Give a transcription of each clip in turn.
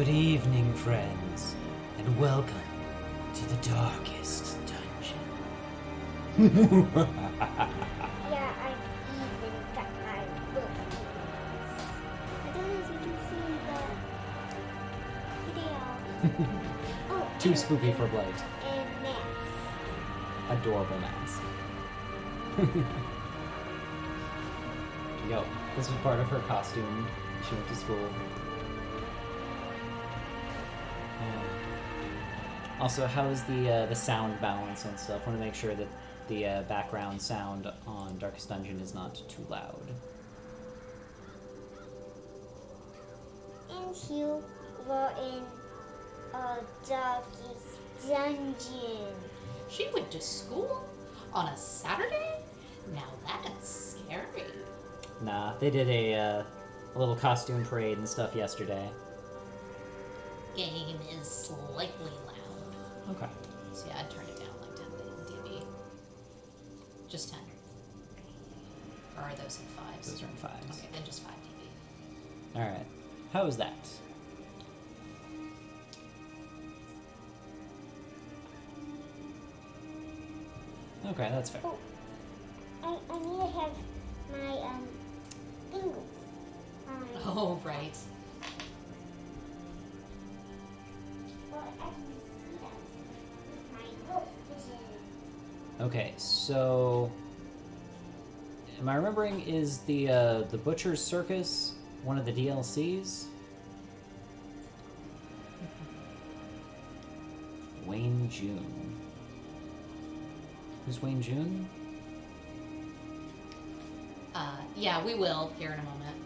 Good evening, friends, and welcome to the darkest dungeon. Yeah, I even got my book. I don't know if you can see the video. Oh, Too spooky for Blight. And Max. Adorable mask. Yo, this was part of her costume. She went to school. Also, how's the sound balance and stuff? Want to make sure that the background sound on Darkest Dungeon is not too loud. And you were in Darkest Dungeon. She went to school on a Saturday? Now that's scary. Nah, they did a little costume parade and stuff yesterday. Game is slightly loud. Okay. So yeah, I'd turn it down like 10 dB. Just 10. Or are those in 5s? Those are in 5s. Okay, then just 5 dB. Alright. How is that? Okay, that's fair. Oh, I need to have my fingers on. Oh, right. Well, I can see that with my book vision. Okay, so am I remembering, is the Butcher's Circus one of the DLCs? Wayne June. Who's Wayne June? Yeah, we will here in a moment.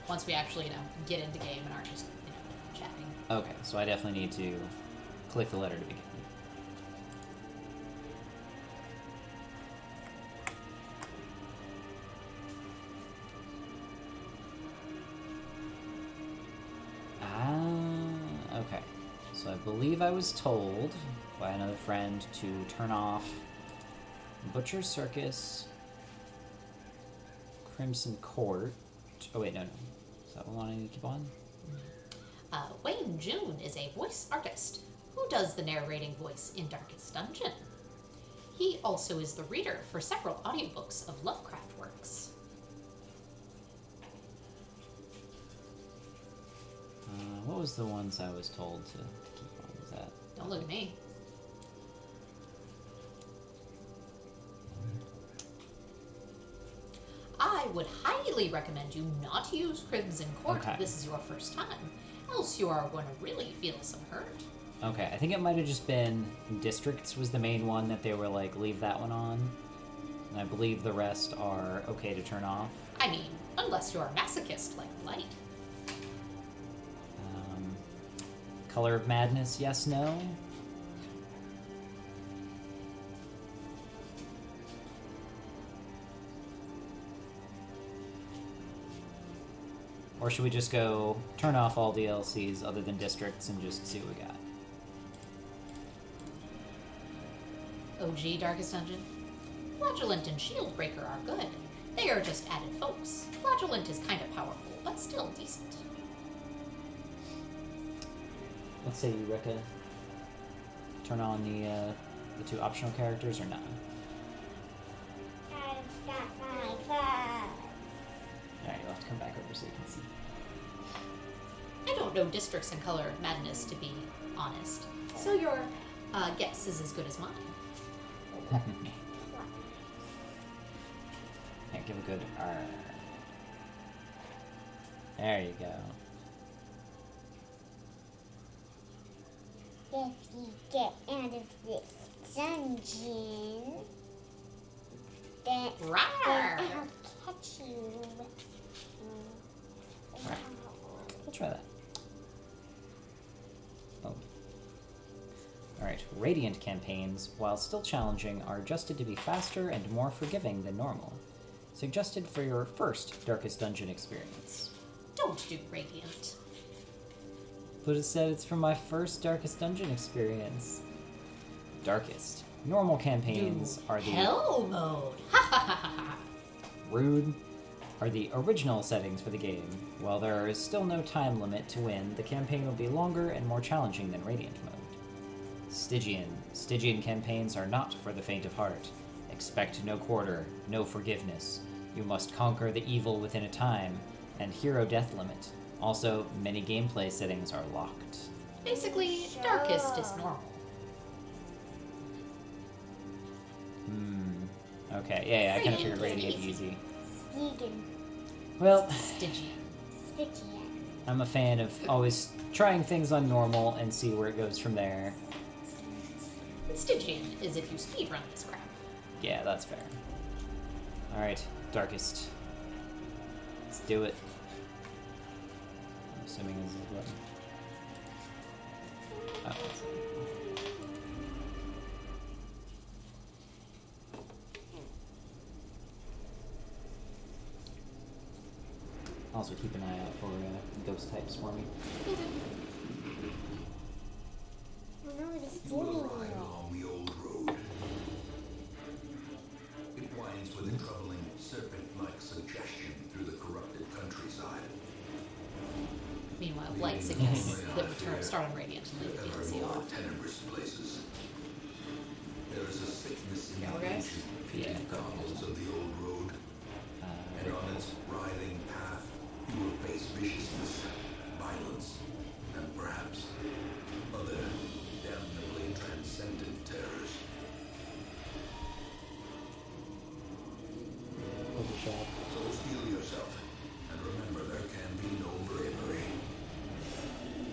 Once we actually, get into game and aren't just, chatting. Okay, so I definitely need to click the letter to begin. Okay. So I believe I was told by another friend to turn off Butcher's Circus, Crimson Court. Oh wait, no. Is that one I need to keep on? Wayne June is a voice artist who does the narrating voice in Darkest Dungeon. He also is the reader for several audiobooks of Lovecraft works. What was the ones I was told to keep on? Was that? Don't look at me. I would highly recommend you not use Crimson Court Okay. if this is your first time, else you are going to really feel some hurt. Okay, I think it might have just been Districts was the main one that they were like, leave that one on. And I believe the rest are okay to turn off. I mean, unless you're a masochist like Blight. Color of Madness, yes, no? Or should we just go turn off all DLCs other than Districts and just see what we got? OG Darkest Dungeon? Flagellant and Shieldbreaker are good. They are just added folks. Flagellant is kind of powerful, but still decent. Let's say you, Rekka, turn on the 2 optional characters or not? I've got my class. Alright, you'll have to come back over so you can see. I don't know Districts and Color of Madness, to be honest. So your guess is as good as mine. Yeah, give a good R. There you go. If you get out of this dungeon, then Rawr! I'll catch you. We'll try that. Oh. Alright, Radiant campaigns, while still challenging, are adjusted to be faster and more forgiving than normal. Suggested for your first Darkest Dungeon experience. Don't do Radiant. But it said it's for my first Darkest Dungeon experience. Darkest. Normal campaigns are the Hell mode! Ha ha ha ha ha! rude. are the original settings for the game. While there is still no time limit to win, the campaign will be longer and more challenging than Radiant mode. Stygian. Stygian campaigns are not for the faint of heart. Expect no quarter, no forgiveness. You must conquer the evil within a time, and hero death limit. Also, many gameplay settings are locked. Basically, Darkest is normal. Okay, yeah, I kind of figured Radiant Radiant is easy. Vegan. Well, Stygian. Stygian. I'm a fan of always trying things on normal and see where it goes from there. And Stygian is if you speedrun this crap. Yeah, that's fair. Alright, Darkest. Let's do it. I'm assuming this is a button. Oh, that's it. Also keep an eye out for ghost types for me. Oh no, this You will ride along the old road. It winds with a troubling serpent-like suggestion through the corrupted countryside. Meanwhile, Blight suggests that we start on Radiant and leave Ever DLC more off. tenebrous places. There is a sickness in Yeah, the guys? ancient Yeah. peated cobbles of the old road, and on its writhing path you will face viciousness, violence, and perhaps other damnably transcendent terrors. So steel yourself, and remember there can be no bravery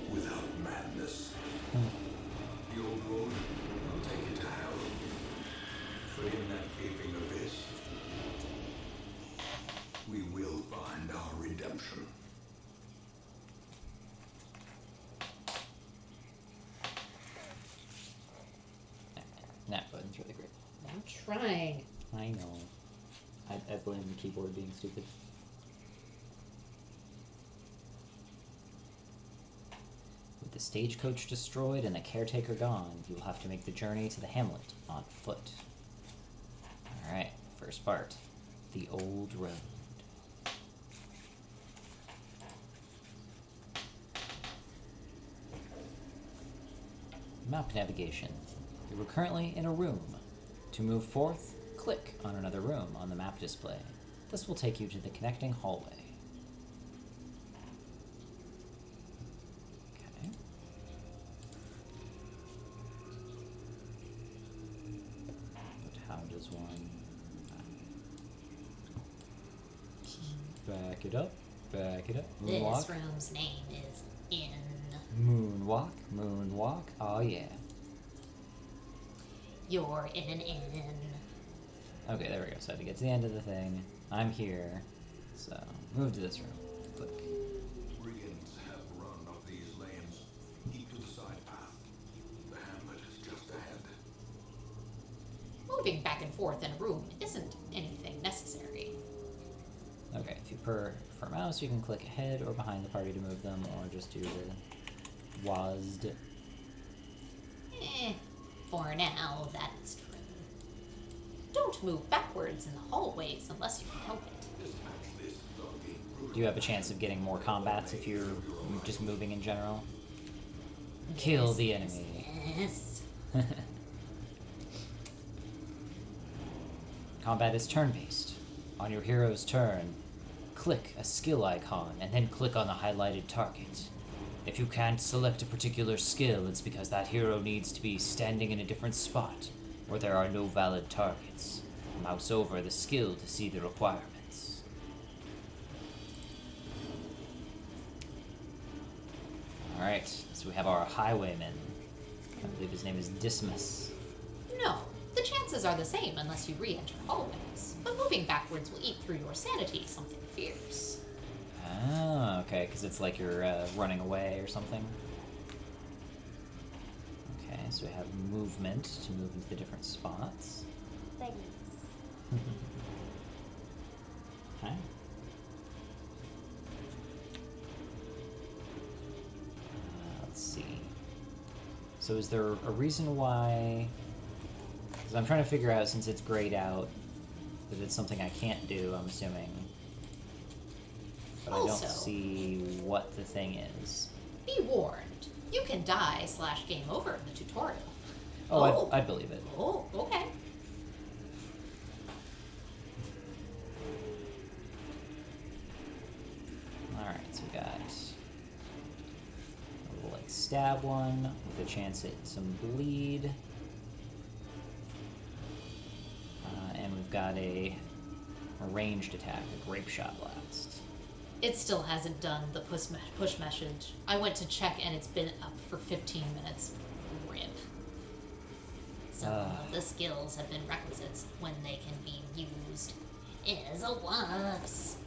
without madness. The old road will take you to hell, but in that gaping abyss, we will find our redemption. That button's really great. I'm trying. I know. I blame the keyboard being stupid. With the stagecoach destroyed and the caretaker gone, you will have to make the journey to the hamlet on foot. Alright, first part. The old road. Map navigation. You are currently in a room. To move forth, click on another room on the map display. This will take you to the connecting hallway. Okay. But how does one... Back it up, back it up. Moonwalk. This room's name is Inn. Moonwalk, moonwalk, oh yeah. You're in an inn. Okay, there we go. So to get to the end of the thing, I'm here. So, move to this room. Click. Brigands have run up these lanes. Keep to the side path. The hamlet is just ahead. Moving back and forth in a room isn't anything necessary. Okay, if you prefer mouse, you can click ahead or behind the party to move them, or just do the WASD. For now, that's true. Don't move backwards in the hallways unless you can help it. Dispatch this doggy. Do you have a chance of getting more combats if you're just moving in general? Kill the enemy. Yes. Combat is turn-based. On your hero's turn, click a skill icon and then click on the highlighted target. If you can't select a particular skill, it's because that hero needs to be standing in a different spot, or there are no valid targets. Mouse over the skill to see the requirements. Alright, so we have our highwayman. I believe his name is Dismas. No, the chances are the same unless you re-enter hallways. But moving backwards will eat through your sanity something fierce. Ah, okay, because it's like you're running away or something. Okay, so we have movement to move into the different spots. Buddies. Okay. Let's see. So is there a reason why... Because I'm trying to figure out, since it's grayed out, that it's something I can't do, I'm assuming. but I Also- don't see what the thing is. Be warned, you can die / game over in the tutorial. Oh, Oh. I'd believe it. Oh, okay. Alright, so we got a little, like, stab one with a chance at some bleed. And we've got a ranged attack, a grape shot blast. It still hasn't done the push message. I went to check and it's been up for 15 minutes. Rip. Some of the skills have been requisites when they can be used as a once.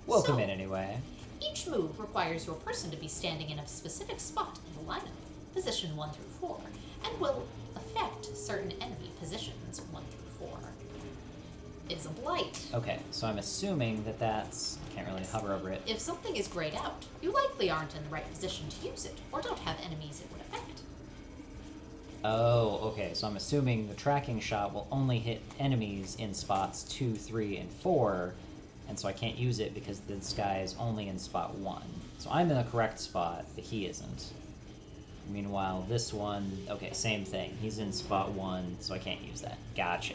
Welcome So- in anyway. Each move requires your person to be standing in a specific spot in the lineup, position 1 through 4, and will affect certain enemy positions 1 through 4. It's a blight. Okay, so I'm assuming that that's... Can't really hover over it. If something is grayed out, you likely aren't in the right position to use it, or don't have enemies it would affect. Oh, okay, so I'm assuming the tracking shot will only hit enemies in spots 2, 3, and 4, and so I can't use it because this guy is only in spot 1. So I'm in the correct spot, but he isn't. Meanwhile, this one, okay, same thing. He's in spot 1, so I can't use that. Gotcha.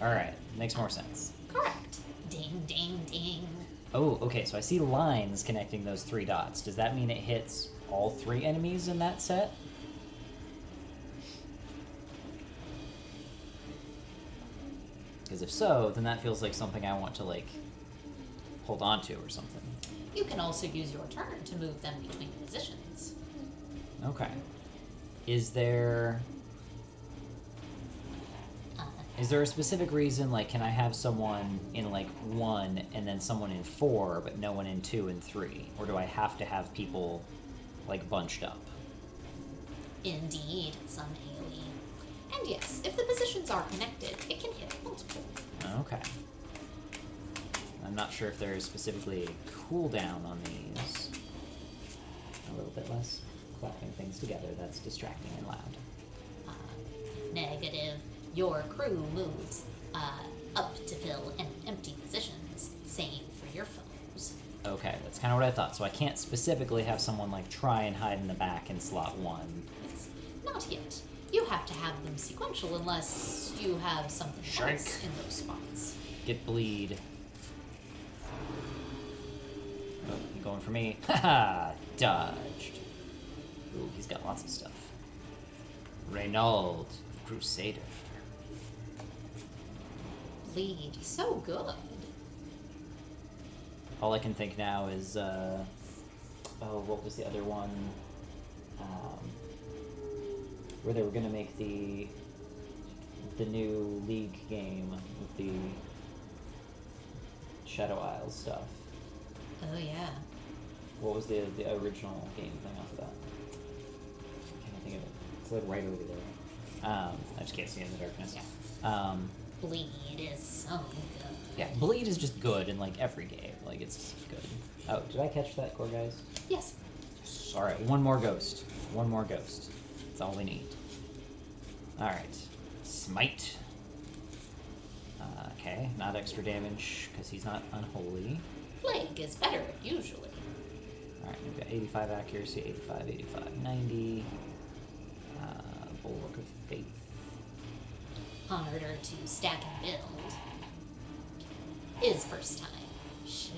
Alright, makes more sense. Correct. Ding, ding, ding. Oh, okay, so I see lines connecting those 3 dots. Does that mean it hits all 3 enemies in that set? Because if so, then that feels like something I want to, like, hold on to or something. You can also use your turn to move them between positions. Okay. Is there a specific reason, like, can I have someone in, like, 1 and then someone in 4, but no one in 2 and 3? Or do I have to have people, like, bunched up? Indeed, some AoE. And yes, if the positions are connected, it can hit multiple. Okay. I'm not sure if there is specifically a cooldown on these. A little bit less clapping things together. That's distracting and loud. Negative. Your crew moves up to fill empty positions. Same for your foes. Okay, that's kind of what I thought. So I can't specifically have someone, like, try and hide in the back in slot 1. Yes. Not yet. You have to have them sequential unless you have something Shrink. else in those spots. Get bleed. Oh, you going for me? Haha! Dodged. Ooh, he's got lots of stuff. Reynald, Crusader. Bleed. So good. All I can think now is, oh, what was the other one? Where they were gonna make the new League game with the Shadow Isles stuff. Oh yeah. What was the original game thing off of that? I can't think of it. It's like right over there. I just can't see it in the darkness. Yeah. Bleed is so good. Yeah, Bleed is just good in, like, every game. Like, it's good. Oh, did I catch that, core guys? Yes. Alright, one more ghost. One more ghost. That's all we need. Alright. Smite. Okay, not extra damage, because he's not unholy. Plague is better, usually. Alright, we've got 85 accuracy, 85, 85, 90. Bulwark of Faith. Harder to stack and build. His first time. Shh.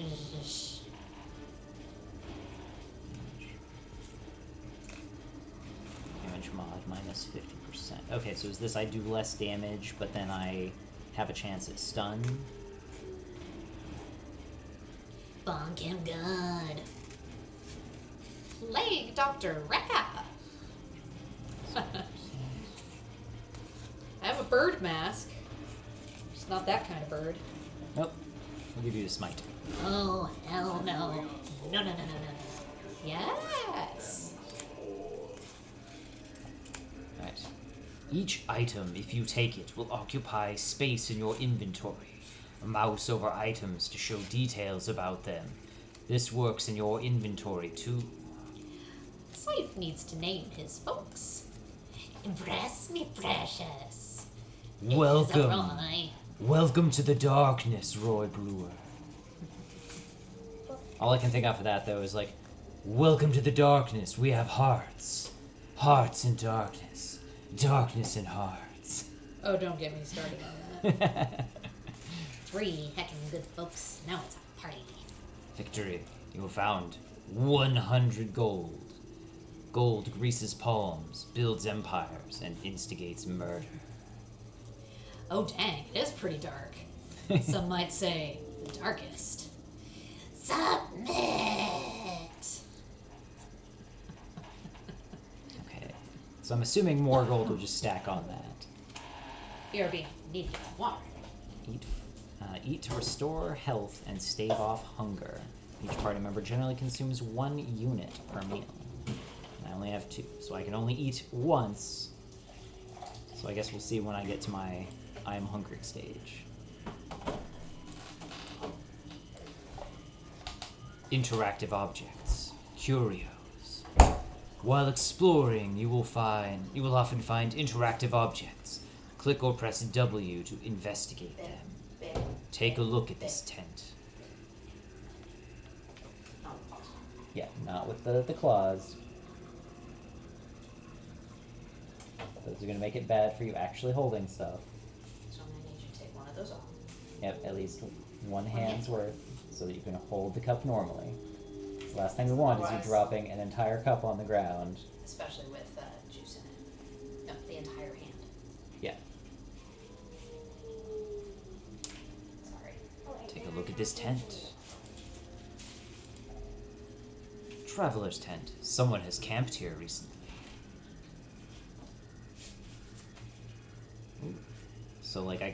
Damage mod minus 50%. Okay, so is this I do less damage, but then I have a chance at stun? Bonk him good. Plague Dr. Rekka. I have a bird mask. It's not that kind of bird. Nope. We'll give you a smite. Oh, hell no. No. Yes. Alright. Each item, if you take it, will occupy space in your inventory. Mouse over items to show details about them. This works in your inventory too. Scythe needs to name his folks. Impress me, precious. Welcome. Roy. Welcome to the darkness, Roy Brewer. All I can think of for that, though, is like, welcome to the darkness. We have hearts. Hearts in darkness. Darkness in hearts. Oh, don't get me started on that. 3 heckin' good folks. Now it's a party. Victory. You have found 100 gold. Gold greases palms, builds empires, and instigates murder. Oh, dang. It is pretty dark. Some might say the darkest. Submit! Okay. So I'm assuming more gold will just stack on that. BRB, need to get water. Eat to restore health and stave off hunger. Each party member generally consumes 1 unit per meal. And I only have 2, so I can only eat once. So I guess we'll see when I get to my I'm hungry stage. Interactive objects. Curios. While exploring, you will often find interactive objects. Click or press W to investigate them. Take a look at this tent. Yeah, not with the claws. Those are going to make it bad for you actually holding stuff. So I'm going to need you to take one of those off. Yep, at least 1 hand's worth, so that you can hold the cup normally. The last thing we want is you dropping an entire cup on the ground. Especially with juice in it. No, the entire hand. Yeah. Sorry. Take a look at this tent. Traveler's tent. Someone has camped here recently. Ooh. So like I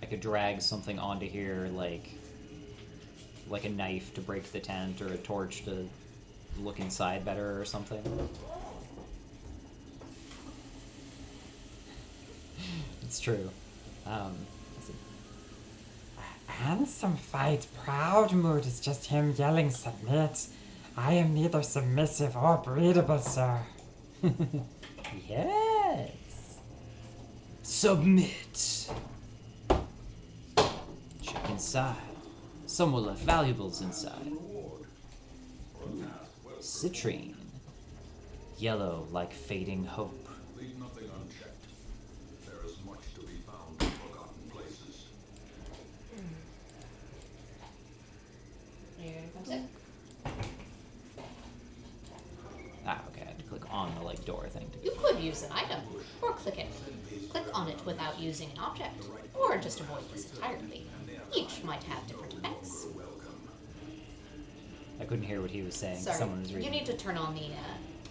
could drag something onto here like a knife to break the tent or a torch to look inside better or something. It's true. Let's see. Handsome fight, proud mood is just him yelling submit. I am neither submissive or breedable, sir. Yes. Submit. Check inside. Some will left valuables inside. Citrine. Yellow like fading hope. Leave nothing unchecked. There is much to be found in forgotten places. Here comes it. Ah, okay, I had to click on the like door thing to You could use an item, or click it. Click on it without using an object, or just avoid this entirely. Each might have different effects. I couldn't hear what he was saying. Sorry, Someone was reading. you need to turn on the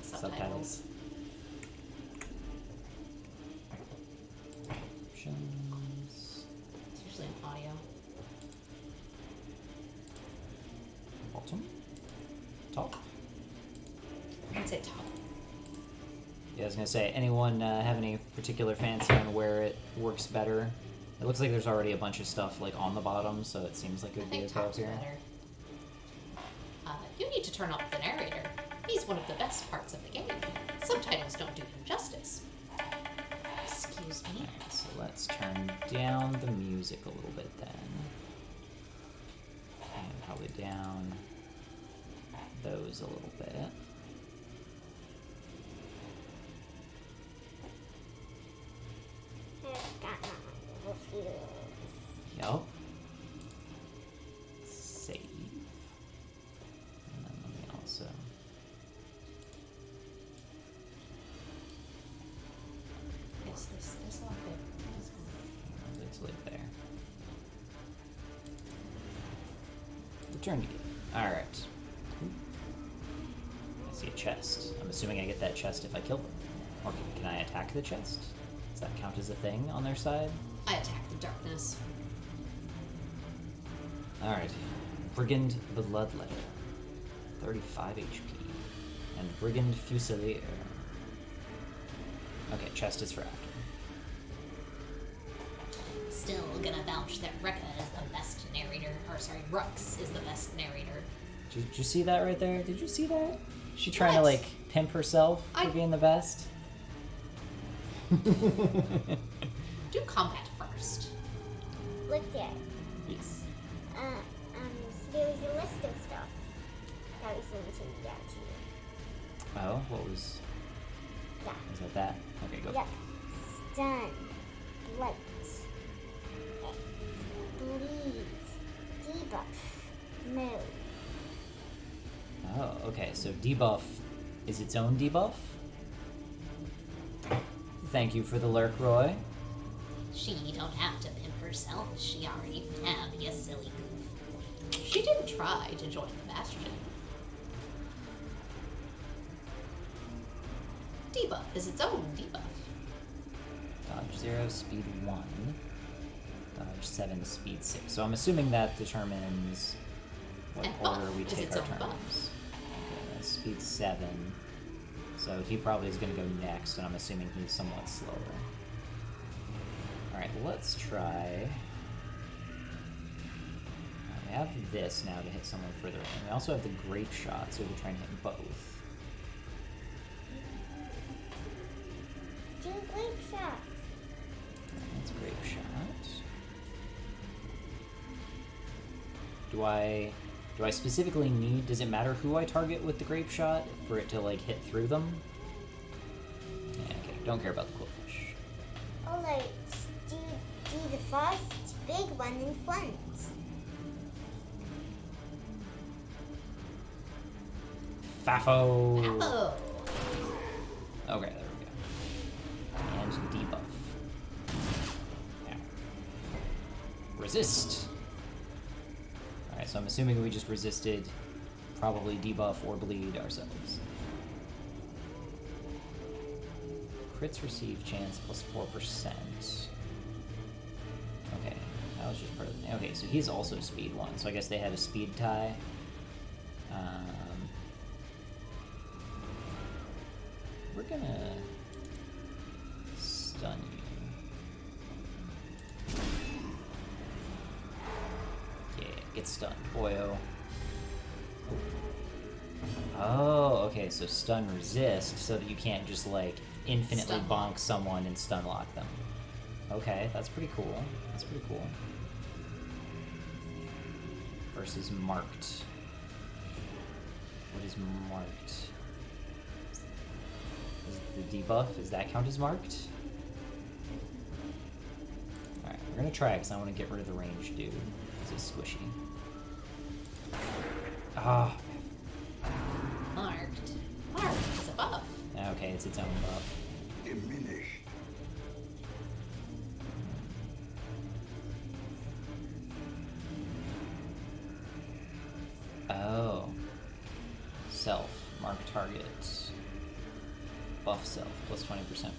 subtitles. Options. It's usually in audio. Bottom. Top. I'd say top. Yeah, I was gonna say, anyone have any particular fancy on where it works better? It looks like there's already a bunch of stuff like on the bottom, so it seems like it I would be think okay up top's here. better. You need to turn off the narrator. He's one of the best parts of the game. Subtitles don't do him justice. Excuse me. Alright, so let's turn down the music a little bit then. And probably down those a little bit. I've got my little feet. Yup. Save. And then let me also... Yes, this lock there. Let's leave there. Return to game. Alright. I see a chest. I'm assuming I get that chest if I kill them. Or can I attack the chest? Does that count as a thing on their side? I attack the darkness. Alright. Brigand Bloodletter. 35 HP. And Brigand Fusilier. Okay, chest is for after. Still gonna vouch that Rekka is the best narrator. Or sorry, Rux is the best narrator. Did you see that right there? Did you see that? She trying to What? like pimp herself for being the best? Do combat first. Look there. Yes. There was a list of stuff. continue down to you. Oh, what was... Yeah. Was that? Okay, go. Yep. Stun. Blight. Bleed. Debuff. Move. Oh, okay, so debuff is its own debuff? Thank you for the lurk, Roy. She don't have to pimp herself. She already have, you silly goof. She didn't try to join the Bastion. Debuff is its own debuff. Dodge 0, speed 1. Dodge 7, speed 6. So I'm assuming that determines what And order buff we is take its our own turns. buff. Okay, that's speed 7. So he probably is going to go next, and I'm assuming he's somewhat slower. Alright, let's try... We have this now to hit someone further in. We also have the grape shot, so we can try and hit both. Do grape shot. That's grape shot. Do I specifically need, does it matter who I target with the grape shot for it to like hit through them? Yeah, okay, don't care about the quick push. Alright, do the first big one in front. Fafo! Oh. Okay, there we go. And debuff. Yeah. Resist! Alright, so I'm assuming we just resisted probably debuff or bleed ourselves. Crits receive chance plus 4%. Okay, that was just part of the... Okay, so he's also speed 1, so I guess they had a speed tie. We're gonna stun you. Yeah, get stunned, boyo. Oh, okay, so stun resist, so that you can't just, like, infinitely Stun bonk lock. someone and stun lock them. Okay, that's pretty cool. That's pretty cool. Versus marked. What is marked? Is the debuff, does that count as marked? Alright, we're gonna try it because I want to get rid of the ranged dude. It's squishy. Ah, Marked. Marked is a buff. okay, it's its own buff. Diminished. Oh. Self. Mark target. Buff self. Plus 20% protect.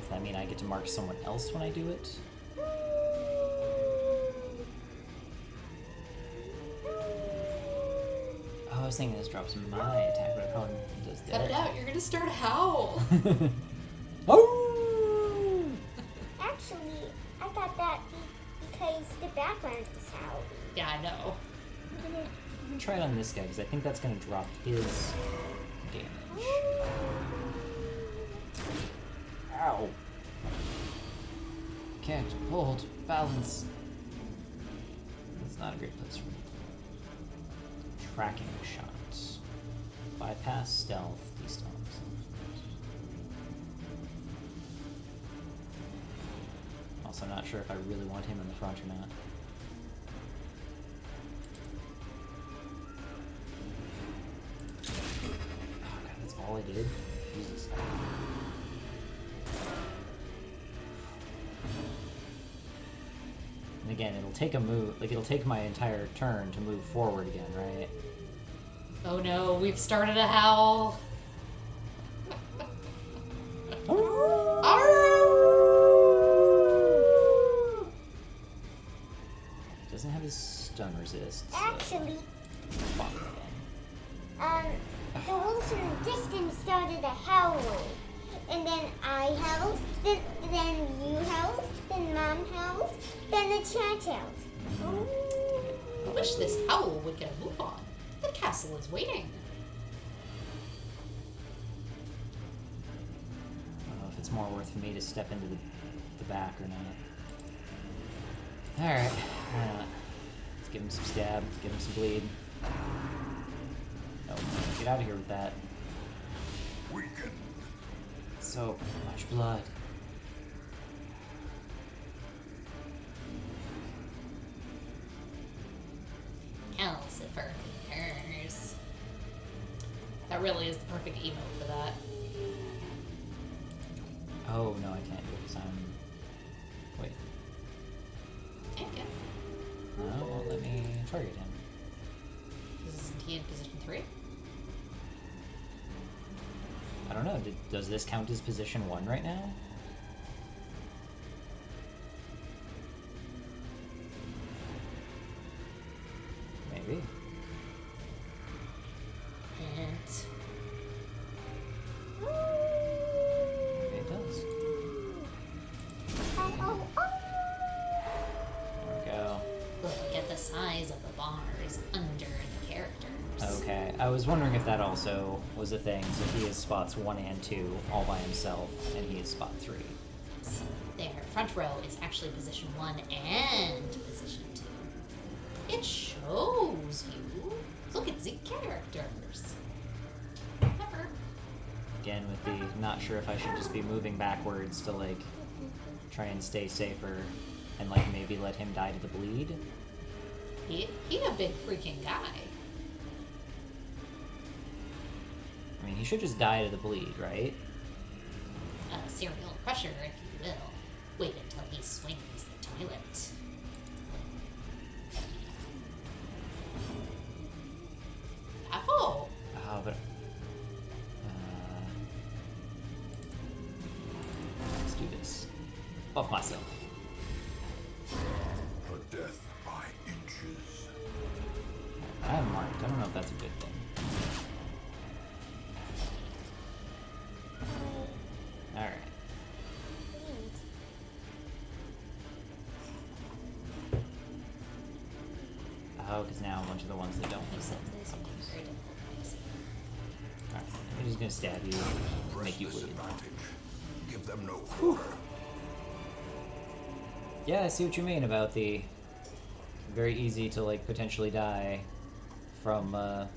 Does that mean I get to mark someone else when I do it? Oh, I was thinking this drops my attack, but it probably does Cut it out, you're gonna start a howl. Oh! Actually, I got that because the background is howling. Yeah, I know. I'm gonna try it on this guy, because I think that's gonna drop his damage. Ow! Can't hold balance. That's not a great place for me. Tracking shot. Bypass, stealth, de-stealth. Also, not sure if I really want him in the front or not. Oh god, that's all I did? Jesus. And again, it'll take a move, like it'll take my entire turn to move forward again, right? Oh no, we've started a howl. Doesn't have his stun resist. So Actually, fuck again. the wolves in the distance started a howl. And then I howled, then you howled, then Mom howled, then the chat howled. I wish this howl would get a move on. The castle is waiting. I don't know if it's more worth for me to step into the back or not. Alright, why not? Let's give him some stab, let's give him some bleed. No, get out of here with that. Weaken. So much blood. Calcifers. That really is the perfect emote for that. Oh, no, I can't do it because I'm... Wait. Okay. No, it won't let me target him. Isn't he in position 3? I don't know, does this count as position 1 right now? Maybe. And Maybe it does. Oh, oh, There we go. look at the size of the bars under the characters. Okay, I was wondering if that also was a thing. So he is spots 1 and 2 all by himself, and he is spot 3. Their front row is actually position 1 and position 2. It shows you. Look at the characters. Clever. Again, with the not sure if I should just be moving backwards to, like, try and stay safer, and, like, maybe let him die to the bleed. He a big freaking guy. I mean, he should just die to the bleed, right? A serial crusher, if you will. Wait until he swings the toilet. Apple! Oh, but... let's do this. Buff myself. A death by inches. I am marked. I don't know if that's a good thing. Alright. Oh, because now a bunch of the ones that don't He listen. said this would be very difficult. Alright, I'm just gonna stab you, make you Press bleed. disadvantage. Give them no quarter. Yeah, I see what you mean about the very easy to, like, potentially die from the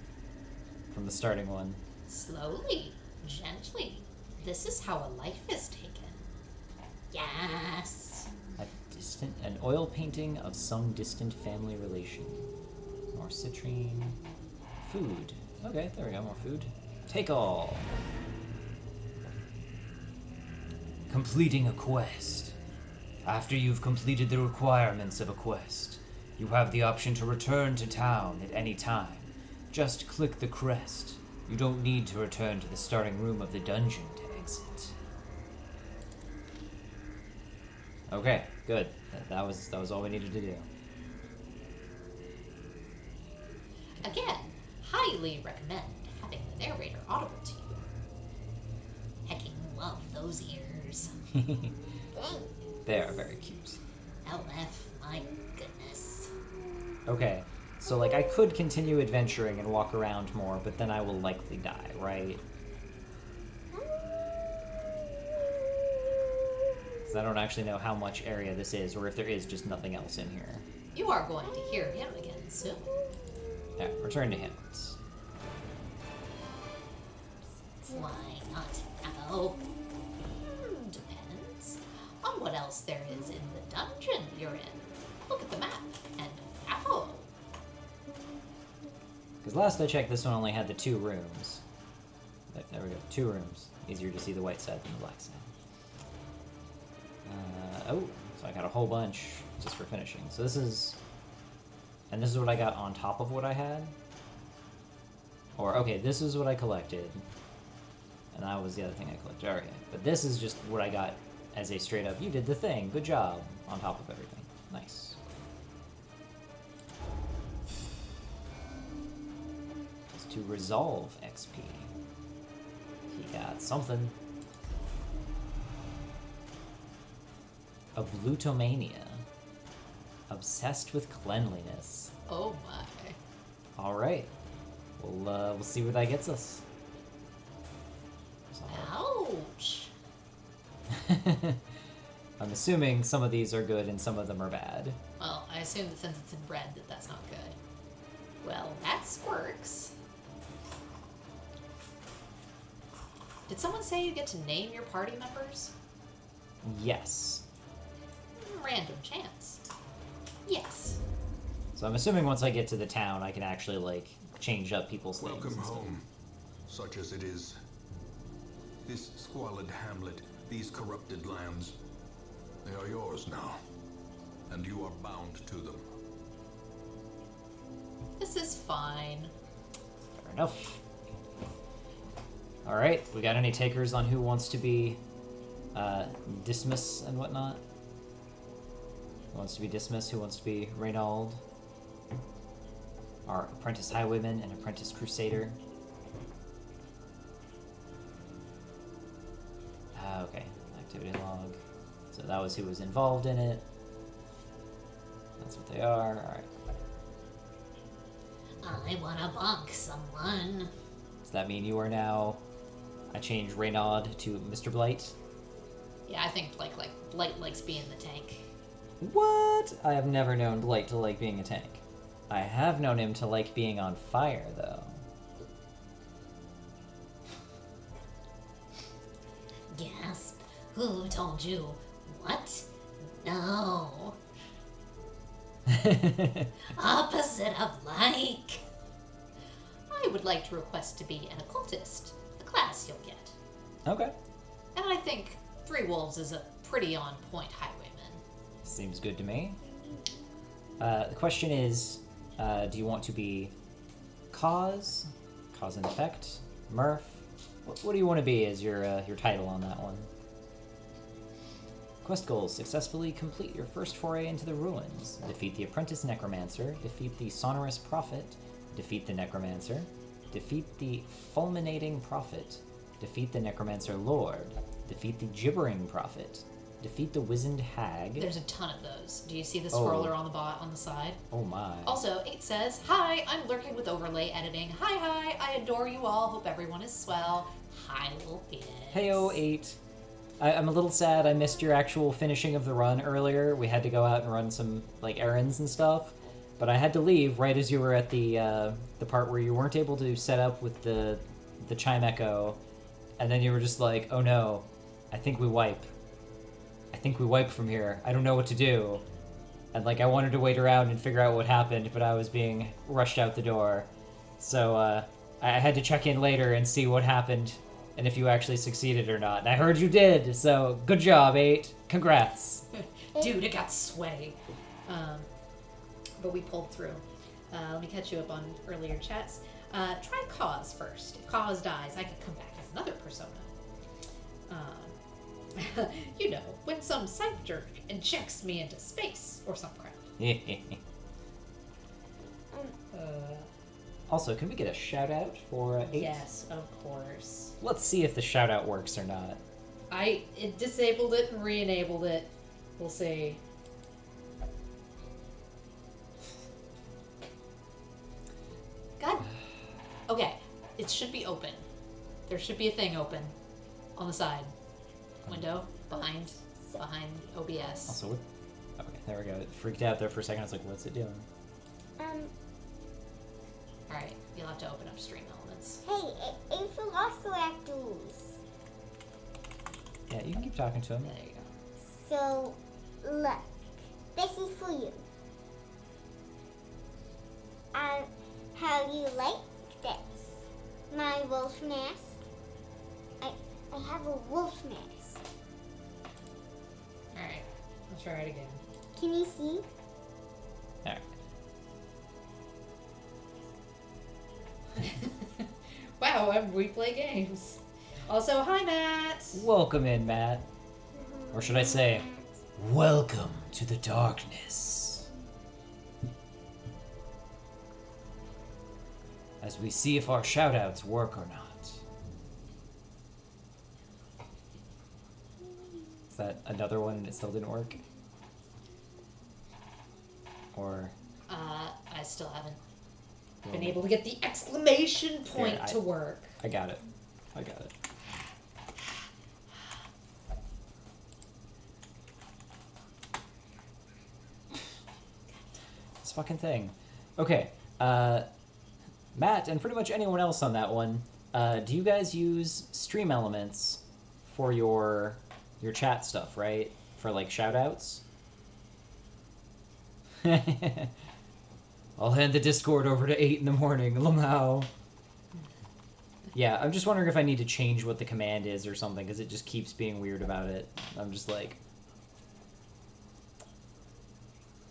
starting one. Slowly, gently. This is how a life is taken. Yes! An oil painting of some distant family relation. More citrine. Food. Okay, there we go, more food. Take all. Completing a quest. After you've completed the requirements of a quest, you have the option to return to town at any time. Just click the crest. You don't need to return to the starting room of the dungeon to exit. Okay, good. That was all we needed to do. Again, highly recommend having the narrator audible to you. Hecking love those ears. They are very cute. LF, my goodness. Okay, so like I could continue adventuring and walk around more, but then I will likely die, right? Because I don't actually know how much area this is, or if there is just nothing else in here. You are going to hear him again soon. Yeah, return to hints. Why not Apple? Depends on what else there is in the dungeon you're in. Look at the map and Apple. Because last I checked, this one only had the 2 rooms. There we go, 2 rooms. Easier to see the white side than the black side. Oh, so I got a whole bunch just for finishing. So this is... And this is what I got on top of what I had? Or, okay, this is what I collected. And that was the other thing I collected. Okay, but this is just what I got as a straight up, you did the thing, good job, on top of everything. Nice. It's to resolve XP. He got something. Ablutomania. Obsessed with cleanliness. Oh my. Alright. We'll see where that gets us. Ouch. I'm assuming some of these are good and some of them are bad. Well, I assume that since it's in red that that's not good. Well, that's Quirks. Did someone say you get to name your party members? Yes. Random chance. Yes. So I'm assuming once I get to the town, I can actually, like, change up people's names. Welcome and stuff. home, such as it is. This squalid hamlet, these corrupted lands, they are yours now, and you are bound to them. This is fine. Fair enough. Alright, we got any takers on who wants to be Dismas and whatnot? Who wants to be Dismas? Who wants to be Reynald? Our apprentice highwayman and apprentice crusader. Okay, activity log. So that was who was involved in it. That's what they are. Alright. I wanna bonk someone. Does that mean you are now... I changed Reynald to Mr. Blight? Yeah, I think Blight likes being the tank. What? I have never known Blight to like being a tank. I have known him to like being on fire, though. Gasp. Who told you? What? No. Opposite of like. I would like to request to be an occultist. The class you'll get. Okay. And I think Three Wolves is a pretty on point highwayman. Seems good to me. The question is, do you want to be cause and effect, Murph? What do you want to be as your title on that one? Quest goals: successfully complete your first foray into the ruins. Defeat the apprentice necromancer. Defeat the sonorous prophet. Defeat the necromancer. Defeat the fulminating prophet. Defeat the necromancer lord. Defeat the gibbering prophet. Defeat the wizened hag. There's a ton of those. Do you see the scroller on the side? Oh my. Also, 8 says, "Hi, I'm lurking with overlay editing. Hi, I adore you all. Hope everyone is swell. Hi, little kids." Heyo, 8. I'm a little sad I missed your actual finishing of the run earlier. We had to go out and run some like errands and stuff, but I had to leave right as you were at the part where you weren't able to set up with the chime echo, and then you were just like, "Oh no, I think we wipe. I think we wipe from here. I don't know what to do." And like I wanted to wait around and figure out what happened, but I was being rushed out the door, so I had to check in later and see what happened. And if you actually succeeded or not. And I heard you did, so good job, 8. Congrats. Dude, it got sweaty. But we pulled through. Let me catch you up on earlier chats. Try Cause first. If Cause dies, I could come back as another persona. You know, when some scythe jerk injects me into space or some crap. Also, can we get a shout out for 8? Yes, of course. Let's see if the shout out works or not. It disabled it and re-enabled it. We'll see. God. Okay, it should be open. There should be a thing open on the side. Window behind OBS. Also, okay, there we go. It freaked out there for a second. I was like, what's it doing? Alright, you'll have to open up stream elements. Hey, a velociraptors. Yeah, you can keep talking to him. There you go. So, look, this is for you. How do you like this? My wolf mask. I have a wolf mask. Alright, I'll try it again. Can you see? Alright. Wow, we play games. Also, hi, Matt. Welcome in, Matt. Or should I say, welcome to the darkness. As we see if our shoutouts work or not. Is that another one and it still didn't work? Or... I still haven't been able to get the exclamation point to work. I got it. this fucking thing. Okay, Matt, and pretty much anyone else on that one, do you guys use stream elements for your chat stuff, right? For, like, shoutouts? I'll hand the Discord over to 8 in the morning, Lamau. Yeah, I'm just wondering if I need to change what the command is or something, because it just keeps being weird about it. I'm just like...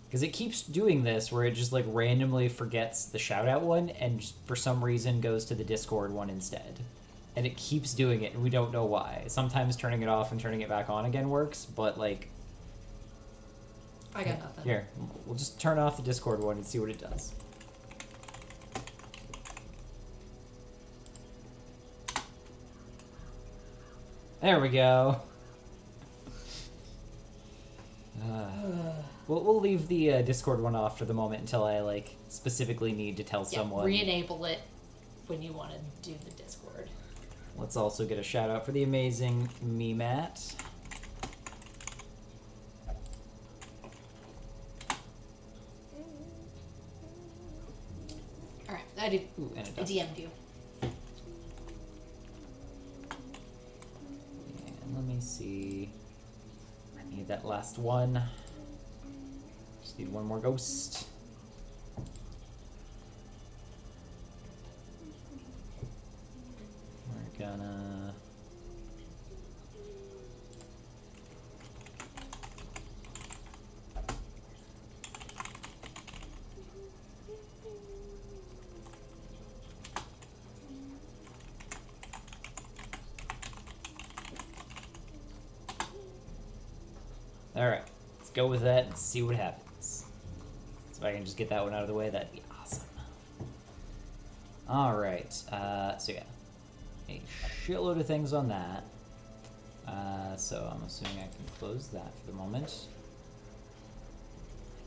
Because it keeps doing this, where it just, like, randomly forgets the shoutout one, and just, for some reason goes to the Discord one instead. And it keeps doing it, and we don't know why. Sometimes turning it off and turning it back on again works, but, like... I got nothing. Here, we'll just turn off the Discord one and see what it does. There we go. We'll leave the Discord one off for the moment until I, like, specifically need to tell someone. Re-enable it when you want to do the Discord. Let's also get a shout out for the amazing me, Matt. Alright, I did. Ooh, and it I does. DM'd you. And let me see. I need that last one. Just need one more ghost. We're gonna... Alright, let's go with that and see what happens. So if I can just get that one out of the way, that'd be awesome. Alright, so yeah. A shitload of things on that. So I'm assuming I can close that for the moment.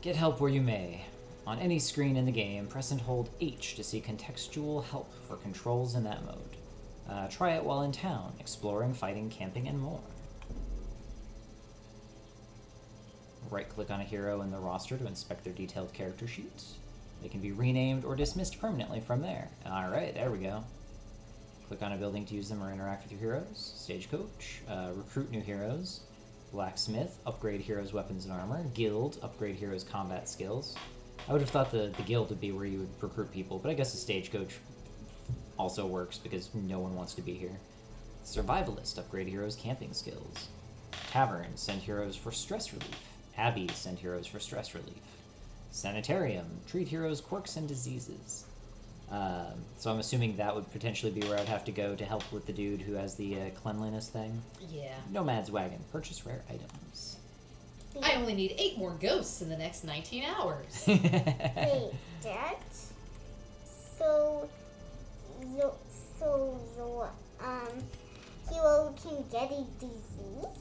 Get help where you may. On any screen in the game, press and hold H to see contextual help for controls in that mode. Try it while in town, exploring, fighting, camping, and more. Right-click on a hero in the roster to inspect their detailed character sheet. They can be renamed or dismissed permanently from there. Alright, there we go. Click on a building to use them or interact with your heroes. Stagecoach, recruit new heroes. Blacksmith, upgrade heroes' weapons and armor. Guild, upgrade heroes' combat skills. I would have thought the guild would be where you would recruit people, but I guess the Stagecoach also works because no one wants to be here. Survivalist, upgrade heroes' camping skills. Tavern, send heroes for stress relief. Abbey, send heroes for stress relief. Sanitarium, treat heroes' quirks and diseases. So I'm assuming that would potentially be where I'd have to go to help with the dude who has the cleanliness thing. Yeah. Nomad's Wagon, purchase rare items. I only need 8 more ghosts in the next 19 hours. Wait, Dad? So your hero can get a disease?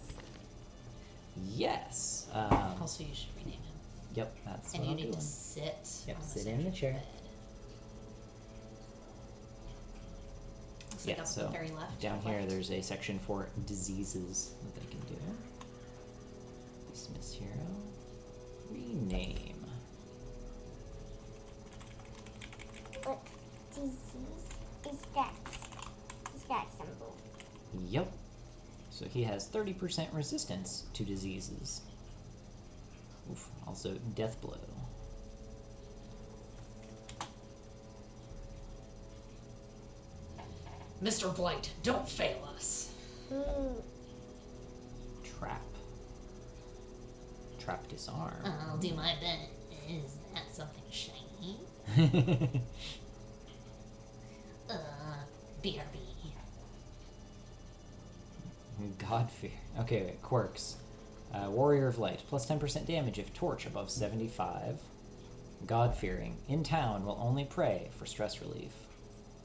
Yes. Also, you should rename him. Yep, that's And what you I'm need doing. to sit. Yep, on sit the in the central chair. bed. Looks like Yeah, up so the very left. down top here left. there's a section for diseases that they can do. Dismiss hero. Rename. What disease is that? Is that symbol? Yep. So he has 30% resistance to diseases. Oof. Also, death blow. Mr. Blight, don't fail us. Trap. Trap disarm. I'll do my best. Is that something shiny? BRB. God fear. Okay, wait, quirks. Warrior of Light, plus 10% damage if torch above 75. God fearing. In town will only pray for stress relief.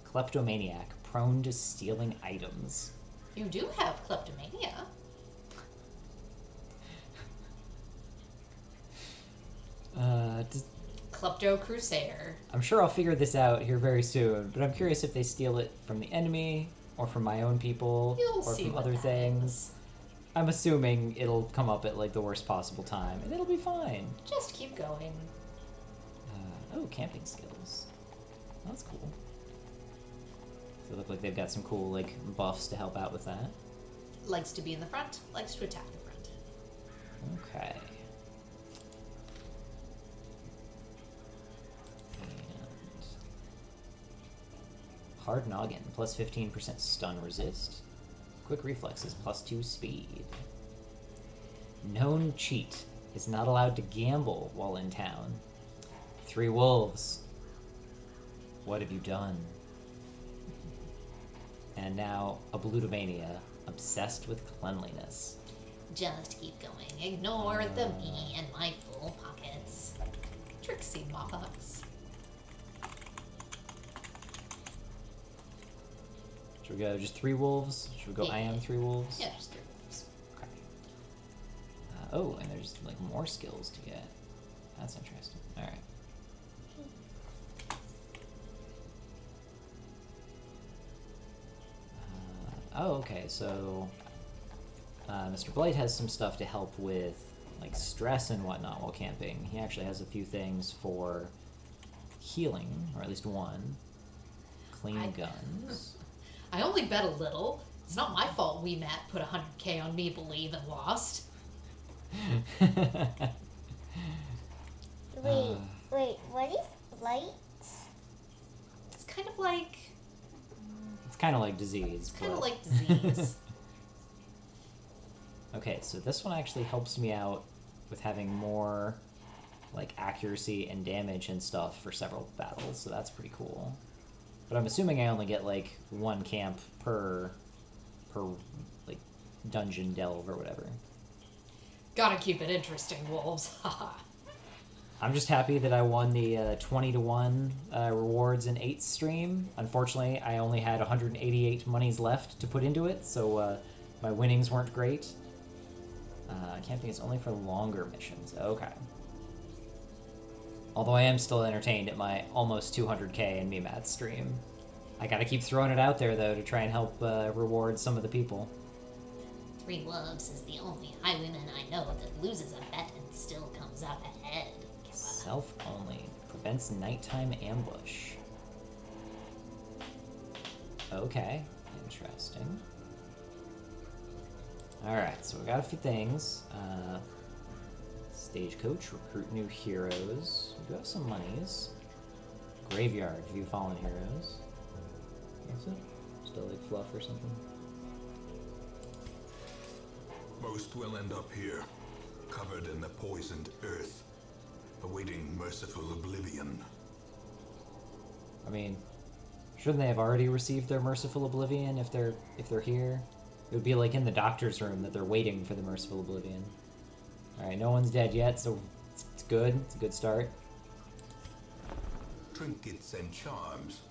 Kleptomaniac, prone to stealing items. You do have kleptomania. Klepto Crusader. I'm sure I'll figure this out here very soon, but I'm curious if they steal it from the enemy, or from my own people, You'll or see from what other that things. is. I'm assuming it'll come up at like the worst possible time, and it'll be fine. Just keep going. Oh, camping skills. That's cool. So they look like they've got some cool, like, buffs to help out with that. Likes to be in the front, likes to attack the front. Okay. And hard noggin, plus 15% stun resist. Quick reflexes, plus 2 speed. Known cheat is not allowed to gamble while in town. 3 wolves. What have you done? And now a Blutomania, obsessed with cleanliness. Just keep going. Ignore the me and my full pockets. Trixie Mox. Should we go just 3 wolves? Should we go I am 3 wolves? Yeah, just 3 wolves. Okay. Oh, and there's like more skills to get. That's interesting. Alright. Oh, okay, so Mr. Blight has some stuff to help with like stress and whatnot while camping. He actually has a few things for healing, or at least one. Clean guns. I only bet a little. It's not my fault Matt put 100k on me, believe, and lost. Wait, what is blight? It's kind of like... It's kind of like disease. It's kind of like disease. Okay, so this one actually helps me out with having more like accuracy and damage and stuff for several battles, so that's pretty cool. But I'm assuming I only get like 1 camp per like dungeon delve or whatever. Gotta keep it interesting, wolves. Haha. I'm just happy that I won the 20-to-1 rewards in 8th stream. Unfortunately, I only had 188 monies left to put into it, so my winnings weren't great. Camping is only for longer missions. Okay. Although I am still entertained at my almost 200k in Matt's stream. I gotta keep throwing it out there, though, to try and help reward some of the people. 3 wolves is the only highwayman I know that loses a bet and still comes out ahead. Self only. Prevents nighttime ambush. Okay. Interesting. Alright, so we got a few things. Stagecoach, recruit new heroes. We do have some monies. Graveyard, view fallen heroes. What's it? Still like fluff or something? Most will end up here, covered in the poisoned earth, awaiting merciful oblivion. I mean, shouldn't they have already received their merciful oblivion if they're here? It would be like in the doctor's room that they're waiting for the merciful oblivion. Alright, no one's dead yet, so it's good. It's a good start. Trinkets and charms,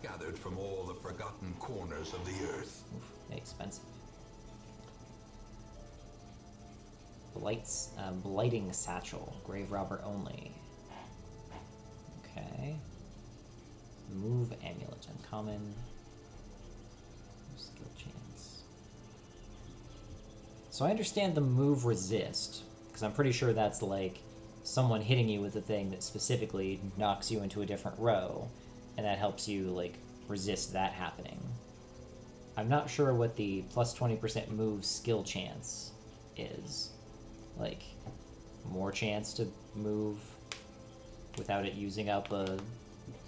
gathered from all the forgotten corners of the earth. Oof, expensive. Blighting satchel, grave robber only. Okay. Move amulet, uncommon. Skill chance. So I understand the move resist, because I'm pretty sure that's like someone hitting you with a thing that specifically knocks you into a different row, and that helps you like resist that happening. I'm not sure what the plus 20% move skill chance is. Like, more chance to move without it using up a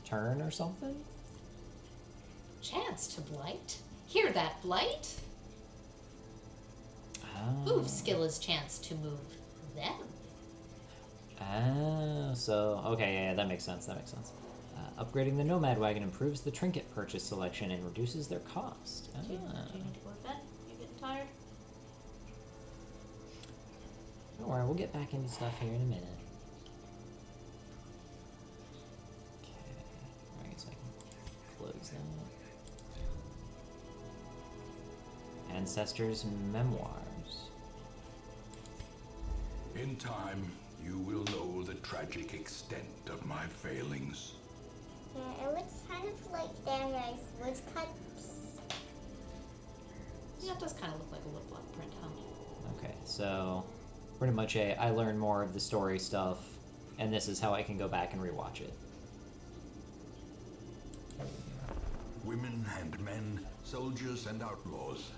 turn or something? Chance to blight? Hear that, blight? Oh. Move skill is chance to move them. Oh, so, okay, yeah, that makes sense, upgrading the Nomad Wagon improves the trinket purchase selection and reduces their cost. Do you need to go to bed? You getting tired? Don't worry, we'll get back into stuff here in a minute. Okay, alright, so I can close that. Ancestors' Memoirs. In time, you will know the tragic extent of my failings. Yeah, it looks kind of like Danrise woodcuts. Yeah, it does kind of look like a woodblock print, huh? Okay, so pretty much I learn more of the story stuff, and this is how I can go back and rewatch it. Women and men, soldiers and outlaws,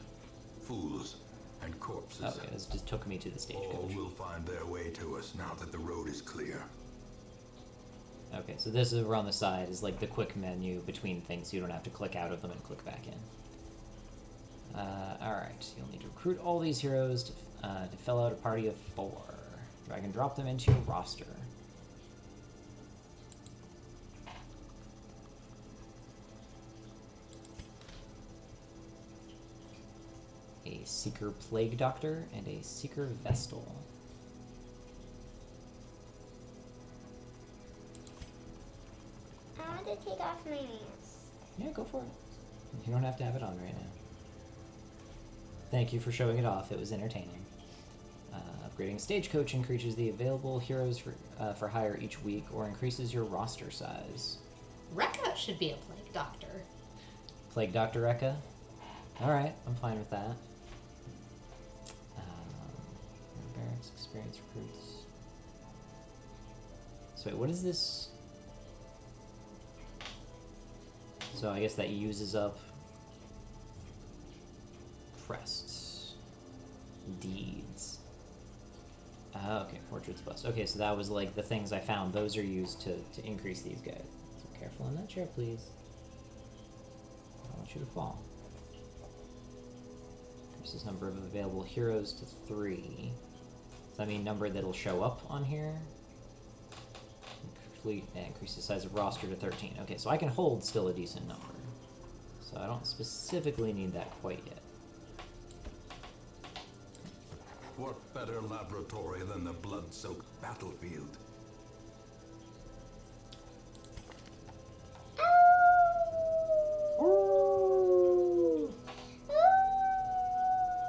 fools and corpses. Okay, this just took me to the All stagecoach. will find their way to us now that the road is clear. Okay, so this is over on the side is like the quick menu between things, so you don't have to click out of them and click back in. Alright, you'll need to recruit all these heroes to fill out a party of 4. Drag and drop them into your roster. A Seeker Plague Doctor and a Seeker Vestal. I want to take off my mask. Yeah, go for it. You don't have to have it on right now. Thank you for showing it off. It was entertaining. Upgrading Stagecoach increases the available heroes for hire each week or increases your roster size. Rekka should be a plague doctor. Plague Doctor Rekka? Alright, I'm fine with that. Barracks, experience recruits. So wait, what is this? So I guess that uses up crests. Deeds. Okay, Portraits Plus. Okay, so that was like the things I found. Those are used to increase these guys. So careful on that chair, please. I don't want you to fall. Increases number of available heroes to 3. Does that mean number that'll show up on here? Increase the size of roster to 13. Okay, so I can hold still a decent number. So I don't specifically need that quite yet. What better laboratory than the blood-soaked battlefield?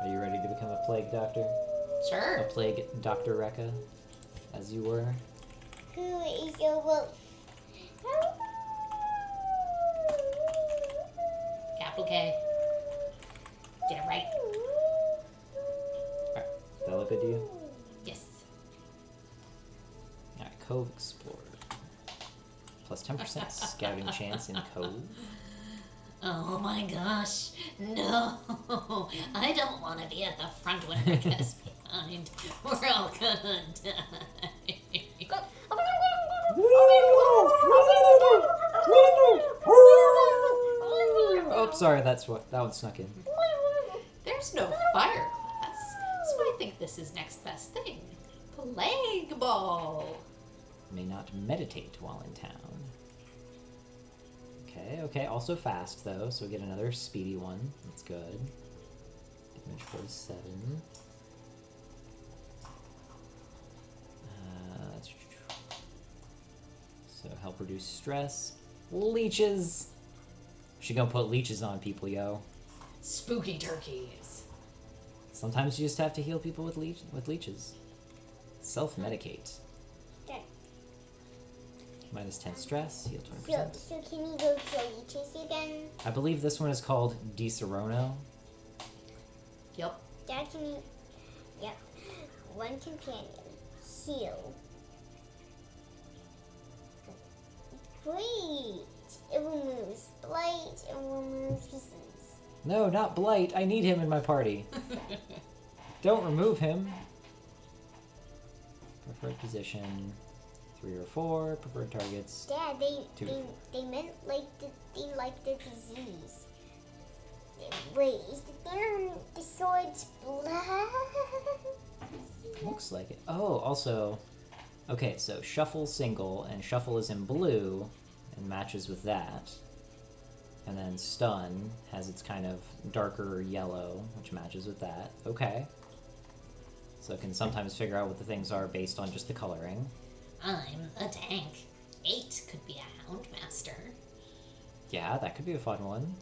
Are you ready to become a plague doctor? A Sure. plague Dr. Rekka, as you were? Who is your wolf? Capital K. Get it right. Alright, does that look good to you? Yes. Alright, Cove Explorer. Plus 10% scouting chance in Cove. Oh my gosh. No. I don't want to be at the front when Rekka's behind. We're all gonna die. Oh, sorry, that one snuck in. There's no fire class, so I think this is next best thing. Plague Ball. May not meditate while in town. Okay, also fast though, so we get another speedy one. That's good. Damage 47. So help reduce stress. Leeches! She gonna put leeches on people, yo. Spooky turkeys. Sometimes you just have to heal people with leeches. Self-medicate. Okay. Minus 10 stress, heal So, 20%. so can you go kill leeches again? I believe this one is called Di Serono. Yep. Dad, can you... Yep. One companion. Heal. Great! It removes blight, it removes disease. No, not Blight. I need him in my party. Don't remove him. Preferred position. 3 or 4. Preferred targets. Dad, Two. they meant like the disease. Wait, is the thing on the sword's blood? Looks like it. Oh, also... Okay, so Shuffle single, and Shuffle is in blue, and matches with that. And then Stun has its kind of darker yellow, which matches with that. Okay. So it can sometimes figure out what the things are based on just the coloring. I'm a tank. 8 could be a Houndmaster. Yeah, that could be a fun one.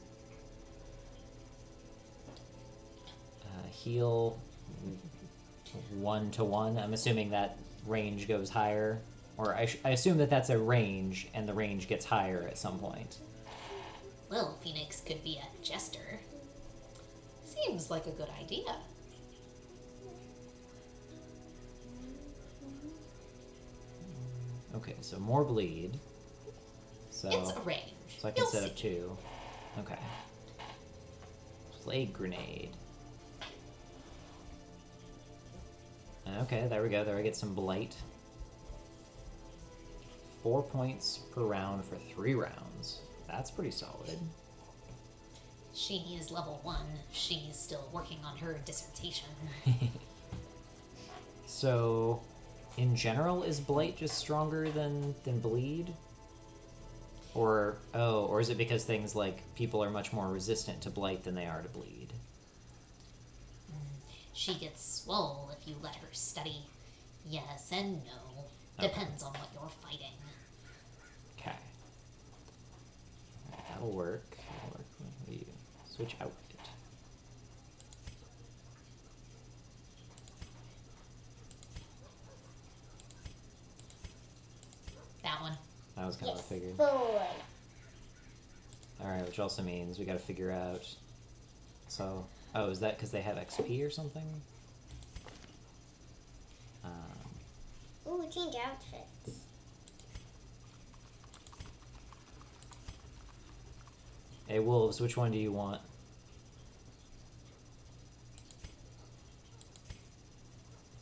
Heal 1 to 1. I'm assuming that range goes higher. Or I assume that that's a range, and the range gets higher at some point. Well, Phoenix could be a Jester. Seems like a good idea. Okay, so more bleed. So It's a range. So I can You'll set up see. 2. Okay. Plague grenade. Okay, there we go. There I get some blight. 4 points per round for 3 rounds. That's pretty solid. She is level 1. She's still working on her dissertation. So, in general, is blight just stronger than bleed? Or is it because things like people are much more resistant to blight than they are to bleed? She gets swole if you let her study. Yes and no. Okay. Depends on what you're fighting. Okay. Alright, that'll work. That'll work. What do you switch outfit? That one. That was kind of what I figured. Boy. Alright, which also means we gotta figure out. So, is that because they have XP or something? Ooh, change outfits. Hey, Wolves, which one do you want?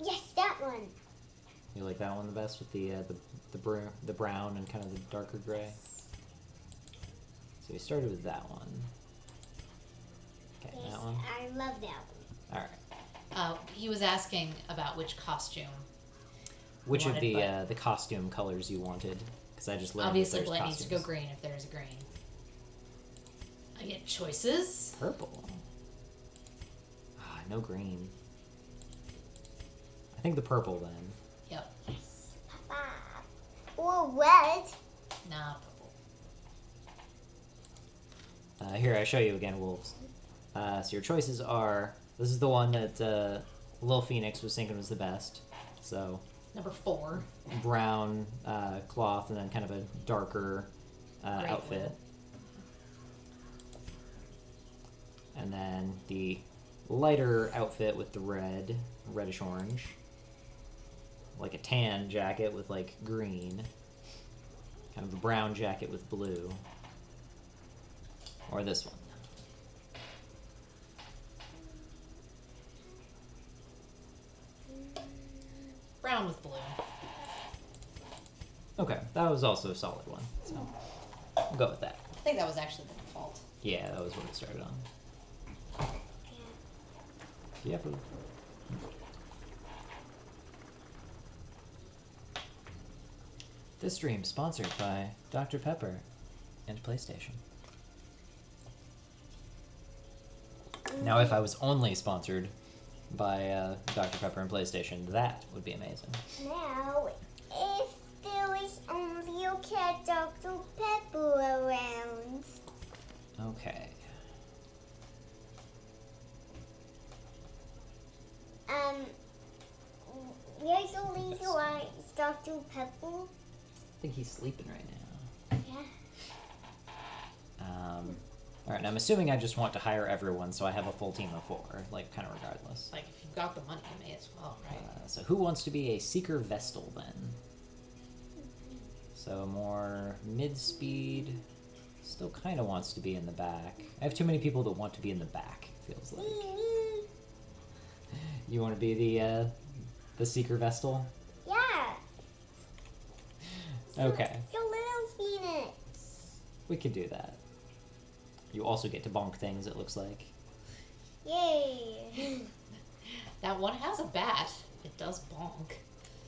Yes, that one. You like that one the best with the brown and kind of the darker gray? So we started with that one. Okay, Yes, that one. I love that one. Alright. He was asking about which costume. Which of wanted, the costume colors you wanted? Because I just learned Obviously, that there's Blight needs to go costumes. green if there's a green. I get choices. Purple. Ah, no green. I think the purple then. Yep. Yes, Papa. Or red. Nah, purple. Here, I show you again, Wolves. So your choices are... This is the one that Lil Phoenix was thinking was the best. So, Number 4. brown cloth and then kind of a darker Gray outfit. wool. And then the lighter outfit with the reddish orange. Like a tan jacket with like green. Kind of a brown jacket with blue. Or this one. Brown with blue. Okay, that was also a solid one. So, we'll go with that. I think that was actually the default. Yeah, that was what it started on. Yep. This stream sponsored by Dr. Pepper and PlayStation. Now, if I was only sponsored by Dr. Pepper and PlayStation, that would be amazing. Now, if there is only a cat Dr. Pepper around. Okay. There's a reason why it's Dr. Pepper. I think he's sleeping right now. Yeah. Alright, now I'm assuming I just want to hire everyone, so I have a full team of 4, like, kind of regardless. Like, if you've got the money, you may as well, right? So who wants to be a Seeker Vestal, then? So more mid-speed. Still kind of wants to be in the back. I have too many people that want to be in the back, feels like. You want to be the Seeker Vestal? Yeah. Okay, The little Phoenix. we could do that. You also get to bonk things, it looks like. Yay. That one has a bat. It does bonk.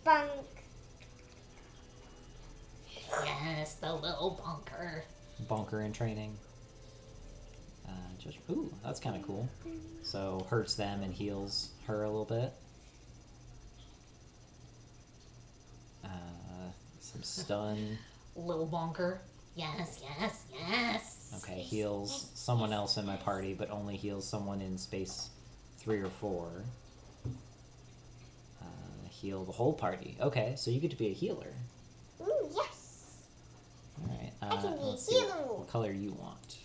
Bunk. Yes, the little bonker. Bonker in training. Ooh, that's kind of cool. So hurts them and heals her a little bit. Some stun. Little bonker. Yes, yes, yes. Okay, heals someone else in my party, but only heals someone in space 3 or 4. Heal the whole party. Okay, so you get to be a healer. Ooh, yes. Alright, I can be a let's see healer. what color you want.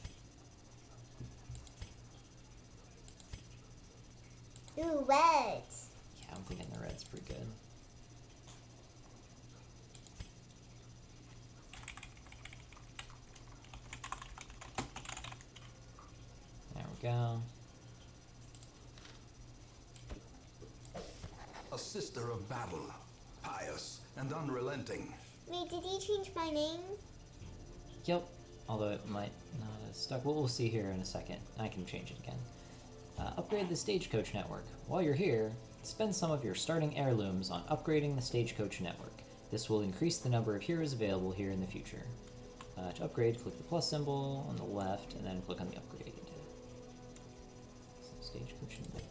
Ooh, red. Yeah, I'm thinking the red's pretty good. A sister of battle, pious and unrelenting. Wait, did he change my name? Yep. Although it might not have stuck. Well, we'll see here in a second. I can change it again. Upgrade the Stagecoach network. While you're here, spend some of your starting heirlooms on upgrading the Stagecoach network. This will increase the number of heroes available here in the future. To upgrade, click the plus symbol on the left, and then click on the upgrade. So Stagecoach network.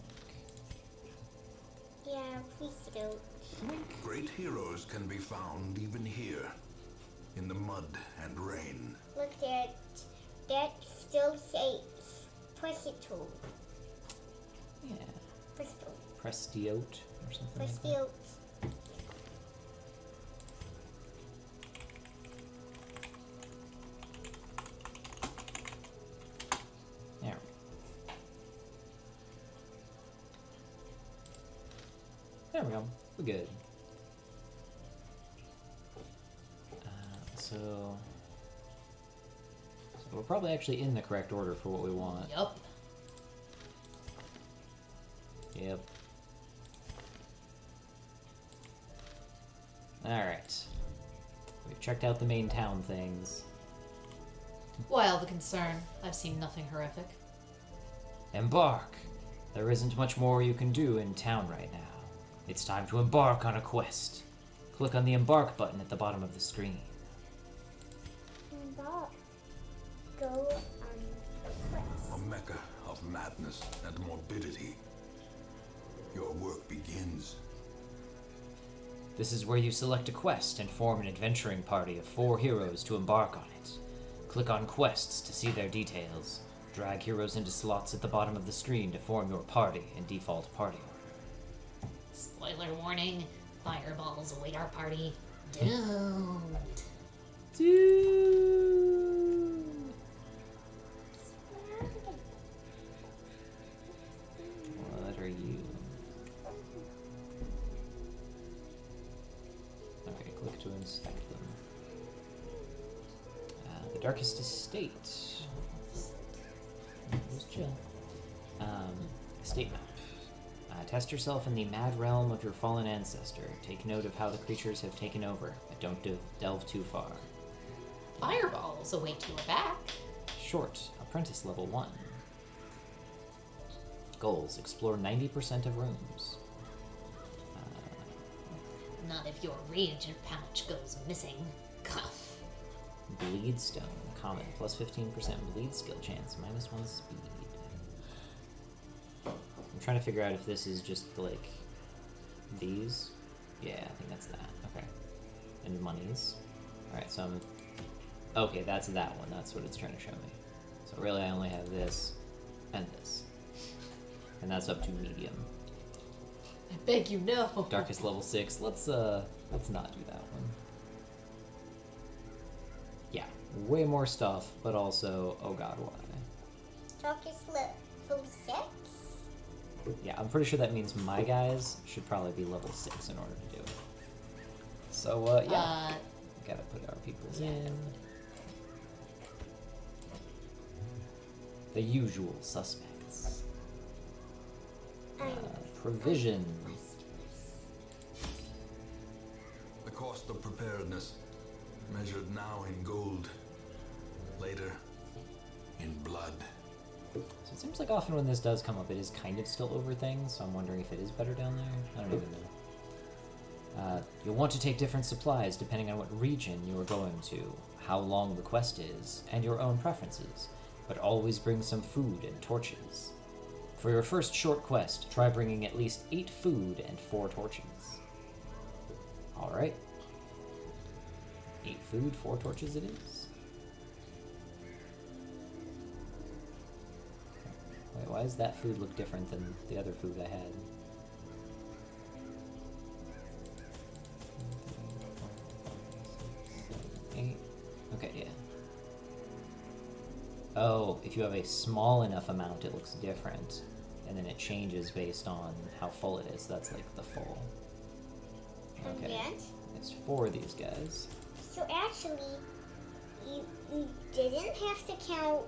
Yeah, please do. Great heroes can be found even here, in the mud and rain. Look, that still says press it to. Yeah. Press to. Prestiote or something Press like the that. oats. There. There we go. We're good. So we're probably actually in the correct order for what we want. Yup. Yep. Alright. We've checked out the main town things. While the concern, I've seen nothing horrific. Embark! There isn't much more you can do in town right now. It's time to embark on a quest. Click on the embark button at the bottom of the screen. Embark. Go on a quest. A mecca of madness and morbidity. Your work begins. This is where you select a quest and form an adventuring party of 4 heroes to embark on it. Click on quests to see their details. Drag heroes into slots at the bottom of the screen to form your party in default party order. Spoiler warning, fireballs await our party. Doomed. What are you? Okay, click to inspect them. The Darkest Estate. Just chill. Estate map. Test yourself in the mad realm of your fallen ancestor. Take note of how the creatures have taken over, but don't delve too far. Fireballs await your back. Short, apprentice level 1. Goals, explore 90% of rooms. Not if your reagent pouch goes missing. Cuff. Bleedstone, common, plus 15% bleed skill chance, minus 1 speed. I'm trying to figure out if this is just like these. Yeah, I think that's that. Okay. And monies. Alright, so I'm... Okay, that's that one. That's what it's trying to show me. So really I only have this and this. And that's up to medium. I beg you, no. Darkest level 6. Let's not do that one. Yeah, way more stuff, but also, oh god, why? Darkest level 6? Yeah, I'm pretty sure that means my guys should probably be level 6 in order to do it. So, yeah. Gotta put our peoples in. The usual suspects. Provisions. The cost of preparedness, measured now in gold, later in blood. So it seems like often when this does come up, it is kind of still over things, so I'm wondering if it is better down there. I don't even know. You'll want to take different supplies depending on what region you are going to, how long the quest is, and your own preferences, but always bring some food and torches. For your first short quest, try bringing at least 8 food and 4 torches. Alright. 8 food, 4 torches it is. Wait, why does that food look different than the other food I had? Eight. Okay, yeah. Oh, if you have a small enough amount, it looks different. And then it changes based on how full it is. That's like the full. Okay. And It's 4 of these guys. so actually, you didn't have to count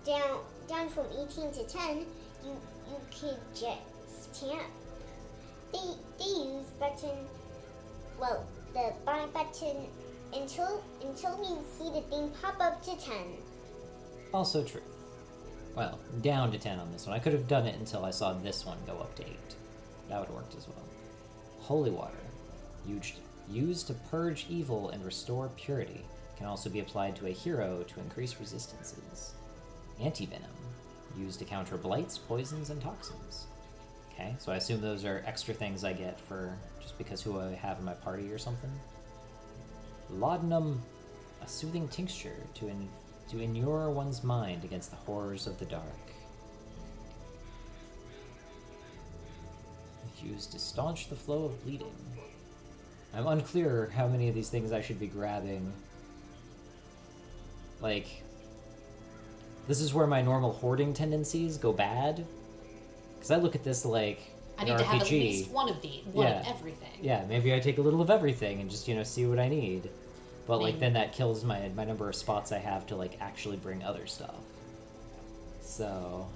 down from 18 to 10. You could just tap the use button, well, the buy button until you see the thing pop up to 10. Also true. Well, down to 10 on this one. I could have done it until I saw this one go up to 8. That would have worked as well. Holy water. Used to purge evil and restore purity. Can also be applied to a hero to increase resistances. Anti-venom. Used to counter blights, poisons, and toxins. Okay, so I assume those are extra things I get for just because who I have in my party or something. Laudanum. A soothing tincture to inure one's mind against the horrors of the dark. Used to staunch the flow of bleeding. I'm unclear how many of these things I should be grabbing. Like, this is where my normal hoarding tendencies go bad. Because I look at this like I an need to have at RPG. least one of these, one of everything. Yeah, maybe I take a little of everything and just, see what I need. But, like, Maybe. then that kills my number of spots I have to, like, actually bring other stuff. So...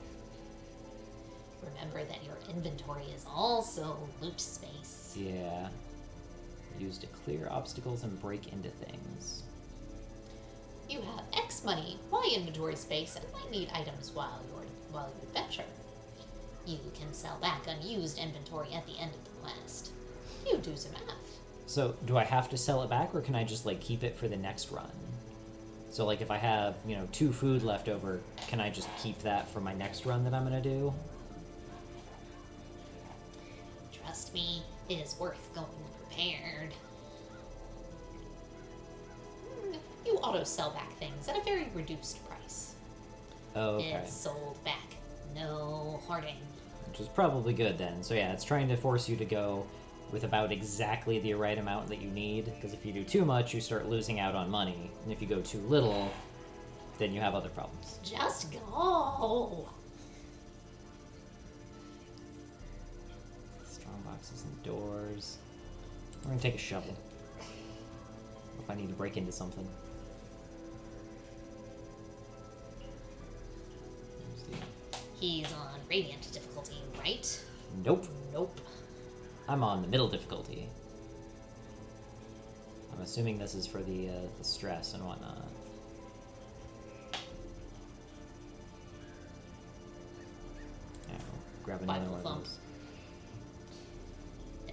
Remember that your inventory is also loot space. yeah. Used to clear obstacles and break into things. You have X money, Y inventory space, and might need items while you adventure. You can sell back unused inventory at the end of the quest. You do some math. So, do I have to sell it back, or can I just, like, keep it for the next run? So, like, if I have, 2 food left over, can I just keep that for my next run that I'm gonna do? Trust me, it is worth going prepared. You auto sell back things at a very reduced price. Oh, okay. It's sold back. No hoarding. Which is probably good then. So yeah, it's trying to force you to go with about exactly the right amount that you need, because if you do too much, you start losing out on money, and if you go too little, then you have other problems. Just go! Strong boxes and doors. We're gonna take a shovel. If I need to break into something. There's the- He's on Radiant difficulty, right? Nope. Nope. I'm on the middle difficulty. I'm assuming this is for the stress and whatnot. Yeah, we'll grab another Bible one of thump. those.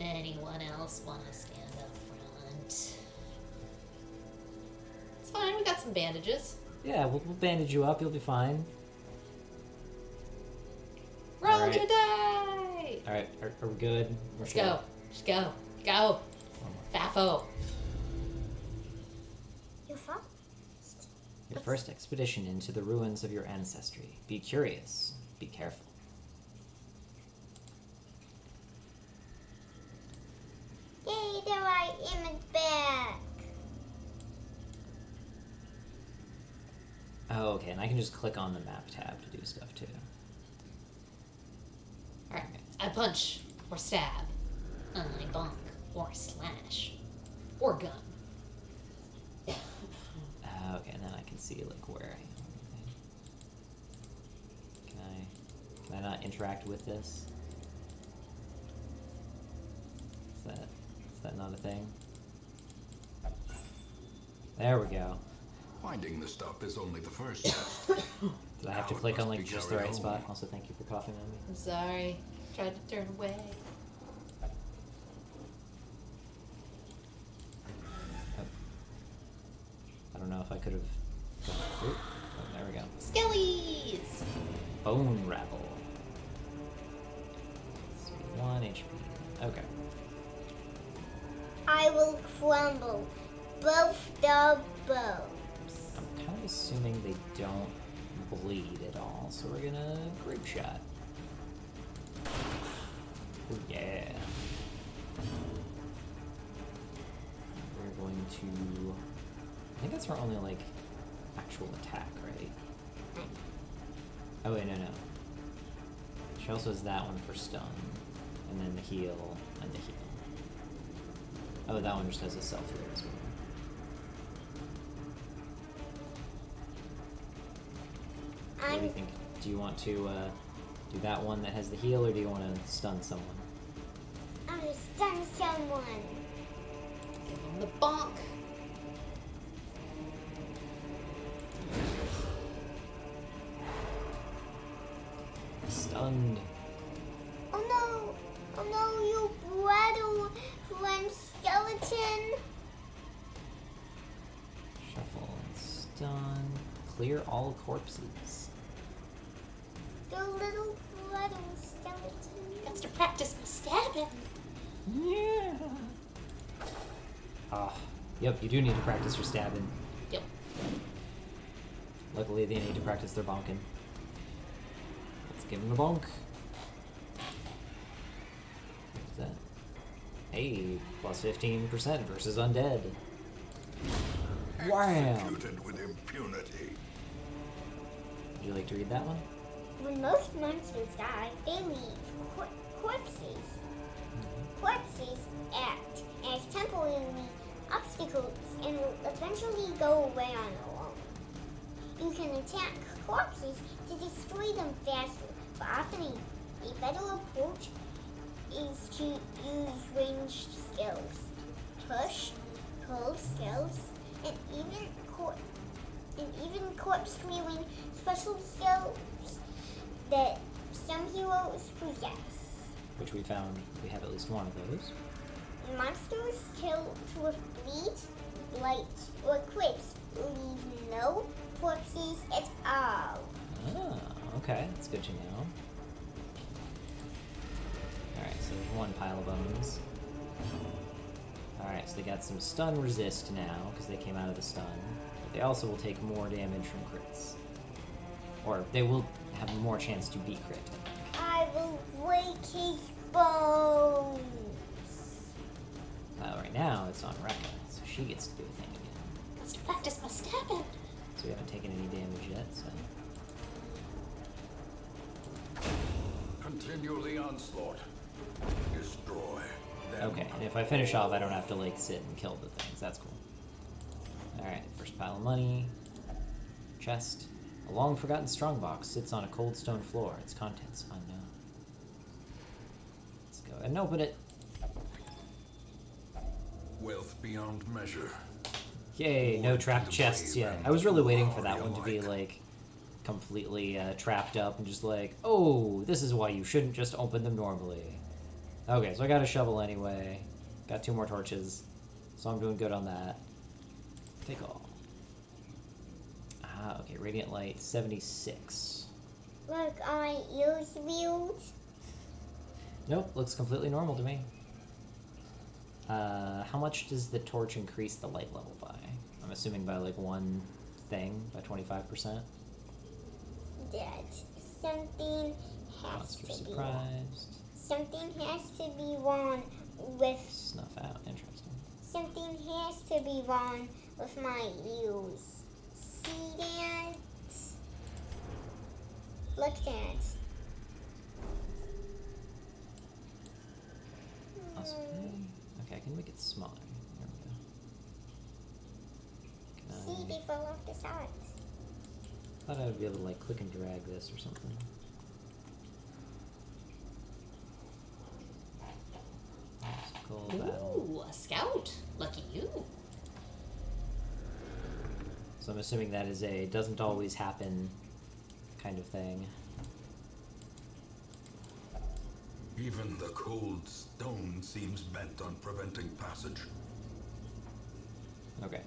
Anyone else want to stand up front? It's fine, we got some bandages. Yeah, we'll bandage you up. You'll be fine. Roll Alright. to die! All right, are we good? Let's go. Just go. Go. Fafo. You fall? Your first expedition into the ruins of your ancestry. Be curious. Be careful. Yay, there I am in back. Oh, okay, and I can just click on the map tab to do stuff too. Alright. I punch or stab. I bonk or slash. Or gun. Okay, and then I can see like where I am. Can I not interact with this? Is that not a thing? There we go. Finding the stuff is only the first test. Did I have to Now it click on must like be just the carried right spot? home. Also, thank you for coughing on me. I'm sorry. Tried to turn away. I don't know if I could have. Oh, there we go. Skellies! Bone Rabble. So 1 HP. Okay. I will crumble both the bones. I'm kind of assuming they don't bleed at all, so we're gonna grape shot. Oh yeah. We're going to. I think that's our only like actual attack, right? Oh wait, no. She also has that one for stun, and then the heal and the heal. Oh, that one just has a self heal as well. What do you think? Do you want to do that one that has the heal, or do you want to stun someone? I'm stun someone. Give him the bonk. Stunned. Oh no, you brattle one skeleton. Shuffle and stun. Clear all corpses. The little brattle skeleton. Got to practice my stabbing. Yeah. Ah, yep, you do need to practice your stabbing. Yep. Luckily, they need to practice their bonking. Let's give them the bonk. What's that? Hey, plus 15% versus undead. Wow. Executed with impunity. Would you like to read that one? When most monsters die, they leave corpses. Corpses act as temporary obstacles and will eventually go away on their own. You can attack corpses to destroy them faster, but often a better approach is to use ranged skills, push, pull skills, and even corpse clearing special skills that some heroes possess. Which we found we have at least one of those. Monsters killed with bleed, blight, or quips leave no corpses at all. Ah, okay, that's good to know. Alright, so there's one pile of bones. Alright, so they got some stun resist now, because they came out of the stun. But they also will take more damage from crits. Or they will have more chance to be crit. I will break his bones. Right now, it's on Rekka, so she gets to do a thing again. Got to practice my stabbing. So we haven't taken any damage yet, so... Continue the onslaught. Destroy them. Okay, and if I finish off, I don't have to, like, sit and kill the things. That's cool. Alright, first pile of money. Chest. A long-forgotten strongbox sits on a cold stone floor. Its contents unknown. Let's go ahead and open it. Wealth beyond measure. Yay, no trapped chests yet. I was really waiting for that one to be, like, completely trapped up and just like, oh, this is why you shouldn't just open them normally. Okay, so I got a shovel anyway. Got 2 more torches. So I'm doing good on that. Take all. Ah, okay, radiant light, 76. Look, I use wheels. Nope, looks completely normal to me. How much does the torch increase the light level by? I'm assuming by like one thing, by 25%. That something has Monster to be surprised. something has to be wrong with Snuff out, interesting. something has to be wrong with my ears. See that? Look at that. Okay, I can make it smaller. There we go. See, they fell off the sides. Thought I would be able to like click and drag this or something. Obstacle battle. Ooh, a scout. Lucky you. So I'm assuming that is a doesn't always happen kind of thing. Even the cold stone seems bent on preventing passage. Okay.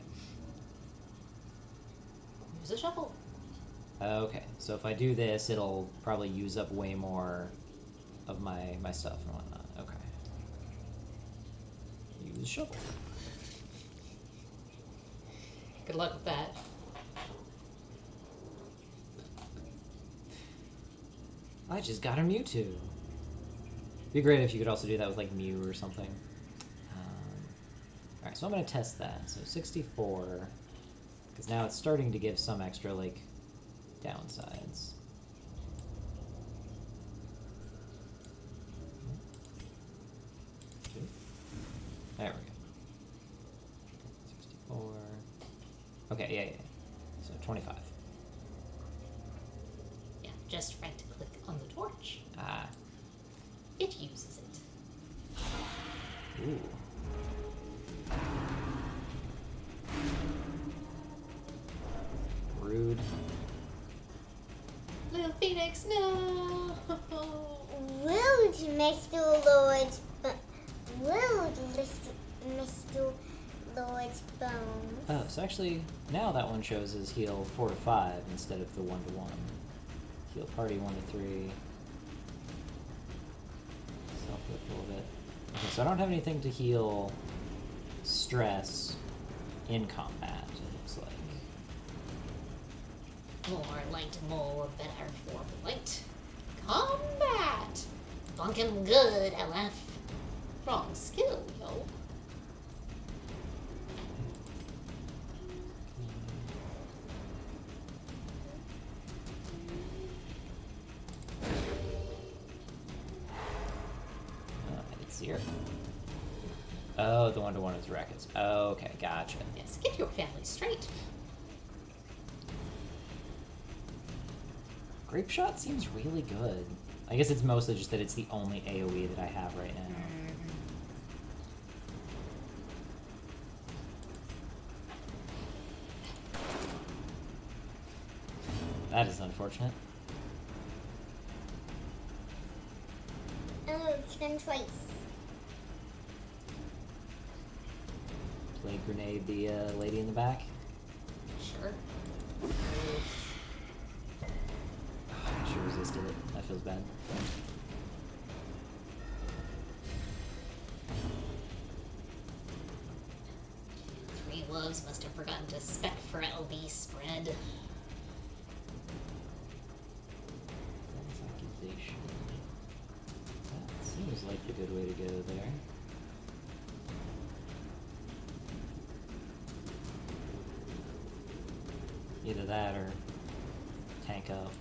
Use a shovel. Okay, so if I do this, it'll probably use up way more of my stuff and whatnot. Okay. Use shovel. Good luck with that. I just got a Mewtwo. Be great if you could also do that with like Mew or something. Alright, so I'm going to test that. So 64, because now it's starting to give some extra like downsides. There we go. 64. Okay, yeah. So 25. Yeah, just right click on the torch. Ah. It uses it. Ooh. Rude. Little Phoenix, no! Rude, Mr. Lord. Rude, Mr. Lord Bones. Oh, so actually, now that one shows as heal 4 to 5 instead of the 1 to 1. Heal party 1 to 3. Self-whip a little bit. Okay, so I don't have anything to heal stress in combat, it looks like. More light, more better for light. Combat! Funkin' good, LF. Strong skill, yo. It's here. Oh, the 1 to 1 is Rackets. Okay, gotcha. Yes, get your family straight. Grape Shot seems really good. I guess it's mostly just that it's the only AoE that I have right now. That is unfortunate. Oh, it's been twice. Play grenade the lady in the back. Sure. She resisted it. That feels bad. Three Wolves must have forgotten to spec for LB spread. That's accusation. That seems like a good way to go there. Either that or tank up.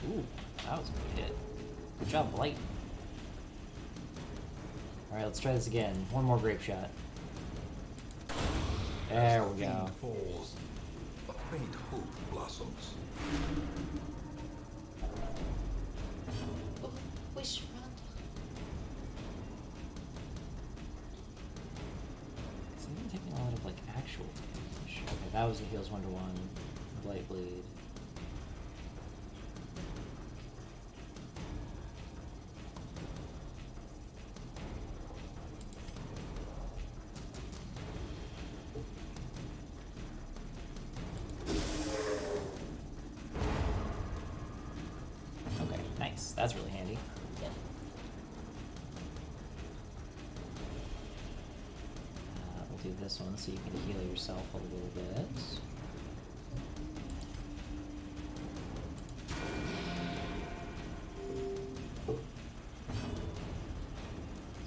Ooh, that was a good hit. Good job, Blight. Alright, let's try this again. One more grape shot. There we go. Fiend falls, a faint hope blossoms. Oh, we should run. So I'm taking a lot of like actual damage. Okay, that was the heals 1 to 1. Blight bleed. Okay, nice. That's really handy. Yep. We'll do this one so you can heal yourself a little bit.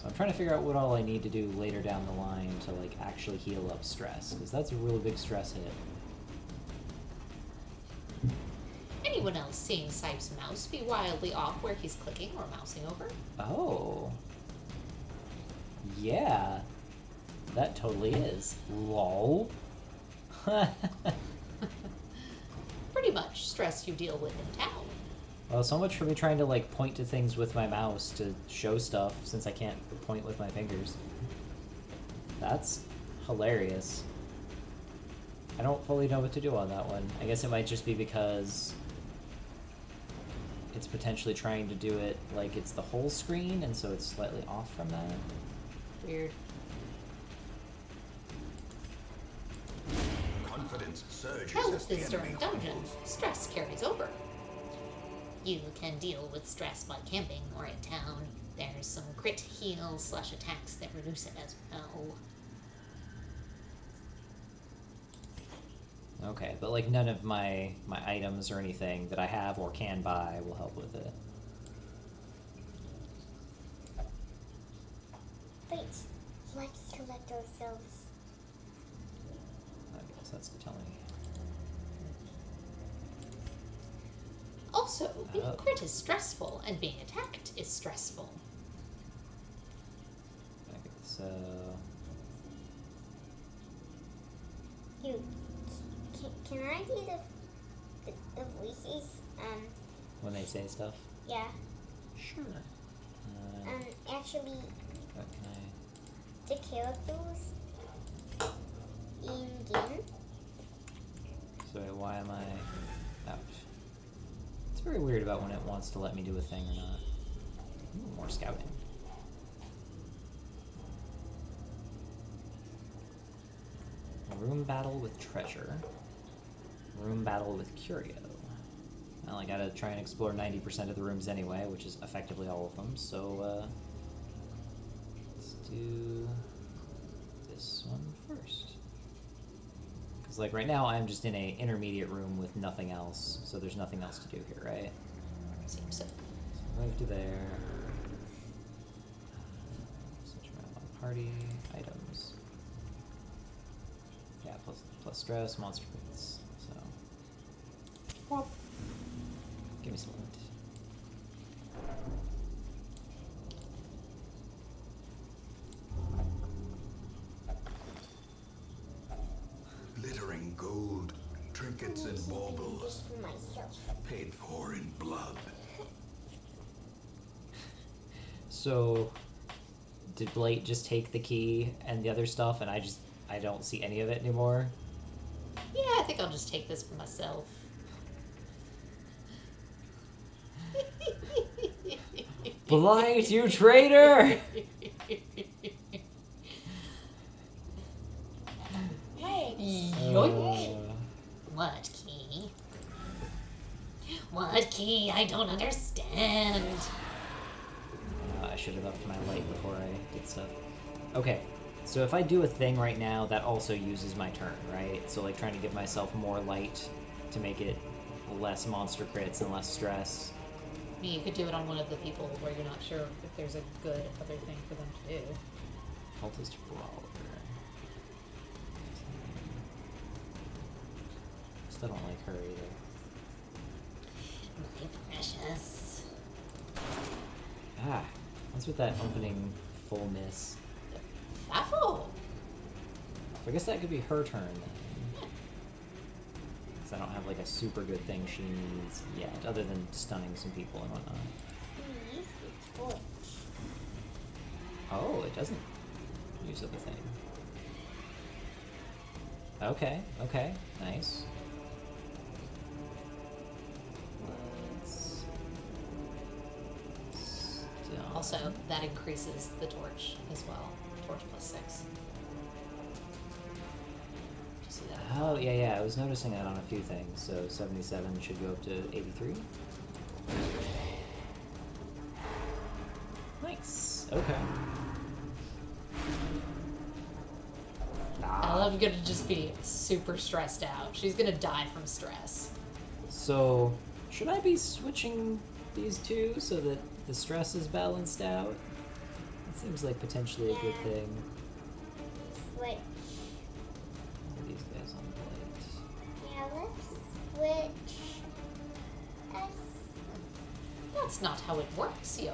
So I'm trying to figure out what all I need to do later down the line to like actually heal up stress, because that's a really big stress hit. Anyone else seeing Sipe's mouse be wildly off where he's clicking or mousing over? Oh. Yeah. That totally is. Lol. Pretty much stress you deal with in town. Well, so much for me trying to like point to things with my mouse to show stuff since I can't point with my fingers. That's hilarious. I don't fully know what to do on that one. I guess it might just be because it's potentially trying to do it like it's the whole screen, and so it's slightly off from that. Weird. Confidence surges as Health the is enemy during dungeon. humbles. Stress carries over. You can deal with stress by camping or in town. There's some crit heals / attacks that reduce it as well. Okay, but like none of my items or anything that I have or can buy will help with it. Wait, let's collect ourselves. I guess that's telling me. Also, being Oh. crit is stressful, and being attacked is stressful. Okay, so You, can I do the voices? when they say stuff, Yeah. sure. Actually, What can the characters in game. So why am I... Ouch. It's very weird about when it wants to let me do a thing or not. Ooh, more scouting. Room battle with treasure. Room battle with curio. Well, I gotta try and explore 90% of the rooms anyway, which is effectively all of them, so, let's do this one first. Because, like, right now I'm just in a intermediate room with nothing else, so there's nothing else to do here, right? Seems so. So move to there. Switch around on party. Items. Yeah, plus stress, monster crits, so... Well, give me some loot. Glittering gold, trinkets and baubles, Just for myself. paid for in blood. So, did Blake just take the key and the other stuff, and I don't see any of it anymore? Yeah, I think I'll just take this for myself. Blight, you traitor! Yoink! What key? What key? I don't understand. I should have upped my light before I did stuff. Okay, so if I do a thing right now, that also uses my turn, right? So, like, trying to give myself more light to make it less monster crits and less stress. I mean, you could do it on one of the people where you're not sure if there's a good other thing for them to do. Cultist Brawler. Still don't like her either. My precious. Ah, what's with that opening full miss? Faffle! I guess that could be her turn then. Because I don't have like a super good thing she needs yet, other than stunning some people and whatnot. Use the torch. Oh, it doesn't use up a thing. Okay, okay, nice. Let's... stun. Also, that increases the torch as well. Torch plus 6. Did you see that? Oh, yeah, I was noticing that on a few things. So 77 should go up to 83. Nice. Okay. I'm gonna just be super stressed out. She's gonna die from stress. So, should I be switching these two so that the stress is balanced out? It seems like potentially a good thing. Switch. Put these guys on the Yeah, let's switch. Us. That's not how it works, yo.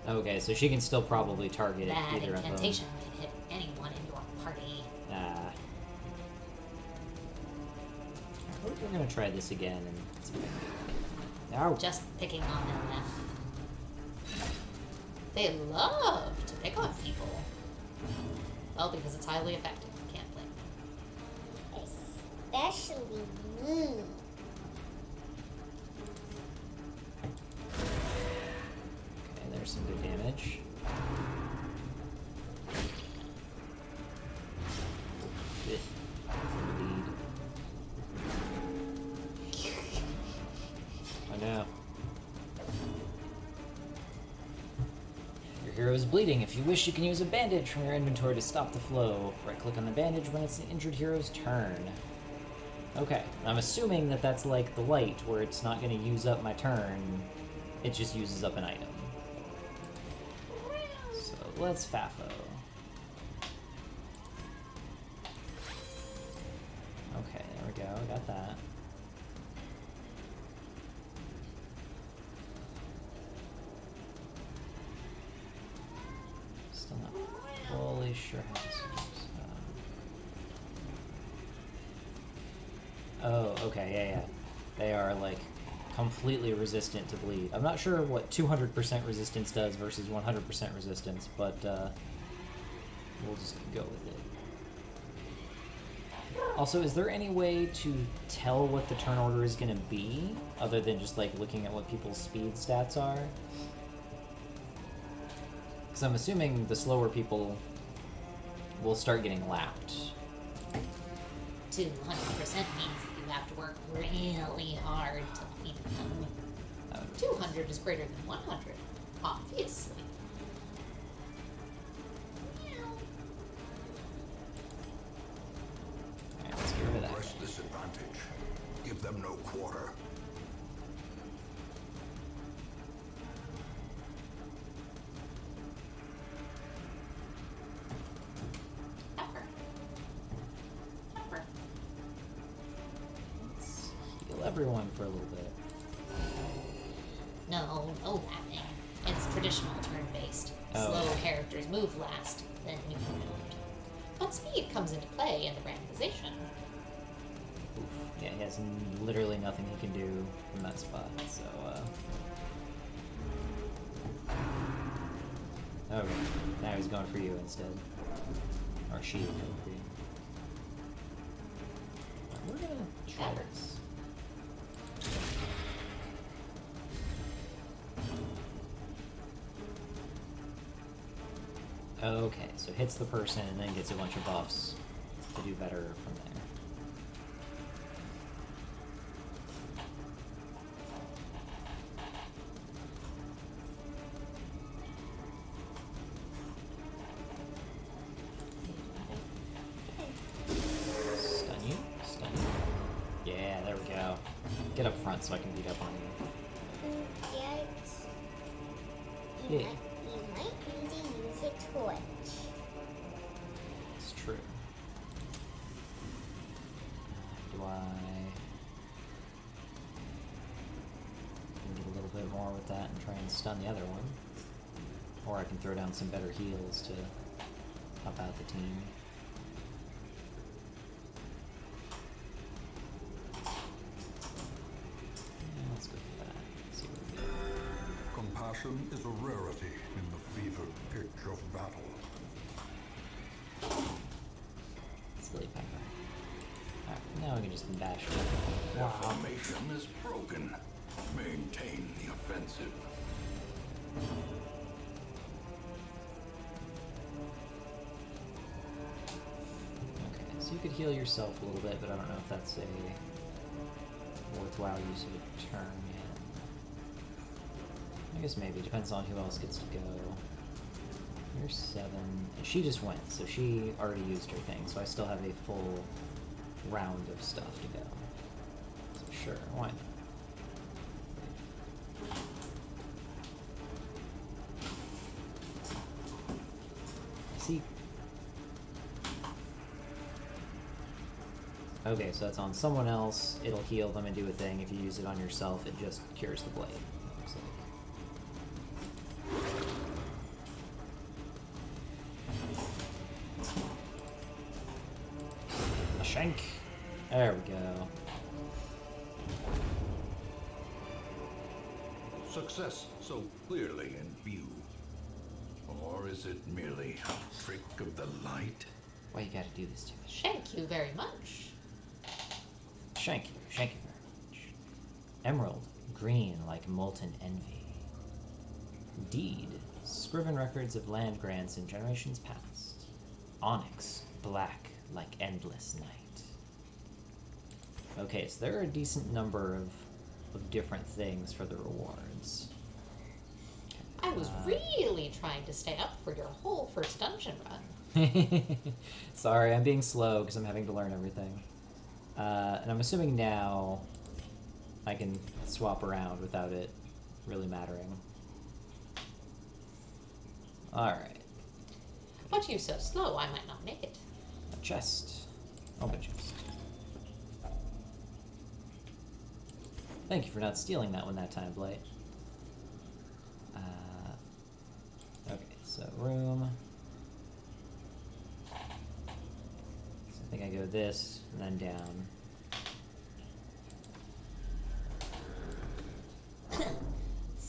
Okay, so she can still probably target That either of them. incantation can hit anyone in your party. Ah. We're gonna try this again and see if I can get it. Ow! Just picking on them. They love to pick on people. Well, because it's highly effective. Can't blame them. Especially me. Okay, there's some good damage. Ugh, bleed. Oh no. Your hero is bleeding. If you wish, you can use a bandage from your inventory to stop the flow. Right-click on the bandage when it's the injured hero's turn. Okay, I'm assuming that that's like the light, where it's not going to use up my turn, it just uses up an item. So let's Fafo. Okay, there we go, got that. Still not fully sure how this works. Oh, okay, yeah. They are like completely resistant to bleed. I'm not sure what 200% resistance does versus 100% resistance, but we'll just go with it. Also, is there any way to tell what the turn order is going to be, other than just, like, looking at what people's speed stats are? Because I'm assuming the slower people will start getting lapped. 200% means that you have to work really hard to beat them. 200 is greater than 100, obviously. Alright, let's get rid of that. Press this advantage. Give them no quarter. Pepper. Pepper. Let's heal everyone for a little bit. No lapping. It's traditional turn-based. Oh. Slow characters move last, then move moved. But speed comes into play in the randomization. Oof. Yeah, he has literally nothing he can do from that spot, so, Okay, now he's going for you instead. Or she is going for you. We're gonna try this. Okay, so hits the person and then gets a bunch of buffs to do better from there. Stun you? Stun you? Yeah, there we go. Get up front so I can beat up on you. You Yeah. might need to use a torch. It's true. Do I can get a little bit more with that and try and stun the other one? Or I can throw down some better heals to help out the team. Yeah, let's go for that. See what we get. Compassion is a rarity in the fevered pitch of battle. Silly pepper. Alright, now we can just bash it. Their formation is broken. Maintain the offensive. Okay, so you could heal yourself a little bit, but I don't know if that's a worthwhile use of a turn yet. I guess maybe. Depends on who else gets to go. You're 7. And she just went, so she already used her thing, so I still have a full round of stuff to go. So sure, why not? See? Okay, so that's on someone else, it'll heal them and do a thing. If you use it on yourself, it just cures the blade. Looks like. A shank. There we go. Success so clearly in view. Or is it merely a trick of the light? Why you gotta do this to me? Thank you very much. Thank you very much. Emerald, green like molten envy. Deed, scriven records of land grants in generations past. Onyx, black like endless night. Okay, so there are a decent number of different things for the rewards. I was really trying to stay up for your whole first dungeon run. Sorry, I'm being slow because I'm having to learn everything. And I'm assuming now I can swap around without it really mattering. Alright. But you so slow, I might not make it. A chest. Open chest. Thank you for not stealing that one that time, Blight. Okay, so room. So I think I go this, and then down.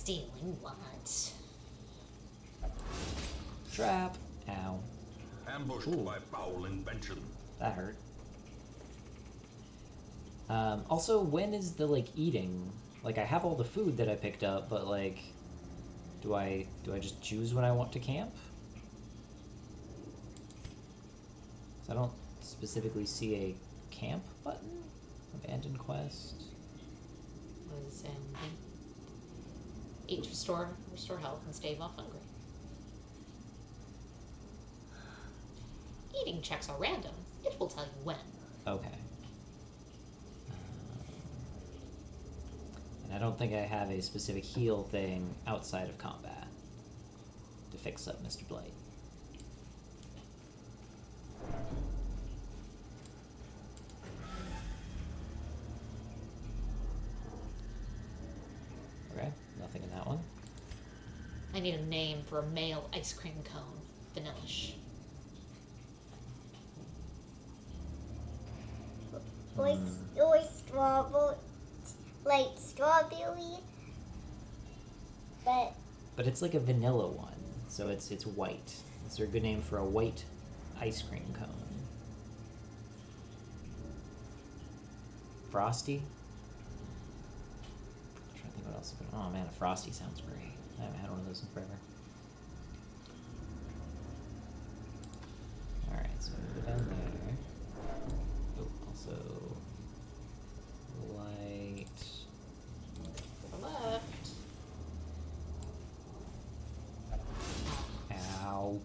Stealing what? Trap. Ow. Ambushed Ooh. by foul invention. That hurt. Also, when is the, like, eating? Like, I have all the food that I picked up, but, like, do I just choose when I want to camp? 'Cause I don't specifically see a camp button. Abandoned quest. Was eat to restore health and stave off hunger. Eating checks are random. It will tell you when. Okay. And I don't think I have a specific heal thing outside of combat to fix up Mr. Blight. Okay, nothing in that one. I need a name for a male ice cream cone. Vanillish. Or strawberry, like strawberry, but But it's like a vanilla one, so it's white. Is there a good name for a white ice cream cone? Frosty? I'm trying to think what else. Oh man, a Frosty sounds great. I haven't had one of those in forever. Alright, so we go down there. Oh, also light. To the left. Ow.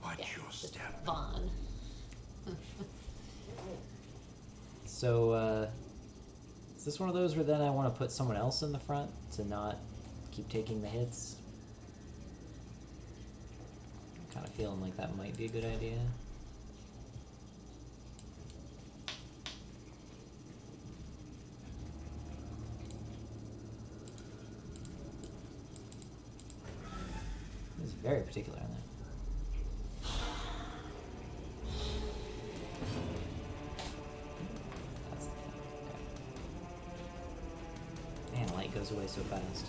Watch Yeah, your just step. Vaughn. So, is this one of those where then I want to put someone else in the front to not keep taking the hits? I'm kind of feeling like that might be a good idea. He's very particular on that. That's the thing. Okay. Man, light goes away so fast.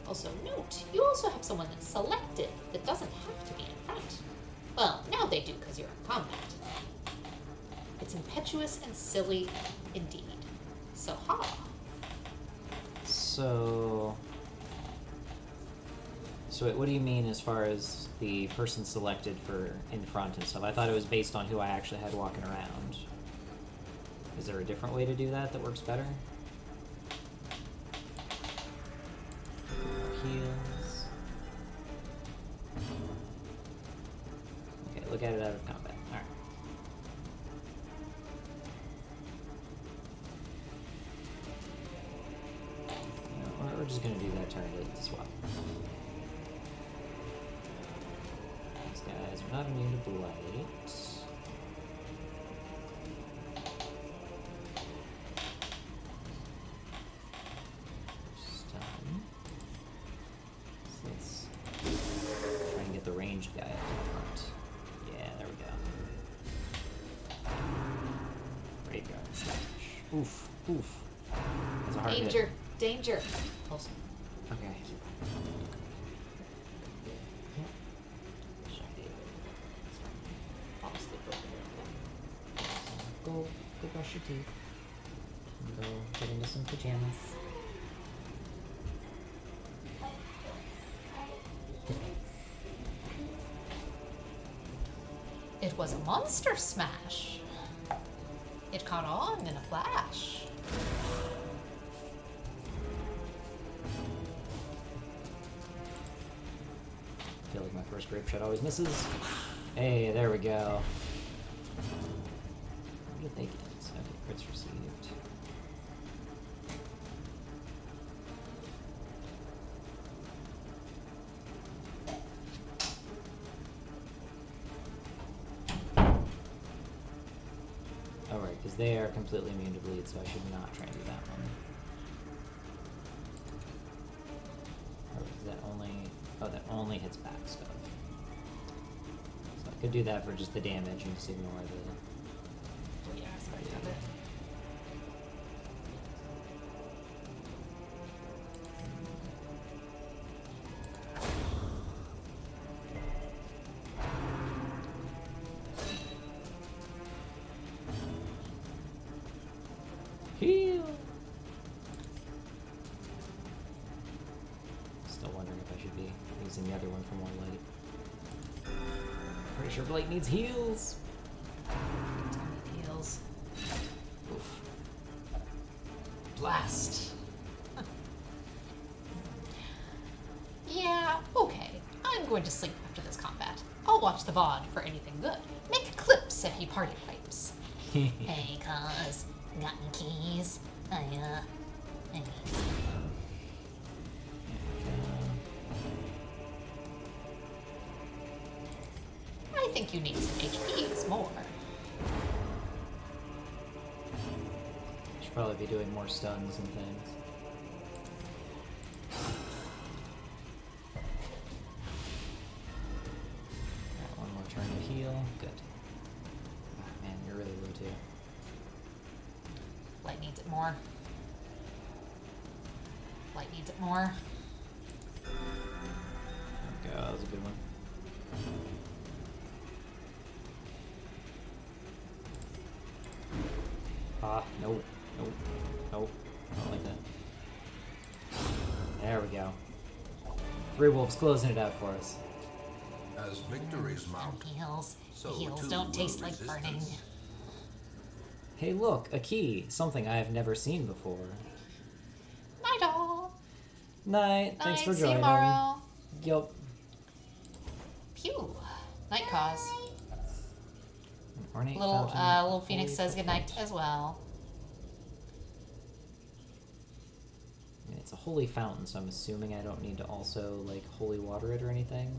Also, note, you also have someone that's selected that doesn't have to be in front. Well, now they do because you're in combat. It's impetuous and silly indeed. So, ha! So what do you mean as far as the person selected for in front and stuff? I thought it was based on who I actually had walking around. Is there a different way to do that that works better? Heals. Okay, look at it out of combat. Alright. You know, we're just gonna do that target swap. These guys are not immune to blight. Stun. So let's try and get the ranged guy up in front. Yeah, there we go. Graveyard slash. Oof, oof. That's a hard Danger! hit. Danger! Also, Okay. Go brush your teeth. And go get into some pajamas. it was a monster smash. It caught on in a flash. I feel like my first grape shot always misses. Hey, there we go. What did they get? So, crits received. Alright, because they are completely immune to bleed, so I should not try and do that one. Or is that only... Oh, that only hits back stuff. So I could do that for just the damage and just ignore the... Yeah, sorry, for more light. Pretty sure Blight needs heals. Heals. Oof. Blast. Yeah, okay. I'm going to sleep after this combat. I'll watch the VOD for anything good. Make clips if he party pipes. Hey, cuz. Got any keys? Hey. I think you need some HPs more. Should probably be doing more stuns and things. Got one more turn to heal. Good. Oh, man, you're really low too. Light needs it more. Light needs it more. There we go. That was a good one. Ah, nope, nope, nope. I don't like that. There we go. Grey Wolf's closing it out for us. As victories mount, Heals. so Heals too don't will taste like burning. resistance. Hey, look, a key. Something I have never seen before. Night all. Night. Thanks for See you joining. tomorrow. Yup. Pew. Night cause. Ornate Little fountain, little Phoenix holy says goodnight fountain. as well. I mean, it's a holy fountain, so I'm assuming I don't need to also, like, holy water it or anything.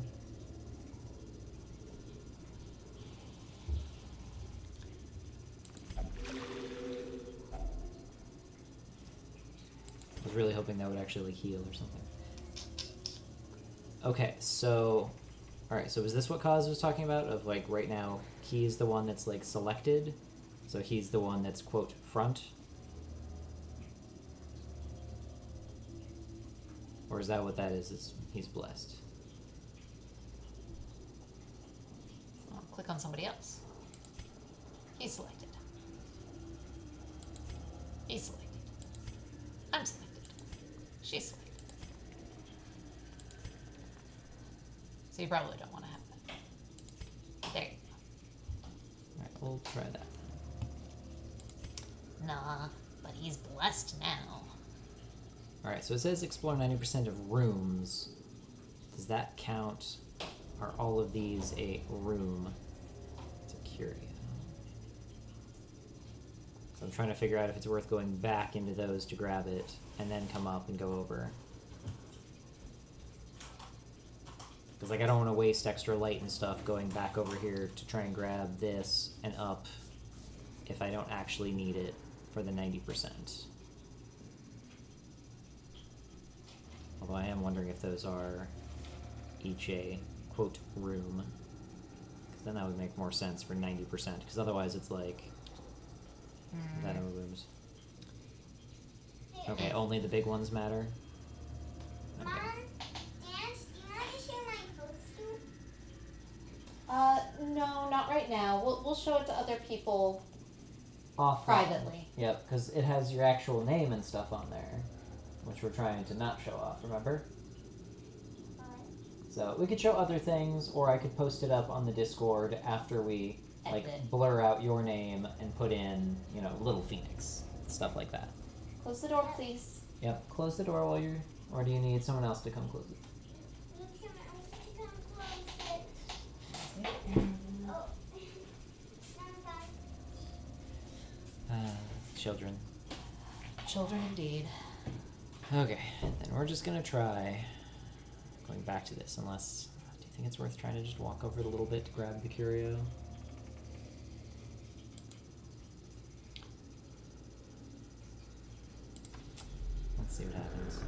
I was really hoping that would actually, like, heal or something. Okay, so... Alright, so was this what Kaz was talking about? Of, like, right now, he's the one that's, like, selected. So he's the one that's, quote, front. Or is that what that is he's blessed? I'll click on somebody else. He's selected. He's selected. I'm selected. She's selected. So you probably don't want to have that. There you Alright, we'll try that. go. Nah, but he's blessed now. Alright, so it says explore 90% of rooms. Does that count? Are all of these a room? It's a curio. So I'm trying to figure out if it's worth going back into those to grab it, and then come up and go over. Because, like, I don't want to waste extra light and stuff going back over here to try and grab this and up if I don't actually need it for the 90%. Although I am wondering if those are each a, quote, room. Because then that would make more sense for 90%. Because otherwise it's like... that are rooms. Okay, only the big ones matter? Mom, Dad, do you want to share my costume? No, not right now. We'll show it to other people Off privately. Yep, because it has your actual name and stuff on there. Which we're trying to not show off, remember? So we could show other things, or I could post it up on the Discord after we like Edit. blur out your name and put in, you know, Little Phoenix. Stuff like that. Close the door, please. Yep, close the door while you're... Or do you need someone else to come close it? Need someone else to come close it. Oh. Children. Children indeed. Okay, then we're just gonna try going back to this, unless... Do you think it's worth trying to just walk over it a little bit to grab the curio? Let's see what happens.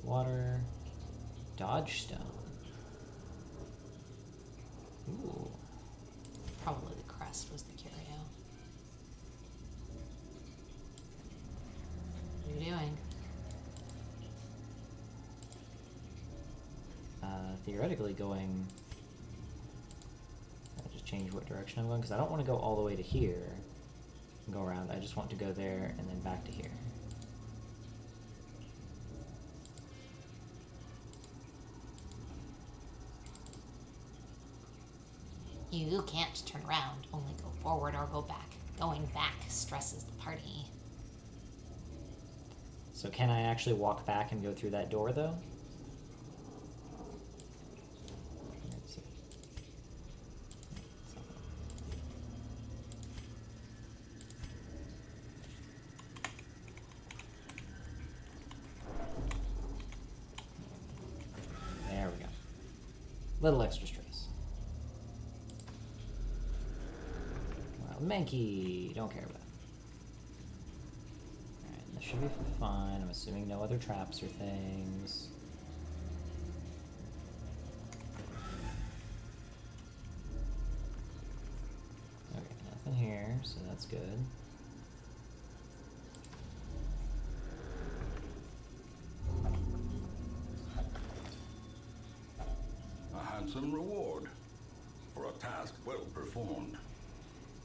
Water. Dodge stone. Ooh. Probably the crest was the curio. What are you doing? theoretically going... I'll just change what direction I'm going, because I don't want to go all the way to here and go around. I just want to go there and then back to here. You can't turn around, only go forward or go back. Going back stresses the party. So can I actually walk back and go through that door, though? Let's see. There we go. Little extra stress. Mankey, don't care about it. Alright, this should be fine. I'm assuming no other traps or things. Okay, nothing here, so that's good. A handsome reward for a task well performed.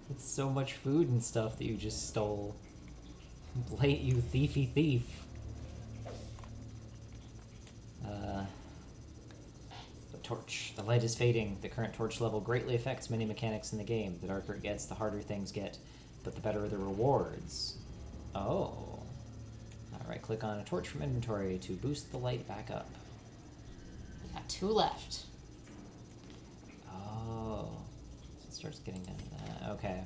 It's so much food and stuff that you just stole. Blate, you thiefy thief. The torch. The light is fading. The current torch level greatly affects many mechanics in the game. The darker it gets, the harder things get, but the better the rewards. Oh. Alright, click on a torch from inventory to boost the light back up. We got 2 left. Oh. So it starts getting down to that. Okay.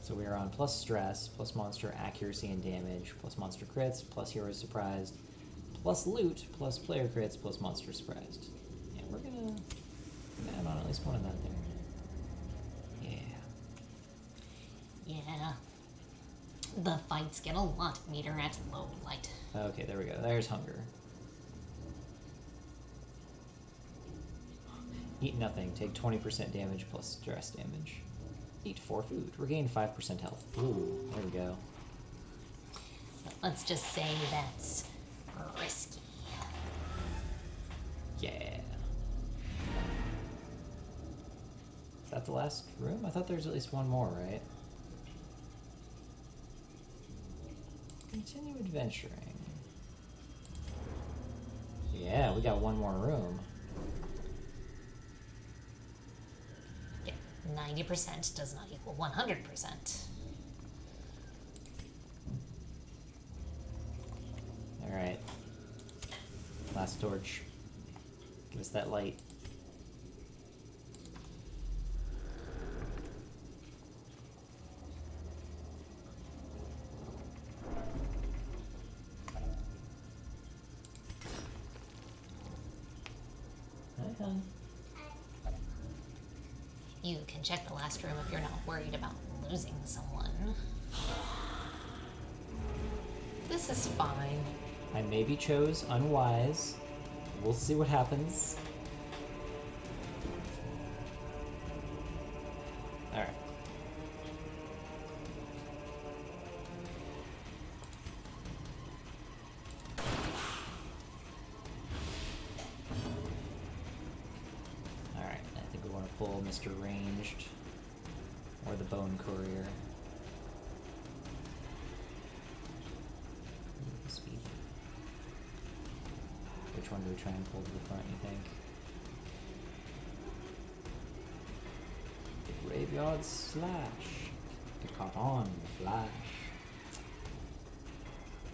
So we are on plus stress, plus monster accuracy and damage, plus monster crits, plus hero surprised, plus loot, plus player crits, plus monster surprised. Yeah, we're gonna add on at least one of that there. Yeah. Yeah. The fights get a lot meter at low light. Okay, there we go. There's hunger. Eat nothing. Take 20% damage plus stress damage. Eat 4 food. Regain 5% health. Ooh, there we go. Let's just say that's risky. Yeah. Is that the last room? I thought there was at least one more, right? Continue adventuring. Yeah, we got one more room. 90% does not equal 100%. Alright. Last torch. Give us that light. Hi. You can check the last room if you're not worried about losing someone. This is fine. I maybe chose unwise. We'll see what happens. Alright. Alright, I think we want to pull Mr. Ranged or the Bone Courier. Speed. Which one do we try and pull to the front, you think? The Graveyard Slash. Get caught on the flash.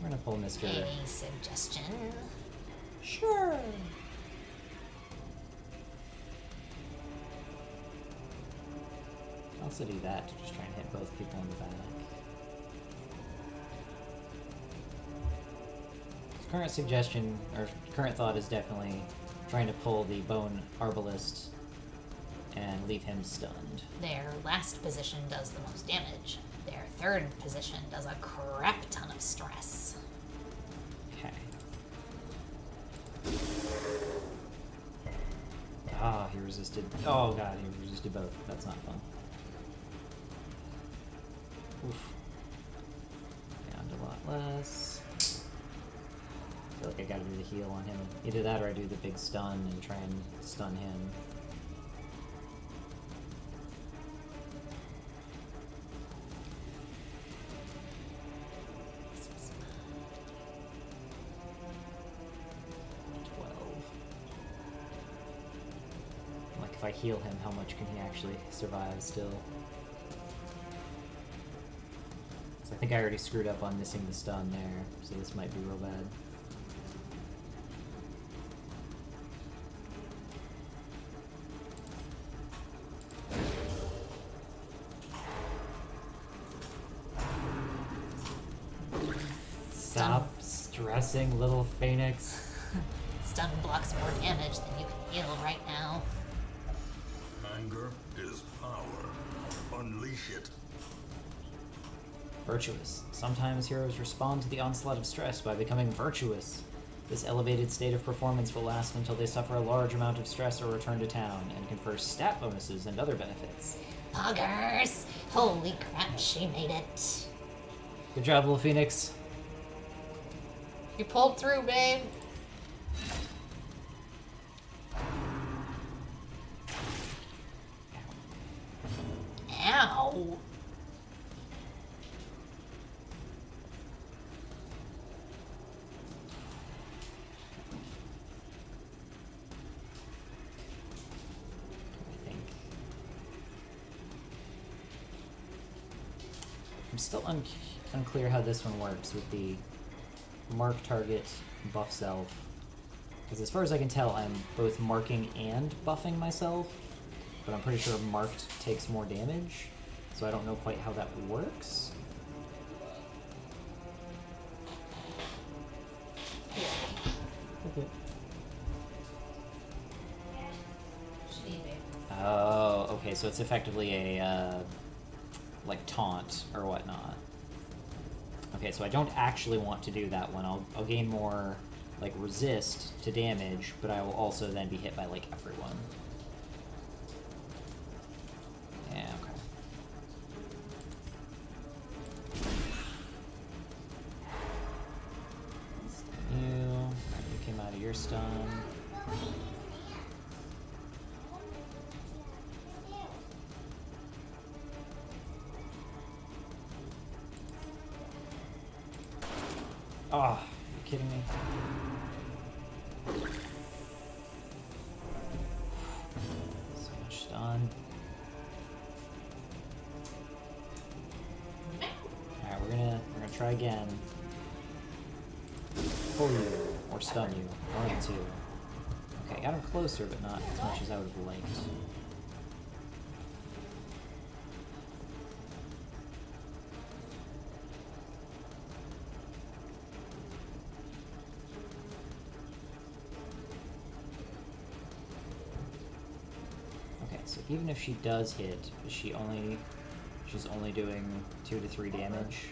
We're gonna pull Mr. Any suggestion? Sure. I'll also do that to just try and hit both people in the back. Current suggestion, or current thought, is definitely trying to pull the Bone Arbalist and leave him stunned. Their last position does the most damage. Their third position does a crap ton of stress. Okay. Ah, he resisted. Oh god, he resisted both. That's not fun. Oof. Down to a lot less. I feel like I I gotta do the heal on him. Either that or I do the big stun and try and stun him. Like, if I heal him, how much can he actually survive still? So I think I already screwed up on missing the stun there, so this might be real bad. Stop stressing, little Phoenix. Stun blocks more damage than you can heal right now. Anger is power. Unleash it. Virtuous. Sometimes heroes respond to the onslaught of stress by becoming virtuous. This elevated state of performance will last until they suffer a large amount of stress or return to town, and confers stat bonuses and other benefits. Poggers! Holy crap, she made it. Good job, little Phoenix. You pulled through, babe. Ow. I'm still unclear how this one works with the mark target buff self. Because as far as I can tell, I'm both marking and buffing myself, but I'm pretty sure marked takes more damage, so I don't know quite how that works. Okay. Oh, okay, so it's effectively a, like, taunt or whatnot. Okay, so I don't actually want to do that one. I'll gain more, like, resist to damage, but I will also then be hit by, like, everyone. Yeah, okay. Stun you. Alright, you came out of your stun. Oh, are you kidding me? So much stun. Alright, we're gonna try again. Pull you, or stun you. One of the two. Okay, got him closer, but not as much as I would have liked. So even if she does hit, she's only doing 2 to 3 damage.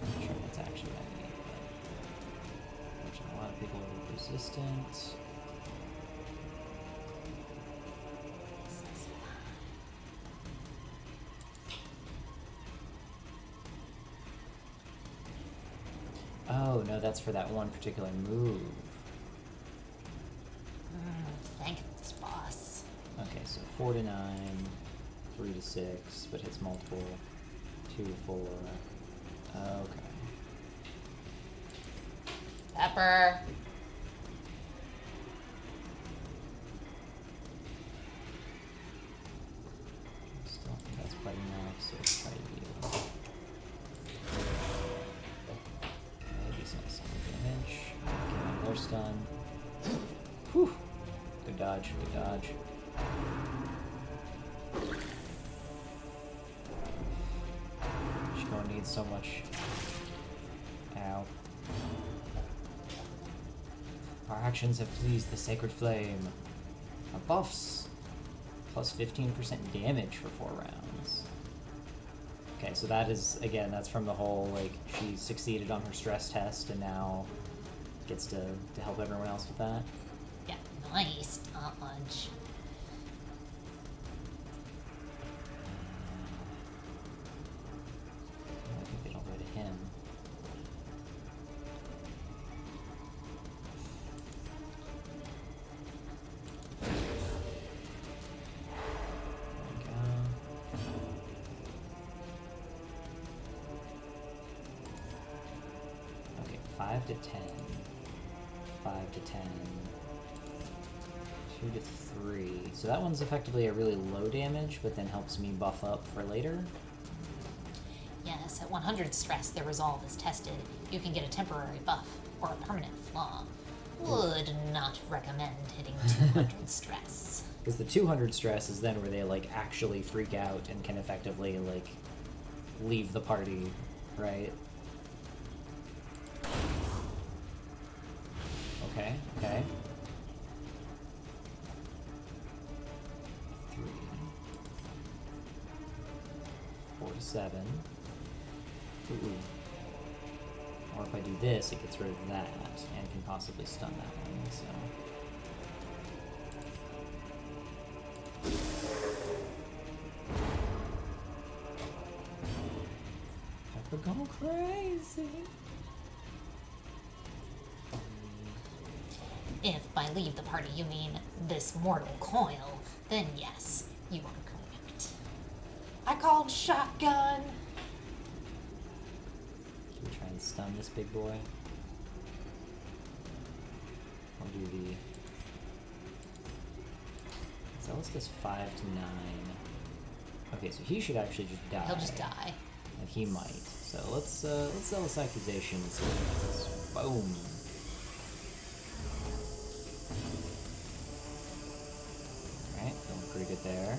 I'm not sure that's actually what I need, but unfortunately a lot of people are resistant. Oh, no, that's for that one particular move. Thank this boss. Okay, so 4 to 9, 3 to 6, but hits multiple, 2 to 4. Okay. Pepper. Still think that's quite enough, so let's try to heal. Damage. Okay, another stun. Whew. Good dodge, good dodge. She's gonna need so much. Ow. Our actions have pleased the sacred flame. Our buffs. Plus 15% damage for 4 rounds. Okay, so that is, again, that's from the whole, like, she succeeded on her stress test and now gets to help everyone else with that. Nice dodge. I think they don't go to him. There we go. Okay, 5 to 10. 5 to 10. 2 to 3. So that one's effectively a really low damage, but then helps me buff up for later. Yes, at 100 stress, their resolve is tested. You can get a temporary buff or a permanent flaw. Would not recommend hitting 200 stress. Because the 200 stress is then where they like actually freak out and can effectively like leave the party, right? Okay, okay. 3. 4 to 7. Ooh. Or if I do this, it gets rid of that and can possibly stun that one, so. Pepper going crazy. If by leave the party you mean this mortal coil, then yes, you are correct. I called shotgun. Should we try and stun this big boy? Or do the... Zealous does 5 to 9. Okay, so he should actually just die. He'll just die. And he might. So let's Zealous Accusations. Boom. Alright, feeling pretty good there.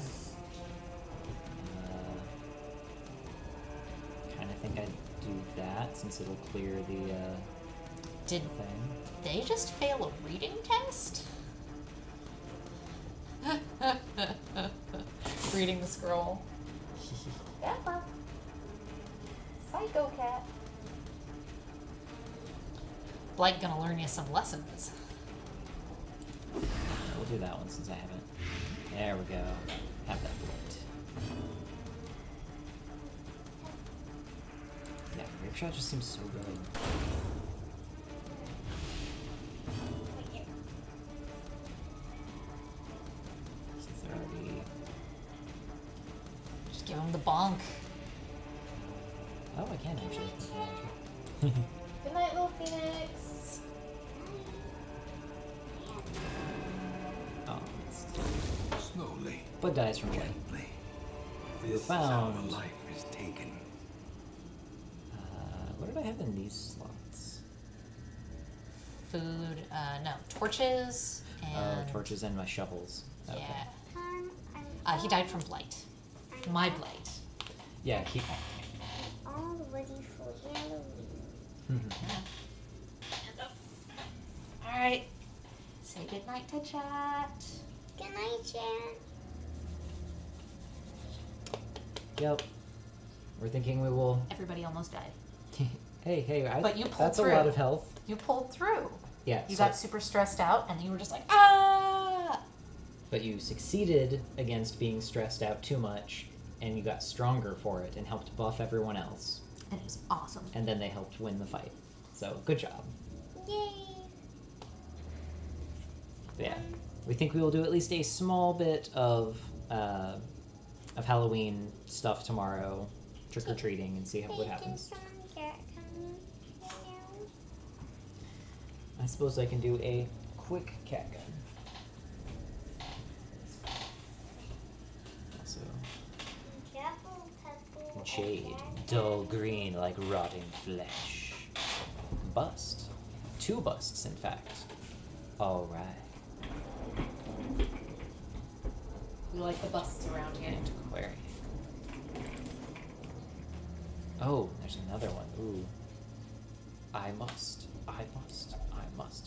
Kinda think I'd do that since it'll clear the Did thing. they just fail a reading test? Reading the scroll. Pepper. Psycho cat. Blight gonna learn you some lessons. We'll do that one since I haven't. There we go. Have that blight. Yeah, Rave Shot just seems so good. Since they're already... Just give him the bonk. Oh, I can actually. Good night, little Phoenix. Oh, it's... Slowly, Bud dies from blight. gently. We were This is how found. a life is taken. What did I have in these slots? Food, no, torches and... Torches and my shovels. Okay. Yeah. He died from blight. My blight. Yeah, keep... All ready for Halloween. Alright. Say goodnight to chat. Good night, Jan. Yep. We're thinking we will... Everybody almost died. hey, But you pulled that's through. a lot of health. You pulled through. Yeah, You so- got super stressed out and you were just like, ah! But you succeeded against being stressed out too much, and you got stronger for it and helped buff everyone else. And it was awesome. And then they helped win the fight. So, good job. Yay. But yeah, we think we will do at least a small bit of Halloween stuff tomorrow, trick-or-treating, and see what happens. I suppose I can do a quick cat gun. Also, jade, dull green like rotting flesh. Bust. 2 busts, in fact. Alright. We like the busts around here. Antiquarian. Oh, there's another one. Ooh. I must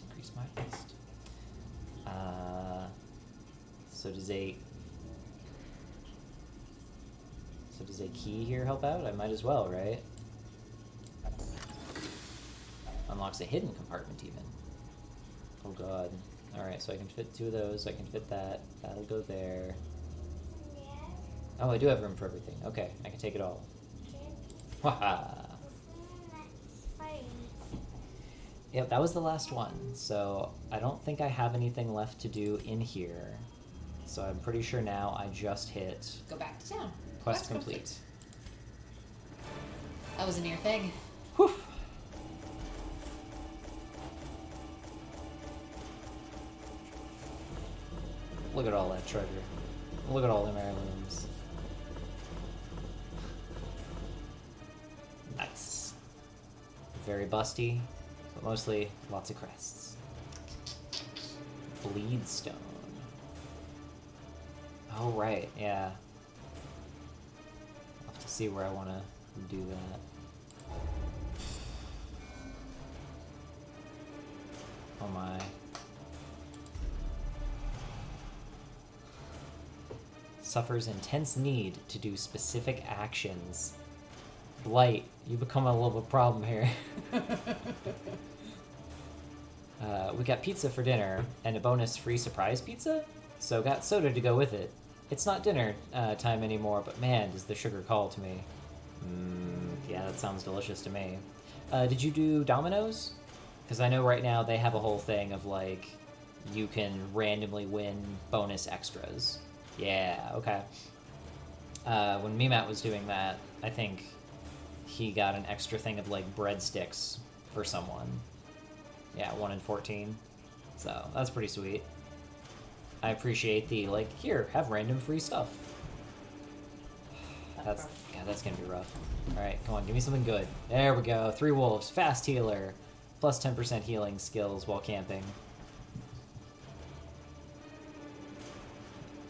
increase my list. So does a key here help out? I might as well, right? Unlocks a hidden compartment even. Oh god. Alright, so I can fit 2 of those, I can fit that. That'll go there. Yeah. Oh, I do have room for everything. Okay, I can take it all. Haha! That's fine. Yep, that was the last one. So I don't think I have anything left to do in here. So I'm pretty sure now I just hit Go back to town. quest complete. That was a near thing. Whew! Look at all that treasure. Look at all them heirlooms. Nice. Very busty, but mostly lots of crests. Bleedstone. Oh, right, yeah. I'll have to see where I want to do that. Oh my. Suffers intense need to do specific actions. Blight, you become a little bit of a problem here. We got pizza for dinner, and a bonus free surprise pizza? So got soda to go with it. It's not dinner time anymore, but man, does the sugar call to me. Yeah, that sounds delicious to me. Did you do Domino's? Because I know right now they have a whole thing of, like, you can randomly win bonus extras. Yeah, okay. When Mimat was doing that, I think he got an extra thing of, like, breadsticks for someone. Yeah, 1 in 14. So, that's pretty sweet. I appreciate the, like, here, have random free stuff. That's gonna be rough. Alright, come on, give me something good. There we go. 3 wolves, fast healer, plus 10% healing skills while camping.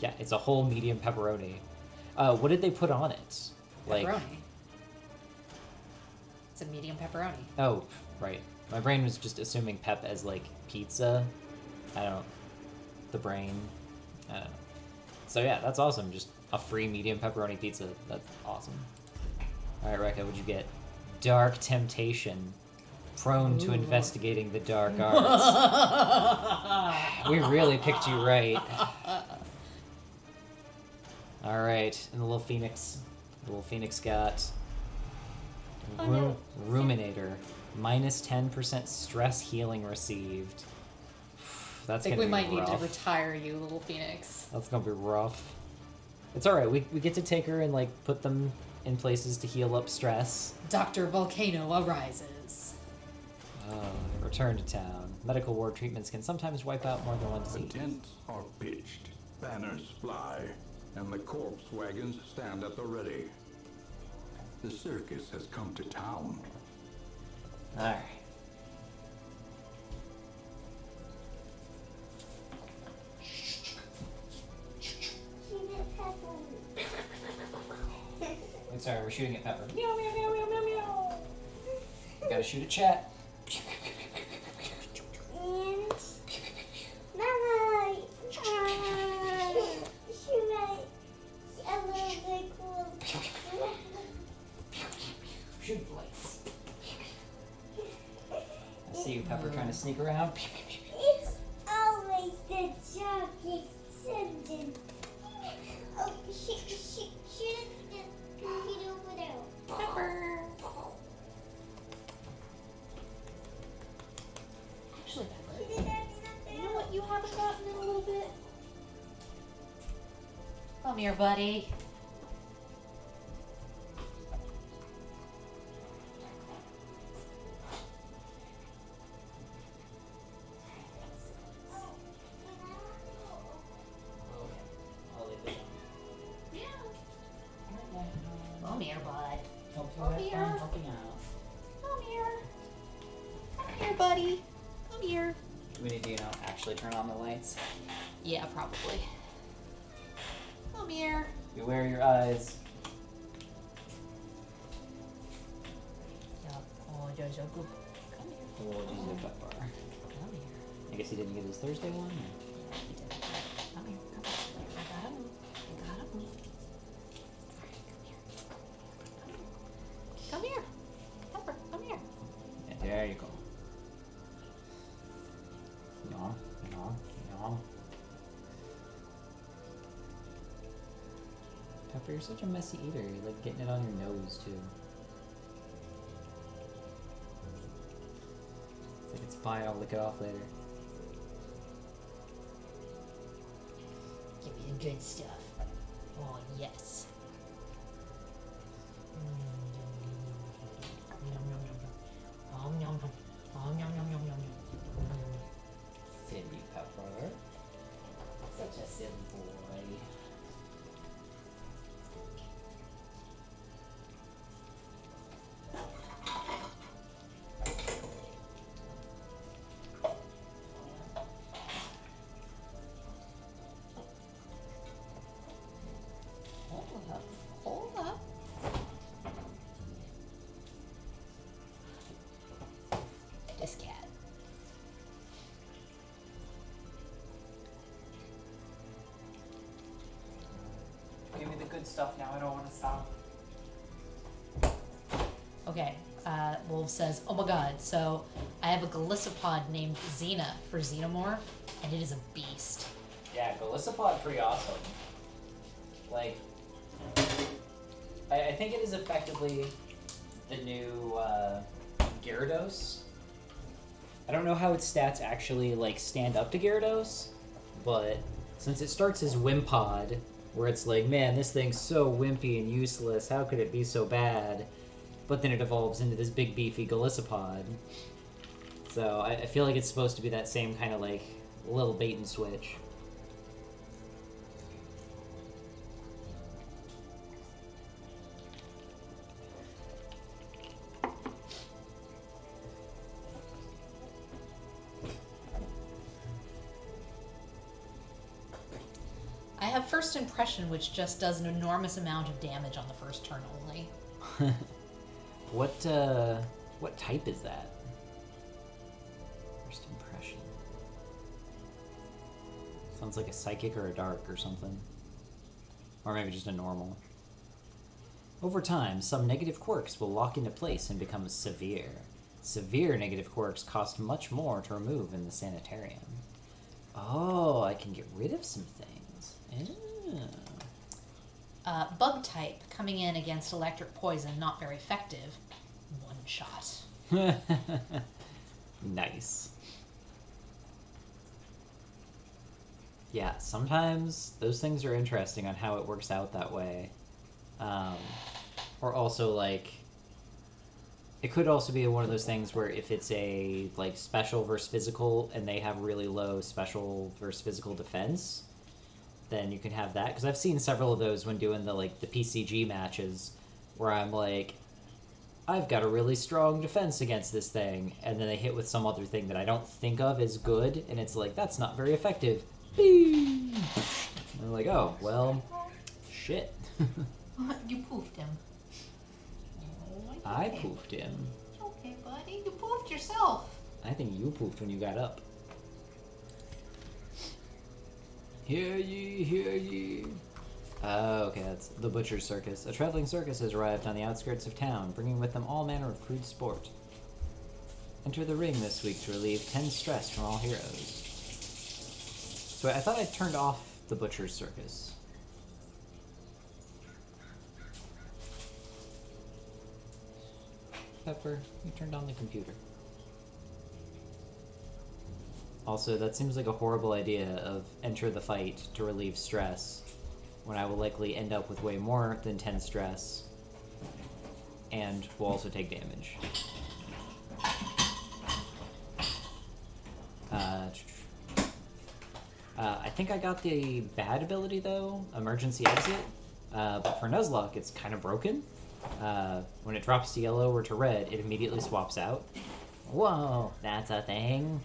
Yeah, it's a whole medium pepperoni. What did they put on it? Like, Pepperoni. It's a medium pepperoni. oh, right. My brain was just assuming pep as, like, pizza. The brain. I don't know. So yeah, that's awesome. Just a free medium pepperoni pizza. That's awesome. Alright, Rekka, what'd you get? Dark Temptation. Prone to investigating the dark arts. We really picked you right. Alright, and the little phoenix. The little phoenix got... Ruminator. Minus 10% stress healing received. That's I think gonna we might be rough. need to retire you, little phoenix. That's gonna be rough. It's alright, we get to take her and, like, put them in places to heal up stress. Dr. Volcano arises. Return to town. Medical ward treatments can sometimes wipe out more than one The disease. tents are pitched, banners fly, and the corpse wagons stand at the ready. The circus has come to town. Alright. Wait, sorry, we're shooting at Pepper. Meow, meow, meow, meow, meow, meow. We gotta shoot at chat. And Mama, she might a little bit cool. Shoot lights. I see you, Pepper, trying to sneak around. It's always the jockey sending. Oh, shoot the computer over there. Pepper. Actually, Pepper, you know what you haven't gotten in a little bit? Come here, buddy. Come here, bud. Come here. Come here. Come here, buddy. Come here. We need to, actually turn on the lights. Yeah, probably. Come here. Beware your eyes. Oh, Jojo, good. Come here. Oh, Jesus, Pepper. Come here. I guess he didn't get his Thursday one. He did. Come here. Come here. I gotta move. I gotta move. Alright, come here. Come here. Pepper, come here. Yeah, there you go. Yawn, yawn, Pepper, you're such a messy eater. You like getting it on your nose, too. It's like, it's fine, I'll lick it off later. Give me the good stuff. Oh, yes. Silly Pepper. Such a silly boy. Hold up. This cat. Give me the good stuff now, I don't want to stop. Okay, Wolf says, oh my god, so I have a Galissapod named Xena for Xenomorph, and it is a beast. Yeah, Galissapod pretty awesome. Like, I think it is effectively the new Gyarados. I don't know how its stats actually like stand up to Gyarados, but since it starts as Wimpod, where it's like, man, this thing's so wimpy and useless, how could it be so bad? But then it evolves into this big beefy Galissapod. So I feel like it's supposed to be that same kind of like little bait and switch. I have First Impression, which just does an enormous amount of damage on the first turn only. What type is that? First Impression. Sounds like a psychic or a dark or something. Or maybe just a normal. Over time, some negative quirks will lock into place and become severe. Severe negative quirks cost much more to remove in the sanitarium. Oh, I can get rid of some things. Bug type, coming in against electric poison, not very effective. One shot. Nice. Yeah, sometimes those things are interesting on how it works out that way. Or also, like, it could also be one of those things where if it's a, like, special versus physical and they have really low special versus physical defense, then you can have that. Because I've seen several of those when doing the, like, the PCG matches where I'm like, I've got a really strong defense against this thing, and then they hit with some other thing that I don't think of as good, and it's like, that's not very effective. Bing! And I'm like, oh, well, shit. You poofed him. I poofed him. Okay, buddy, you poofed yourself. I think you poofed when you got up. Hear ye, hear ye. Okay, that's the Butcher's Circus. A traveling circus has arrived on the outskirts of town, bringing with them all manner of crude sport. Enter the ring this week to relieve 10 stress from all heroes. So I thought I turned off the Butcher's Circus. Pepper, you turned on the computer. Also, that seems like a horrible idea of enter the fight to relieve stress, when I will likely end up with way more than 10 stress, and will also take damage. I think I got the bad ability though, Emergency Exit, but for Nuzlocke it's kind of broken. When it drops to yellow or to red, it immediately swaps out. Whoa, that's a thing?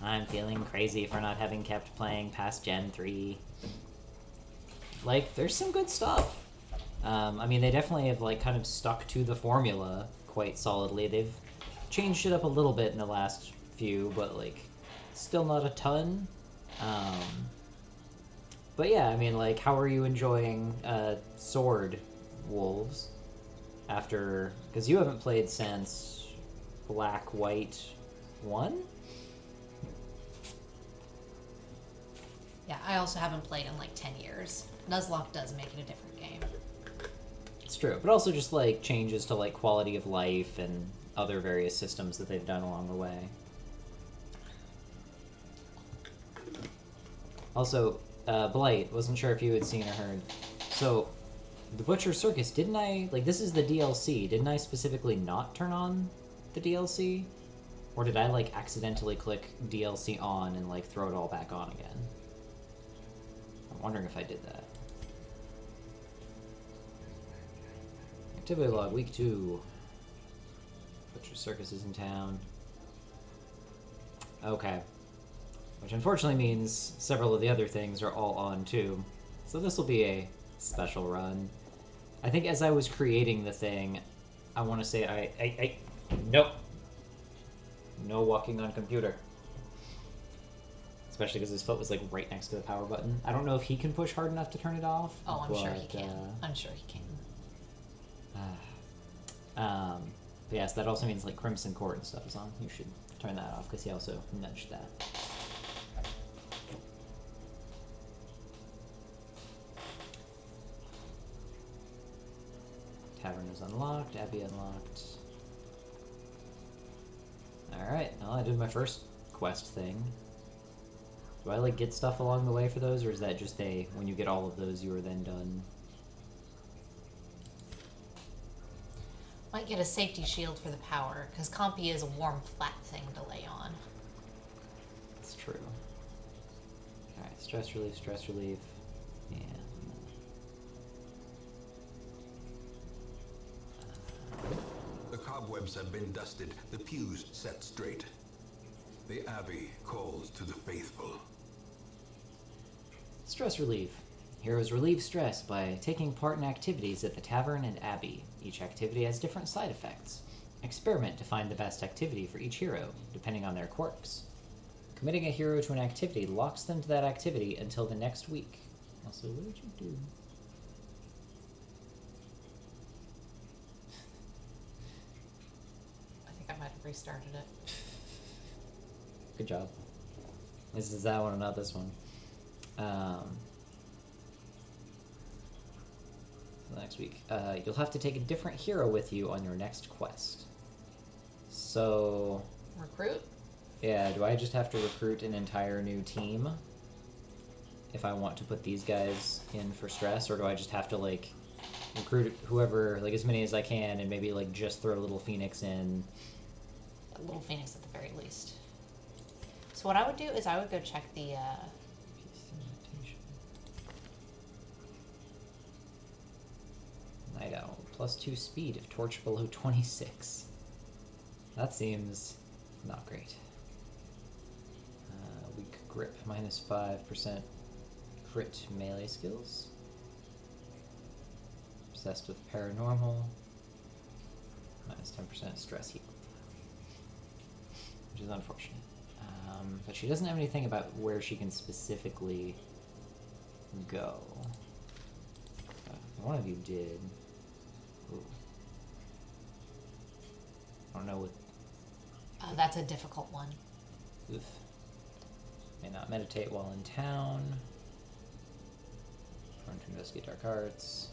I'm feeling crazy for not having kept playing past Gen 3. Like, there's some good stuff. I mean, they definitely have, like, kind of stuck to the formula quite solidly. They've changed it up a little bit in the last few, but, like, still not a ton. But yeah, I mean, like, how are you enjoying Sword Wolves? After... Because you haven't played since Black, White 1? Yeah, I also haven't played in like 10 years. Nuzlocke does make it a different game. It's true, but also just like changes to like quality of life and other various systems that they've done along the way. Also, Blight, wasn't sure if you had seen or heard. So, the Butcher Circus, didn't I, like, this is the DLC, didn't I specifically not turn on the DLC? Or did I, like, accidentally click DLC on and, like, throw it all back on again? I'm wondering if I did that. Activity log, week 2. Butcher Circus is in town. Okay. Which unfortunately means several of the other things are all on too. So this will be a special run. I think as I was creating the thing, I want to say I nope. No walking on computer. Especially because his foot was like right next to the power button. I don't know if he can push hard enough to turn it off. Oh, I'm sure he can. I'm sure he can. But yes, that also means like Crimson Court and stuff is on. You should turn that off because he also nudged that. Tavern is unlocked. Abbey unlocked. Alright, well, I did my first quest thing. Do I like get stuff along the way for those, or is that just when you get all of those, you are then done? Might get a safety shield for the power, because Compy is a warm, flat thing to lay on. It's true. Alright, stress relief, and... The cobwebs have been dusted, the pews set straight. The Abbey calls to the faithful. Stress relief. Heroes relieve stress by taking part in activities at the Tavern and Abbey. Each activity has different side effects. Experiment to find the best activity for each hero, depending on their quirks. Committing a hero to an activity locks them to that activity until the next week. Also, what did you do? I think I might have restarted it. Good job. This is that one and not this one. Next week. You'll have to take a different hero with you on your next quest. So... Recruit? Yeah, do I just have to recruit an entire new team if I want to put these guys in for stress, or do I just have to, like, recruit whoever, like, as many as I can, and maybe, like, just throw Little Phoenix in? Little Phoenix at the very least. So what I would do is I would go check the, Night Owl, +2 speed if torch below 26. That seems not great. Weak grip, -5% crit melee skills. Obsessed with paranormal, -10% stress heal. Which is unfortunate. But she doesn't have anything about where she can specifically go. One of you did. Ooh. I don't know what... that's a difficult one. Oof. May not meditate while in town. Learn to investigate dark arts.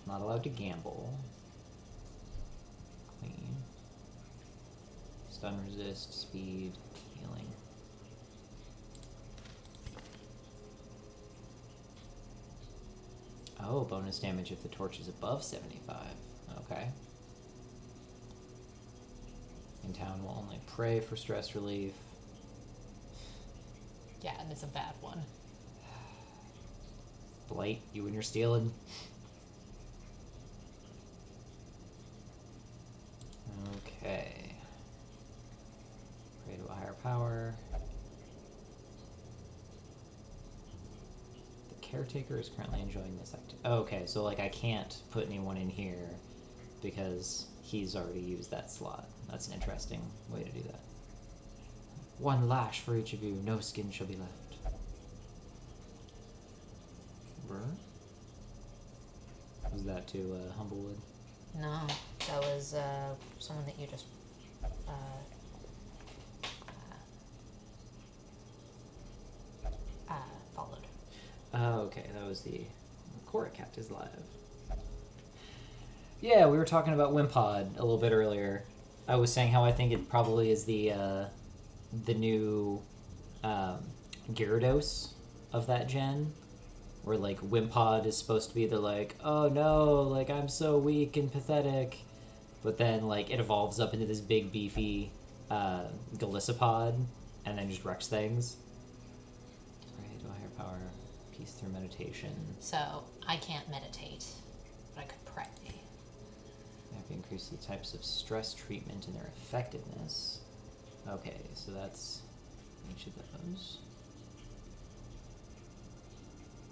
Not allowed to gamble. Clean. Stun resist, speed, healing. Oh, bonus damage if the torch is above 75. Okay. In town will only pray for stress relief. Yeah, and it's a bad one. Blight, you and your stealing. Okay. Pray to a higher power. Caretaker is currently enjoying this activity. Oh, okay, so like I can't put anyone in here because he's already used that slot. That's an interesting way to do that. 1 lash for each of you. No skin shall be left. Burn? Was that to Humblewood? No, that was someone that you just that was the Cora Cat is live. Yeah, we were talking about Wimpod a little bit earlier. I was saying how I think it probably is the new Gyarados of that gen, where like Wimpod is supposed to be the like, oh no, like I'm so weak and pathetic, but then like it evolves up into this big beefy Golisopod and then just wrecks things. Right, do I higher power, peace through meditation. So I can't meditate, but I could pray. Have increased the types of stress treatment and their effectiveness. Okay, so that's each of those.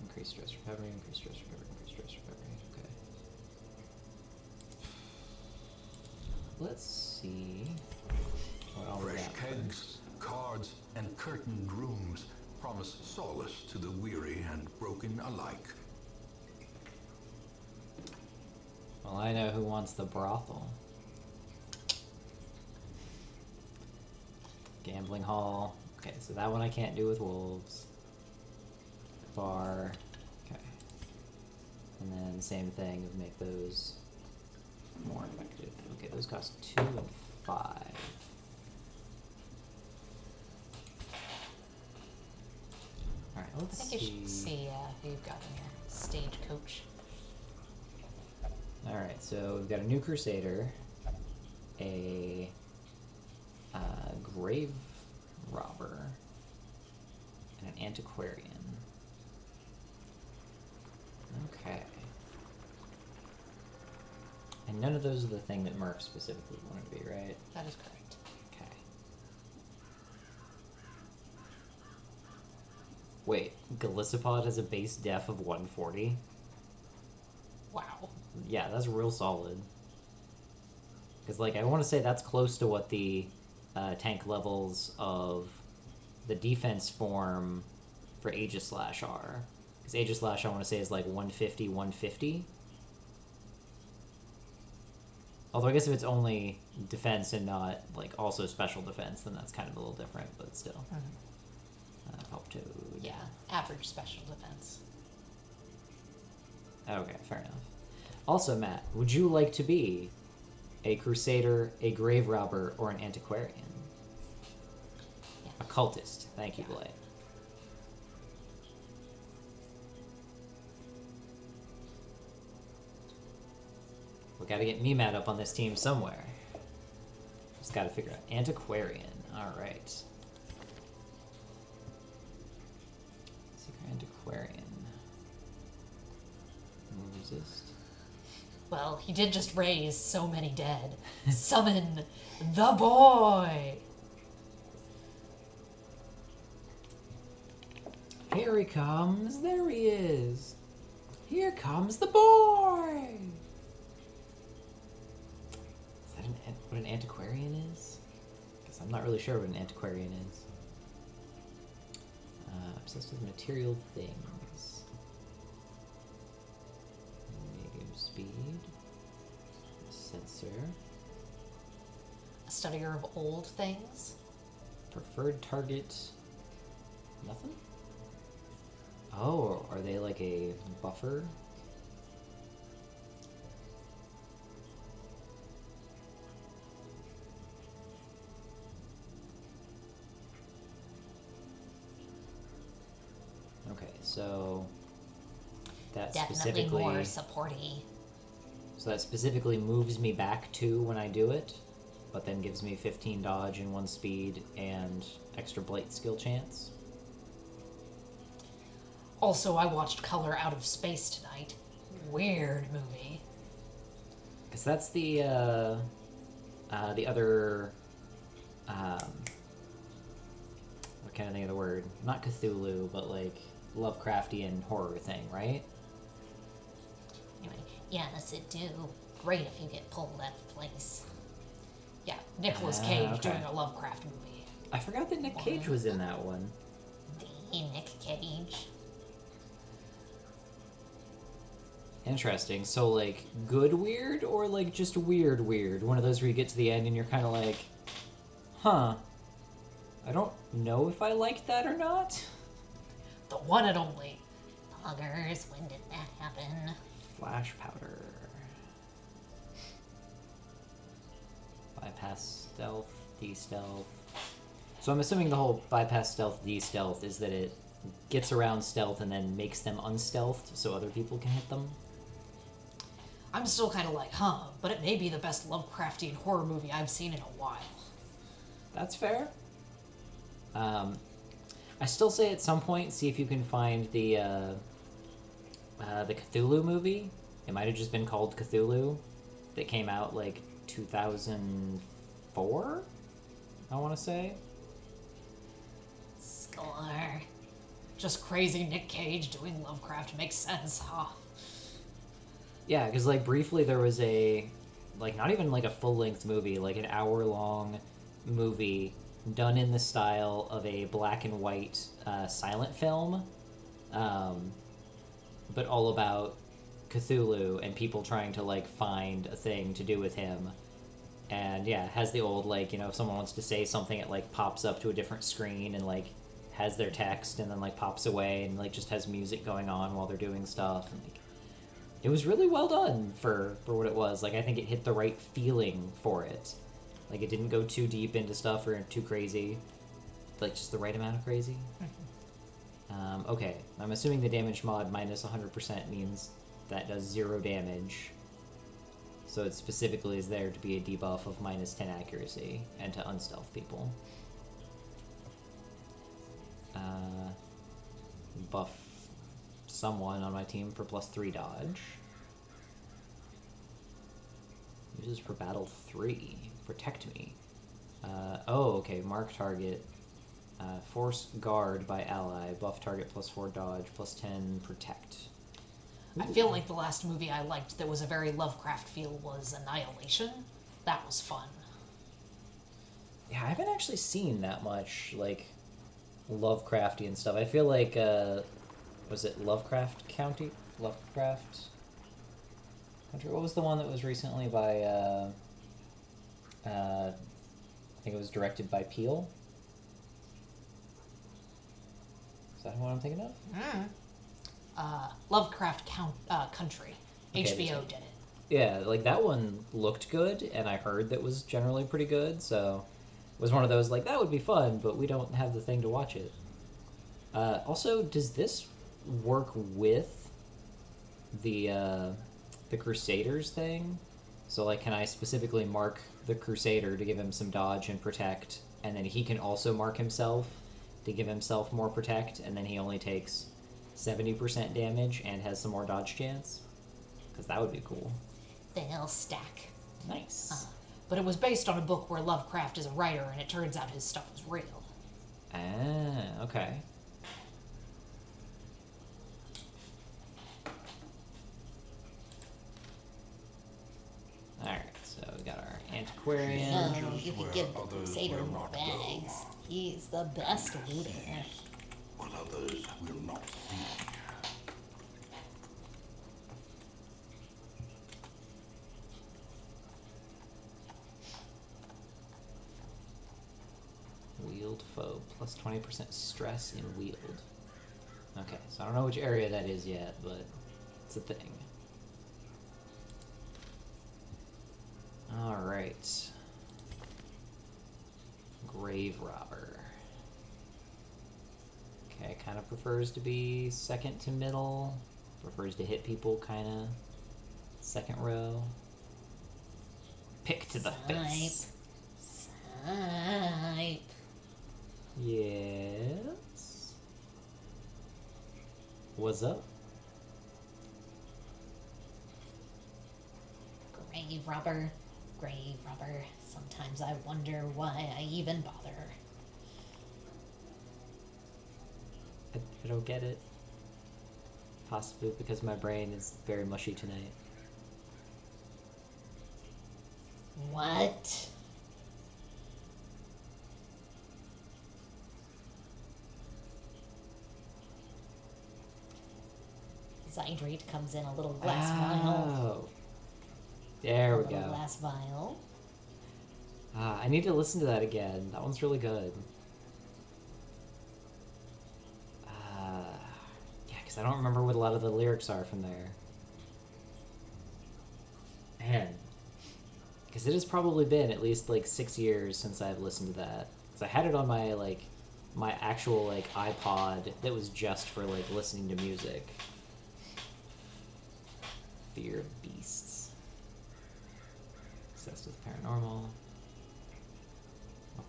Increase stress recovery, increase stress recovery, increase stress recovery. Okay. Let's see what all we Fresh got kegs, first. cards, and curtained rooms promise solace to the weary and broken alike. Well, I know who wants the brothel. Gambling hall. Okay, so that one I can't do with wolves. Bar. Okay. And then same thing, make those more effective. Okay, those cost 2 and 5. Alright, let's I think you should see who you've got in your Stagecoach. Alright, so we've got a new Crusader, a Grave Robber, and an Antiquarian. Okay. And none of those are the thing that Murph specifically wanted to be, right? That is correct. Okay. Wait, Golisopod has a base def of 140? Wow. Yeah, that's real solid. Because, like, I want to say that's close to what the tank levels of the defense form for Aegislash are. Because Aegislash, I want to say, is like 150, 150. Although I guess if it's only defense and not, like, also special defense, then that's kind of a little different, but still. Palpitoad. Yeah, average special defense. Okay, fair enough. Also, Matt, would you like to be a Crusader, a Grave Robber, or an Antiquarian? Yeah. A Cultist. Thank you, Blake. We gotta get me mad up on this team somewhere. Just gotta figure out. Antiquarian. Alright. Secret Antiquarian. Move resist. Well, he did just raise so many dead. Summon the boy! Here he comes. There he is. Here comes the boy. Is that what an antiquarian is? Because I'm not really sure what an antiquarian is. Obsessed with material things. Negative speed. Sensor. A studier of old things. Preferred target. Nothing? Oh, are they like a buffer? Okay, so that Definitely specifically more supporty. So that specifically moves me back 2 when I do it, but then gives me 15 dodge and 1 speed and extra blight skill chance. Also, I watched Color Out of Space tonight. Weird movie. Because that's the other, what kind of think of the word? Not Cthulhu, but like Lovecraftian horror thing, right? Anyway, yes, it do. Great if you get pulled out of place. Yeah, Nicolas Cage okay. doing a Lovecraft movie. I forgot that Nick Cage was in that one. The Nick Cage. Interesting. So, like, good weird or, like, just weird weird? One of those where you get to the end and you're kind of like, huh, I don't know if I liked that or not. The one and only. buggers, when did that happen? Flash powder. Bypass stealth, de-stealth. So I'm assuming the whole bypass stealth, de-stealth is that it gets around stealth and then makes them unstealthed so other people can hit them. I'm still kind of like, but it may be the best Lovecraftian horror movie I've seen in a while. That's fair. I still say at some point, see if you can find the Cthulhu movie. It might have just been called Cthulhu. That came out like 2004, I want to say. Score. Just crazy Nick Cage doing Lovecraft makes sense, huh? Yeah, because like briefly there was a, like not even like a full-length movie, like an hour-long movie done in the style of a black and white silent film, but all about Cthulhu and people trying to like find a thing to do with him. And yeah, has the old like, you know, if someone wants to say something, it like pops up to a different screen and like has their text and then like pops away and like just has music going on while they're doing stuff. And like, it was really well done for what it was. Like I think it hit the right feeling for it. Like it didn't go too deep into stuff or too crazy. Like just the right amount of crazy. Okay, I'm assuming the damage mod minus 100% means that does 0 damage. So it specifically is there to be a debuff of minus 10 accuracy and to unstealth people. Buff someone on my team for +3 dodge. Uses for battle 3. Protect me. Oh, okay. Mark target. Force guard by ally. Buff target +4 dodge, +10 protect. I feel like the last movie I liked that was a very Lovecraft feel was Annihilation. That was fun. Yeah, I haven't actually seen that much, like, Lovecraftian stuff. I feel like, was it Lovecraft County? Lovecraft Country? What was the one that was recently by, I think it was directed by Peele? Is that what I'm thinking of? Lovecraft Country. Okay, HBO did it. Yeah, like that one looked good, and I heard that was generally pretty good, so it was one of those, like, that would be fun, but we don't have the thing to watch it. Also, does this work with the Crusaders thing? So, like, can I specifically mark the Crusader to give him some dodge and protect, and then he can also mark himself to give himself more protect, and then he only takes 70% damage and has some more dodge chance? Because that would be cool. They'll stack. Nice. But it was based on a book where Lovecraft is a writer, and it turns out his stuff was real. Ah, okay. Alright, so we got our antiquarian. Oh, you could give the Crusader more bags. He's the best looter. While others will not see. Wield foe, plus 20% stress in wield. Okay, so I don't know which area that is yet, but it's a thing. Alright. Grave robber. Okay, kind of prefers to be second to middle. Prefers to hit people kind of second row. Pick to the face. Snipe. Yes. What's up? Grave robber. Grave robber. Sometimes I wonder why I even bother. I don't get it. Possibly because my brain is very mushy tonight. What? Zydrate comes in a little glass vial. Oh. There we A little go. glass vial. I need to listen to that again. That one's really good. Yeah, because because I don't remember what a lot of the lyrics are from there. Man. Because it has probably been at least, like, 6 years since I've listened to that. Because I had it on my, like, my actual, like, iPod that was just for, like, listening to music. Fear of Beasts. Obsessed with Paranormal.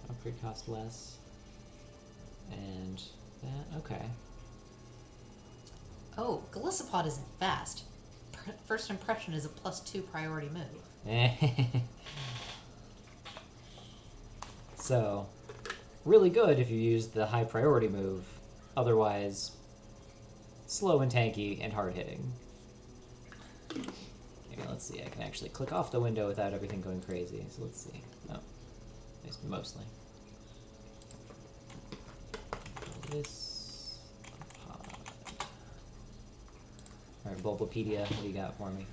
Upgrade cost less. And that, okay. Oh, Galissapod isn't fast. First impression is a +2 priority move. So, really good if you use the high priority move. Otherwise, slow and tanky and hard hitting. Okay, let's see. I can actually click off the window without everything going crazy. So let's see. Oh, at least mostly. This pod. Alright, Bulbapedia, what do you got for me?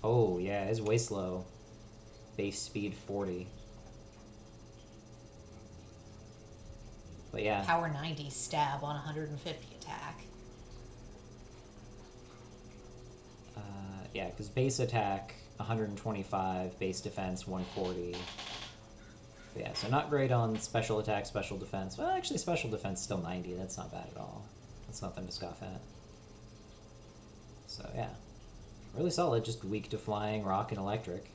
Oh, yeah, it's way slow. Base speed 40. But yeah. Power 90 stab on 150 attack. Yeah, because base attack 125, base defense 140. But yeah, so not great on special attack, special defense. Well, actually, special defense still 90. That's not bad at all. That's nothing to scoff at. So yeah, really solid. Just weak to flying, rock, and electric.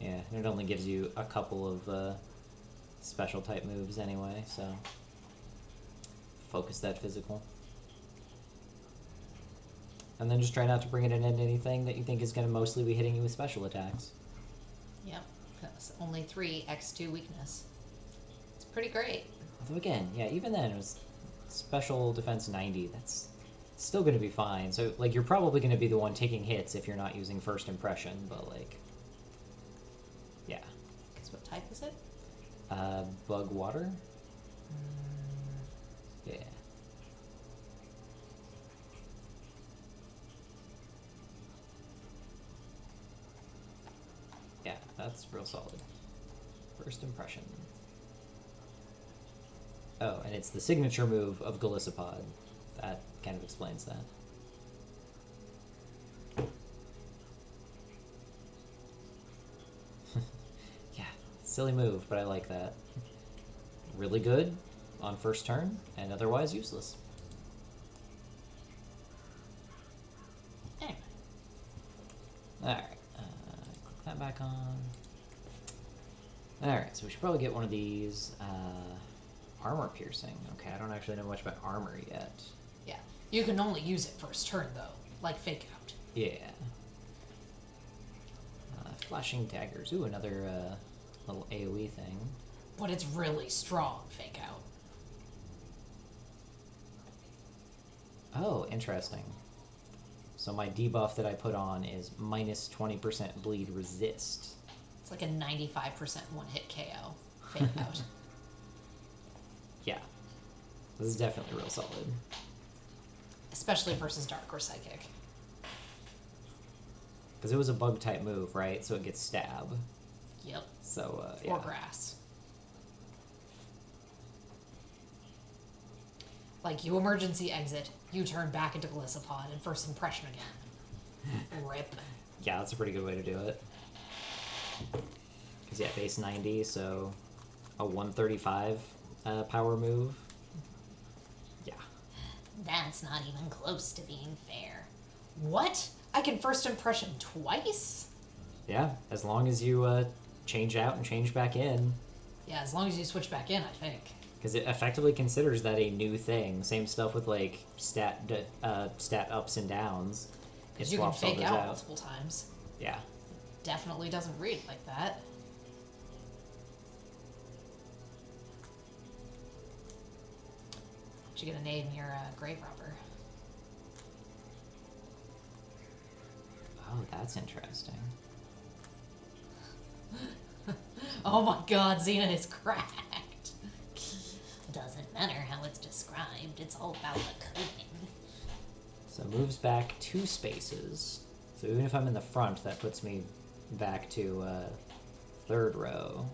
Yeah, and it only gives you a couple of special type moves anyway, so focus that physical. And then just try not to bring it into anything that you think is going to mostly be hitting you with special attacks. Yep, that's only 3 X2 weakness. It's pretty great. Although again, yeah, even then it was special defense 90. That's still going to be fine. So like you're probably going to be the one taking hits if you're not using first impression, but like, yeah. Guess what type is it? Bug water. Yeah. Yeah, that's real solid. First impression. Oh, and it's the signature move of Galissapod. That kind of explains that. Yeah, silly move, but I like that. Really good on first turn, and otherwise useless. Anyway. Alright, click that back on. Alright, so we should probably get one of these, armor piercing. Okay, I don't actually know much about armor yet. Yeah, you can only use it first turn though, like Fake Out. Yeah. Flashing daggers. Ooh, another, little AoE thing. But it's really strong, Fake Out. Oh, interesting. So my debuff that I put on is minus 20% bleed resist. It's like a 95% one-hit KO. Fake Out. Yeah. This is definitely real solid. Especially versus Dark or Psychic. Because it was a bug type move, right? So it gets stab. Yep. So, yeah. Or Grass. Like, you emergency exit, you turn back into Galissapod, and first impression again. Rip. Yeah, that's a pretty good way to do it. Because, yeah, base 90, so a 135 power move. Yeah. That's not even close to being fair. What? I can first impression twice? Yeah, as long as you change out and change back in. Yeah, as long as you switch back in, I think. Because it effectively considers that a new thing. Same stuff with, like, stat ups and downs. Because you can fake out multiple times. Yeah. Definitely doesn't read like that. Should get a name near Grave Robber. Oh, that's interesting. Oh my god, Xena is cracked. Doesn't matter how it's described, it's all about the coding. So moves back 2 spaces. So even if I'm in the front, that puts me back to third row.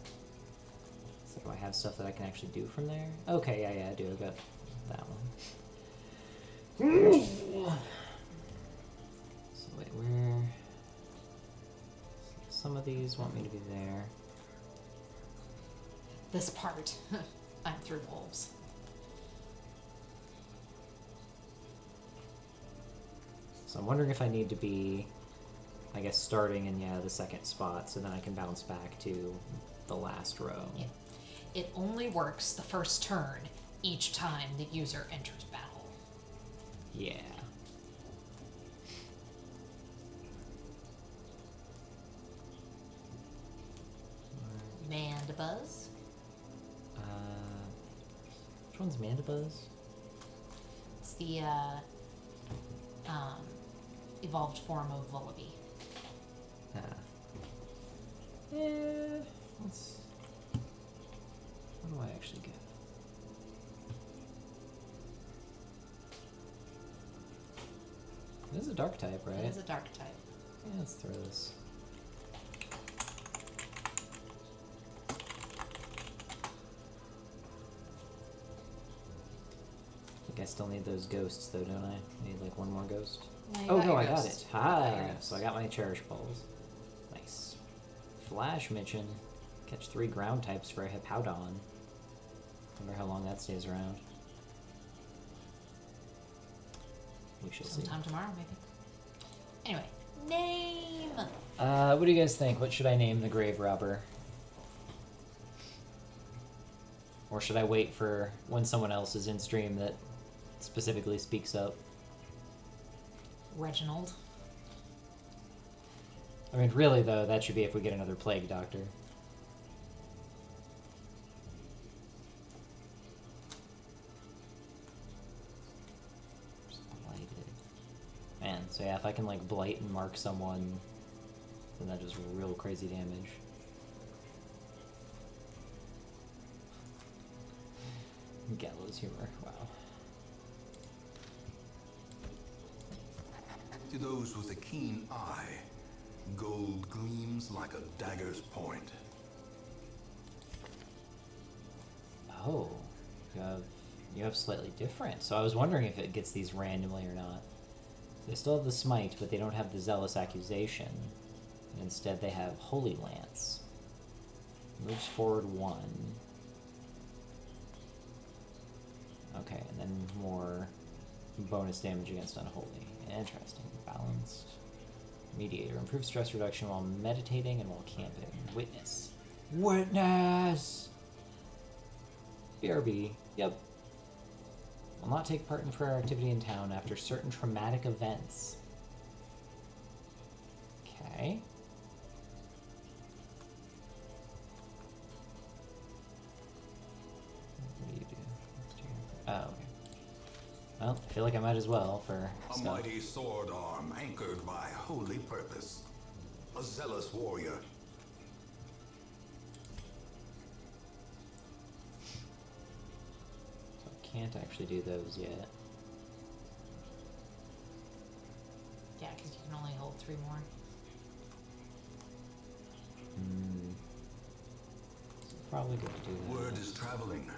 So do I have stuff that I can actually do from there? Okay, yeah, I do. I got that one. So wait, where? Some of these want me to be there. This part, I'm through wolves. So I'm wondering if I need to be, I guess, starting in, the second spot, so then I can bounce back to the last row. Yeah. It only works the first turn each time the user enters battle. Yeah. Mandibuzz. Which one's Mandibuzz? It's the evolved form of Vullaby. Yeah. Let's. What do I actually get? It is a dark type, right? It is a dark type. Yeah, let's throw this. I think I still need those ghosts, though, don't I? I need like one more ghost. No, I got it. Hi. Got your So I got my cherish balls. Nice. Flash Mitchin. Catch 3 ground types for a Hippowdon. Wonder how long that stays around. We shall see. Sometime tomorrow, maybe. Anyway, name. What do you guys think? What should I name the grave robber? Or should I wait for when someone else is in stream that specifically speaks up? Reginald. I mean, really, though, that should be if we get another Plague Doctor. Blighted. Man, so yeah, if I can, like, blight and mark someone, then that does real crazy damage. Gallows humor, wow. To those with a keen eye, gold gleams like a dagger's point. Oh, you have slightly different. So I was wondering if it gets these randomly or not. They still have the Smite, but they don't have the Zealous Accusation. And instead they have Holy Lance. Moves forward 1. Okay, and then more bonus damage against Unholy. Interesting. Balanced. Mediator. Improves stress reduction while meditating and while camping. Witness. Witness! BRB. Yep. Will not take part in prayer activity in town after certain traumatic events. Okay. What do you do? Oh, okay. Well, I feel like I might as well for A stuff. mighty sword arm anchored by holy purpose. A zealous warrior. So I can't actually do those yet. Yeah, because you can only hold 3 more. So probably good to do that. Word is traveling.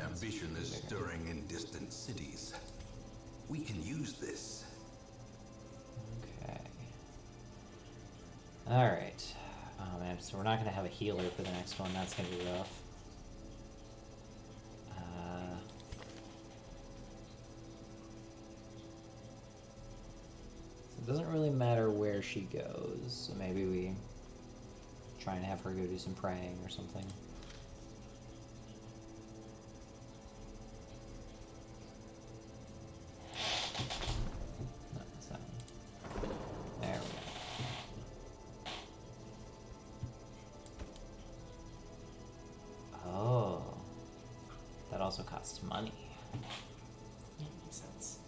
Ambition is stirring in distant cities. We can use this. Okay. Alright. Oh man, so we're not going to have a healer for the next one. That's going to be rough. So it doesn't really matter where she goes. So maybe we try and have her go do some praying or something. No, that's that one. There we go. Oh. That also costs money. Yeah, makes sense.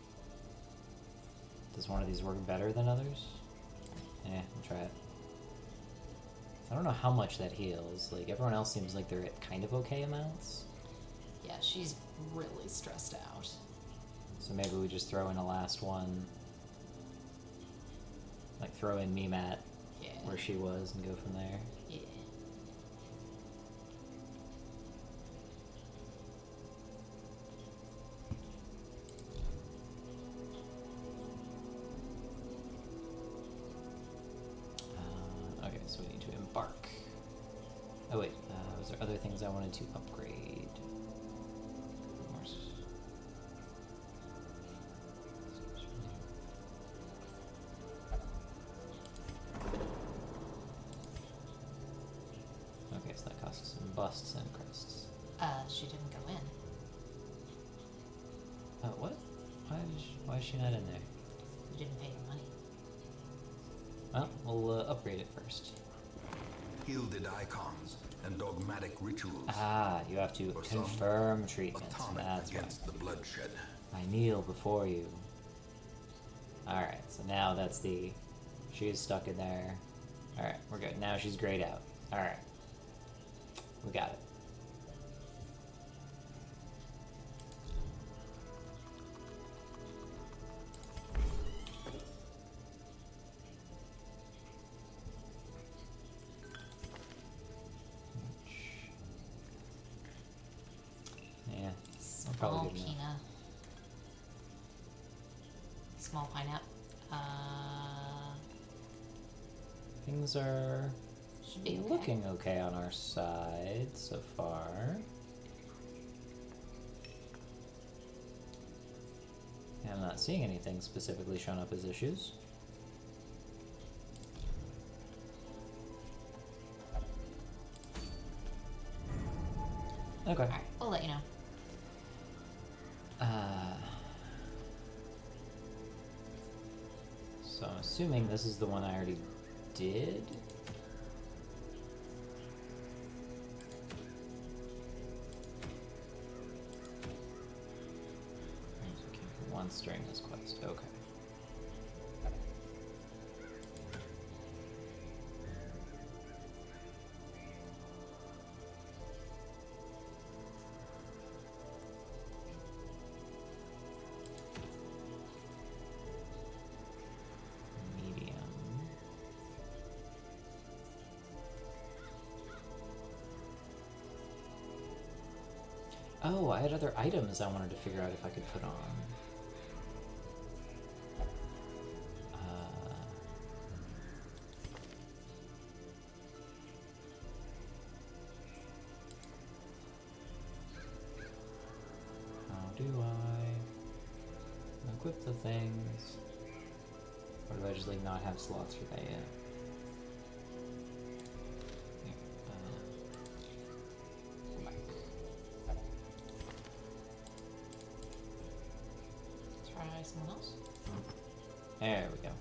Does one of these work better than others? Yeah, we'll try it. I don't know how much that heals. Like, everyone else seems like they're at kind of okay amounts. Yeah, she's really stressed out. So maybe we just throw in a last one. Like, throw in Memat Yeah. where she was and go from there. Yeah. Okay, so we need to embark. Oh wait, was there other things I wanted to upgrade? More okay, so that costs some busts and crests. She didn't go in. Oh, what? Why is she not in there? You didn't pay your money. Well, we'll upgrade it first. Gilded icons and dogmatic rituals. Ah, you have to For some, confirm treatment. Atomic That's right. against the bloodshed. I kneel before you. Alright, so now that's the... She's stuck in there. Alright, we're good. Now she's grayed out. Alright. We got it. Yeah, probably Small good enough. peanut. Small pineapple. Things are Should be okay. looking okay on our side so far. And I'm not seeing anything specifically shown up as issues. Okay. Alright, we'll let you know. So I'm assuming this is the one I already did. Once during this quest. Okay. Medium. Oh, I had other items I wanted to figure out if I could put on. How do I equip the things? Or do I just like not have slots for that yet? Here, go back. Try someone else. There we go.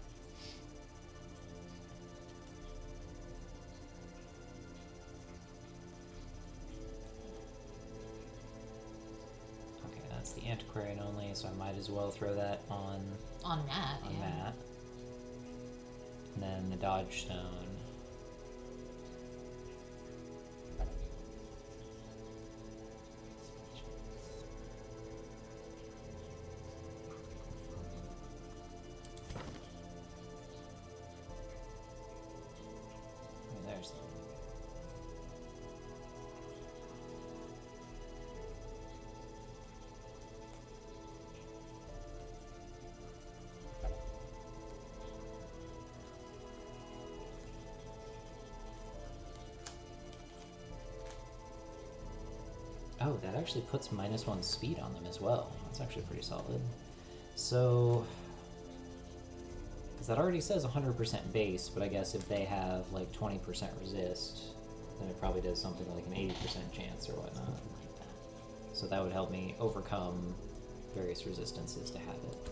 Okay, that's the antiquarian only, so I might as well throw that on Matt, yeah. Matt. And then the dodge stone. Oh, there's the Oh, that actually puts -1 speed on them as well. That's actually pretty solid. So, because that already says 100% base, but I guess if they have like 20% resist, then it probably does something like an 80% chance or whatnot. Something like that. So that would help me overcome various resistances to have it.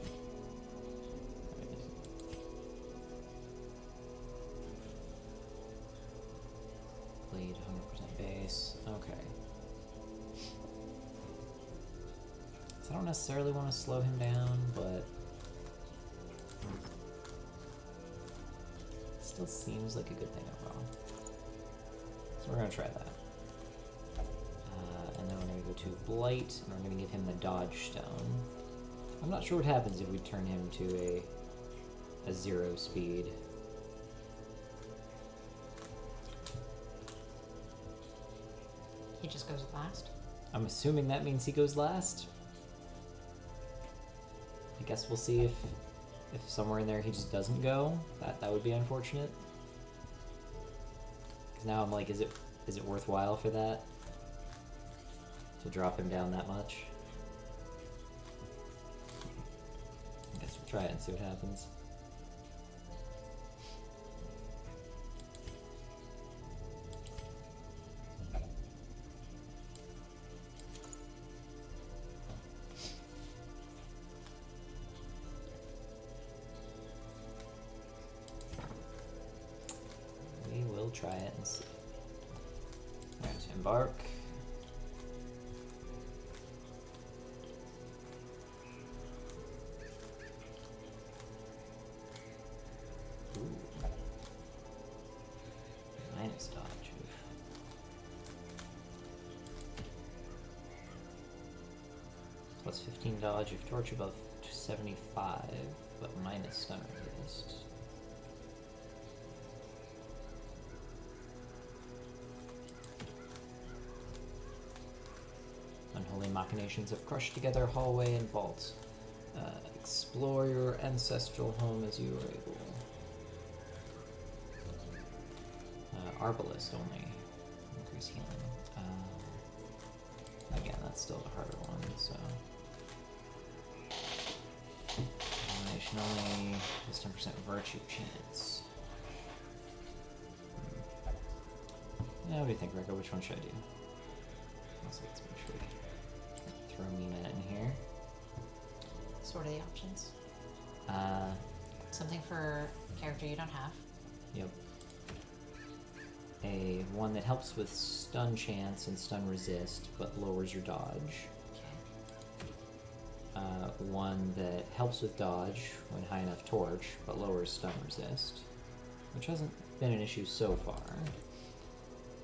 Bleed 100% base. Okay. So I don't necessarily want to slow him down, but it still seems like a good thing overall. So we're going to try that. And then we're going to go to Blight, and we're going to give him the Dodge Stone. I'm not sure what happens if we turn him to a 0 speed. He just goes last. I'm assuming that means he goes last. I guess we'll see if somewhere in there he just doesn't go. That would be unfortunate. Because now I'm like, is it worthwhile for that? To drop him down that much? I guess we'll try it and see what happens. We will try it and see. Alright, embark. Minus dodge. Plus 15 dodge if torch above 75, but minus stun resist. Unholy machinations have crushed together hallway and vault. Explore your ancestral home as you are able. Arbalest only. Increase healing. Again, that's still the harder one, so. Domination only. Just 10% virtue chance. Yeah, what do you think, Rekka? Which one should I do? Also, let's make sure we throw Mina in here. So what are the options? Uh, Something for a character you don't have. Yep. A one that helps with stun chance and stun resist, but lowers your dodge. Okay. One that helps with dodge when high enough torch, but lowers stun resist, which hasn't been an issue so far.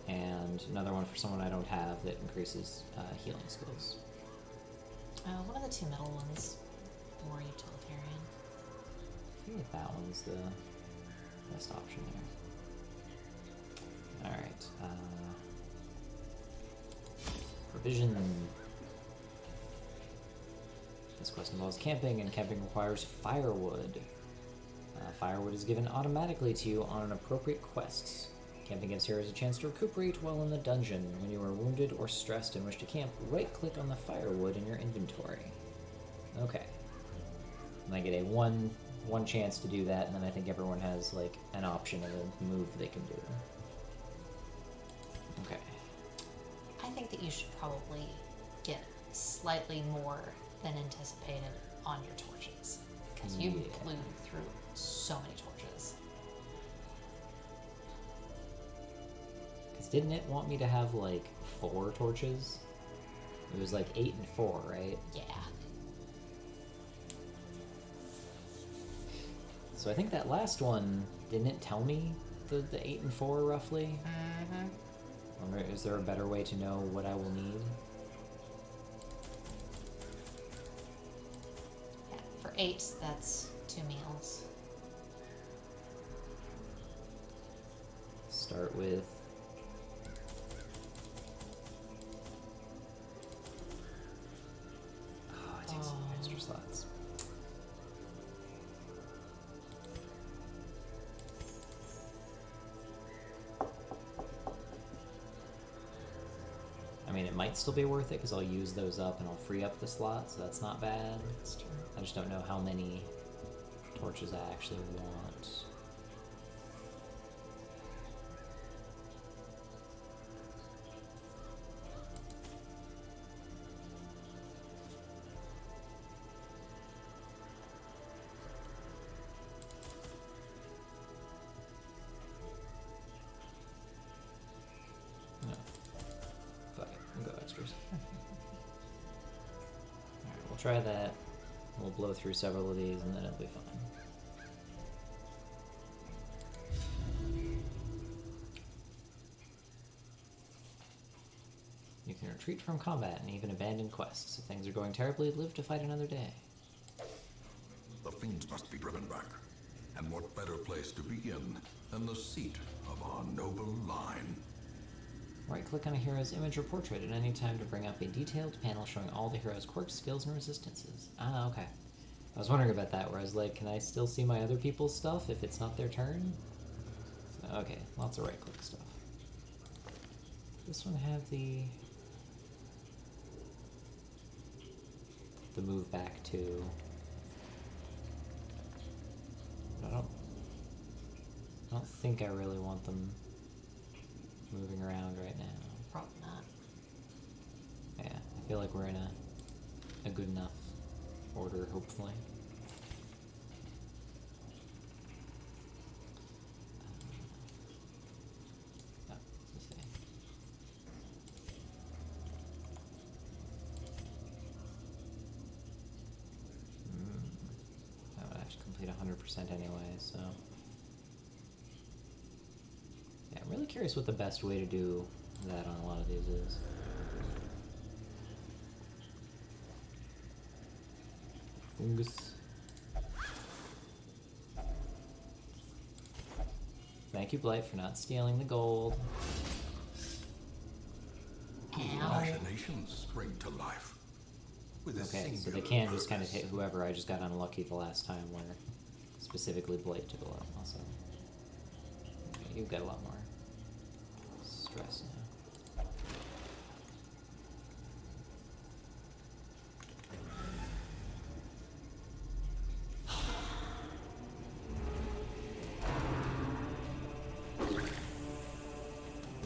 And another one for someone I don't have that increases healing skills. One of the two middle ones, the more utilitarian. I feel like that one's the best option there. Alright, provision. This quest involves camping, and camping requires firewood. Firewood is given automatically to you on appropriate quests. Camping gives heroes a chance to recuperate while in the dungeon. When you are wounded or stressed and wish to camp, right-click on the firewood in your inventory. Okay. And I get a one chance to do that, and then I think everyone has like an option of a move they can do. Okay. I think that you should probably get slightly more than anticipated on your torches. Because you blew through so many torches. Because didn't it want me to have like 4 torches? It was like 8 and 4, right? Yeah. So I think that last one, didn't it tell me the 8 and 4 roughly? Mm-hmm. I wonder, is there a better way to know what I will need? Yeah, for 8, that's 2 meals. Start with... Oh, it takes some extra slots. I mean, it might still be worth it because I'll use those up and I'll free up the slot, so that's not bad. That's true. I just don't know how many torches I actually want. No. Fuck it, we'll go extras. Alright, we'll try that. We'll blow through several of these and then it'll be fine. You can retreat from combat and even abandon quests. If things are going terribly, live to fight another day. The fiends must be driven back. And what better place to begin than the seat of our noble line? Right-click on a hero's image or portrait at any time to bring up a detailed panel showing all the hero's quirks, skills, and resistances. Ah, okay. I was wondering about that, where I was like, can I still see my other people's stuff if it's not their turn? So, okay, lots of right-click stuff. This one have the move back to. I don't think I really want them moving around right now. Probably not. Yeah, I feel like we're in a good enough order, hopefully. Let's see. That would actually complete 100% anyway, so. Yeah, I'm really curious what the best way to do that on a lot of these is. Fungus. Thank you, Blight, for not stealing the gold. Machinations spring to life. With a Okay, so they singular can just kind of purpose. hit whoever. I just got unlucky the last time where specifically Blight took a lot also. Okay, you've got a lot more stress now.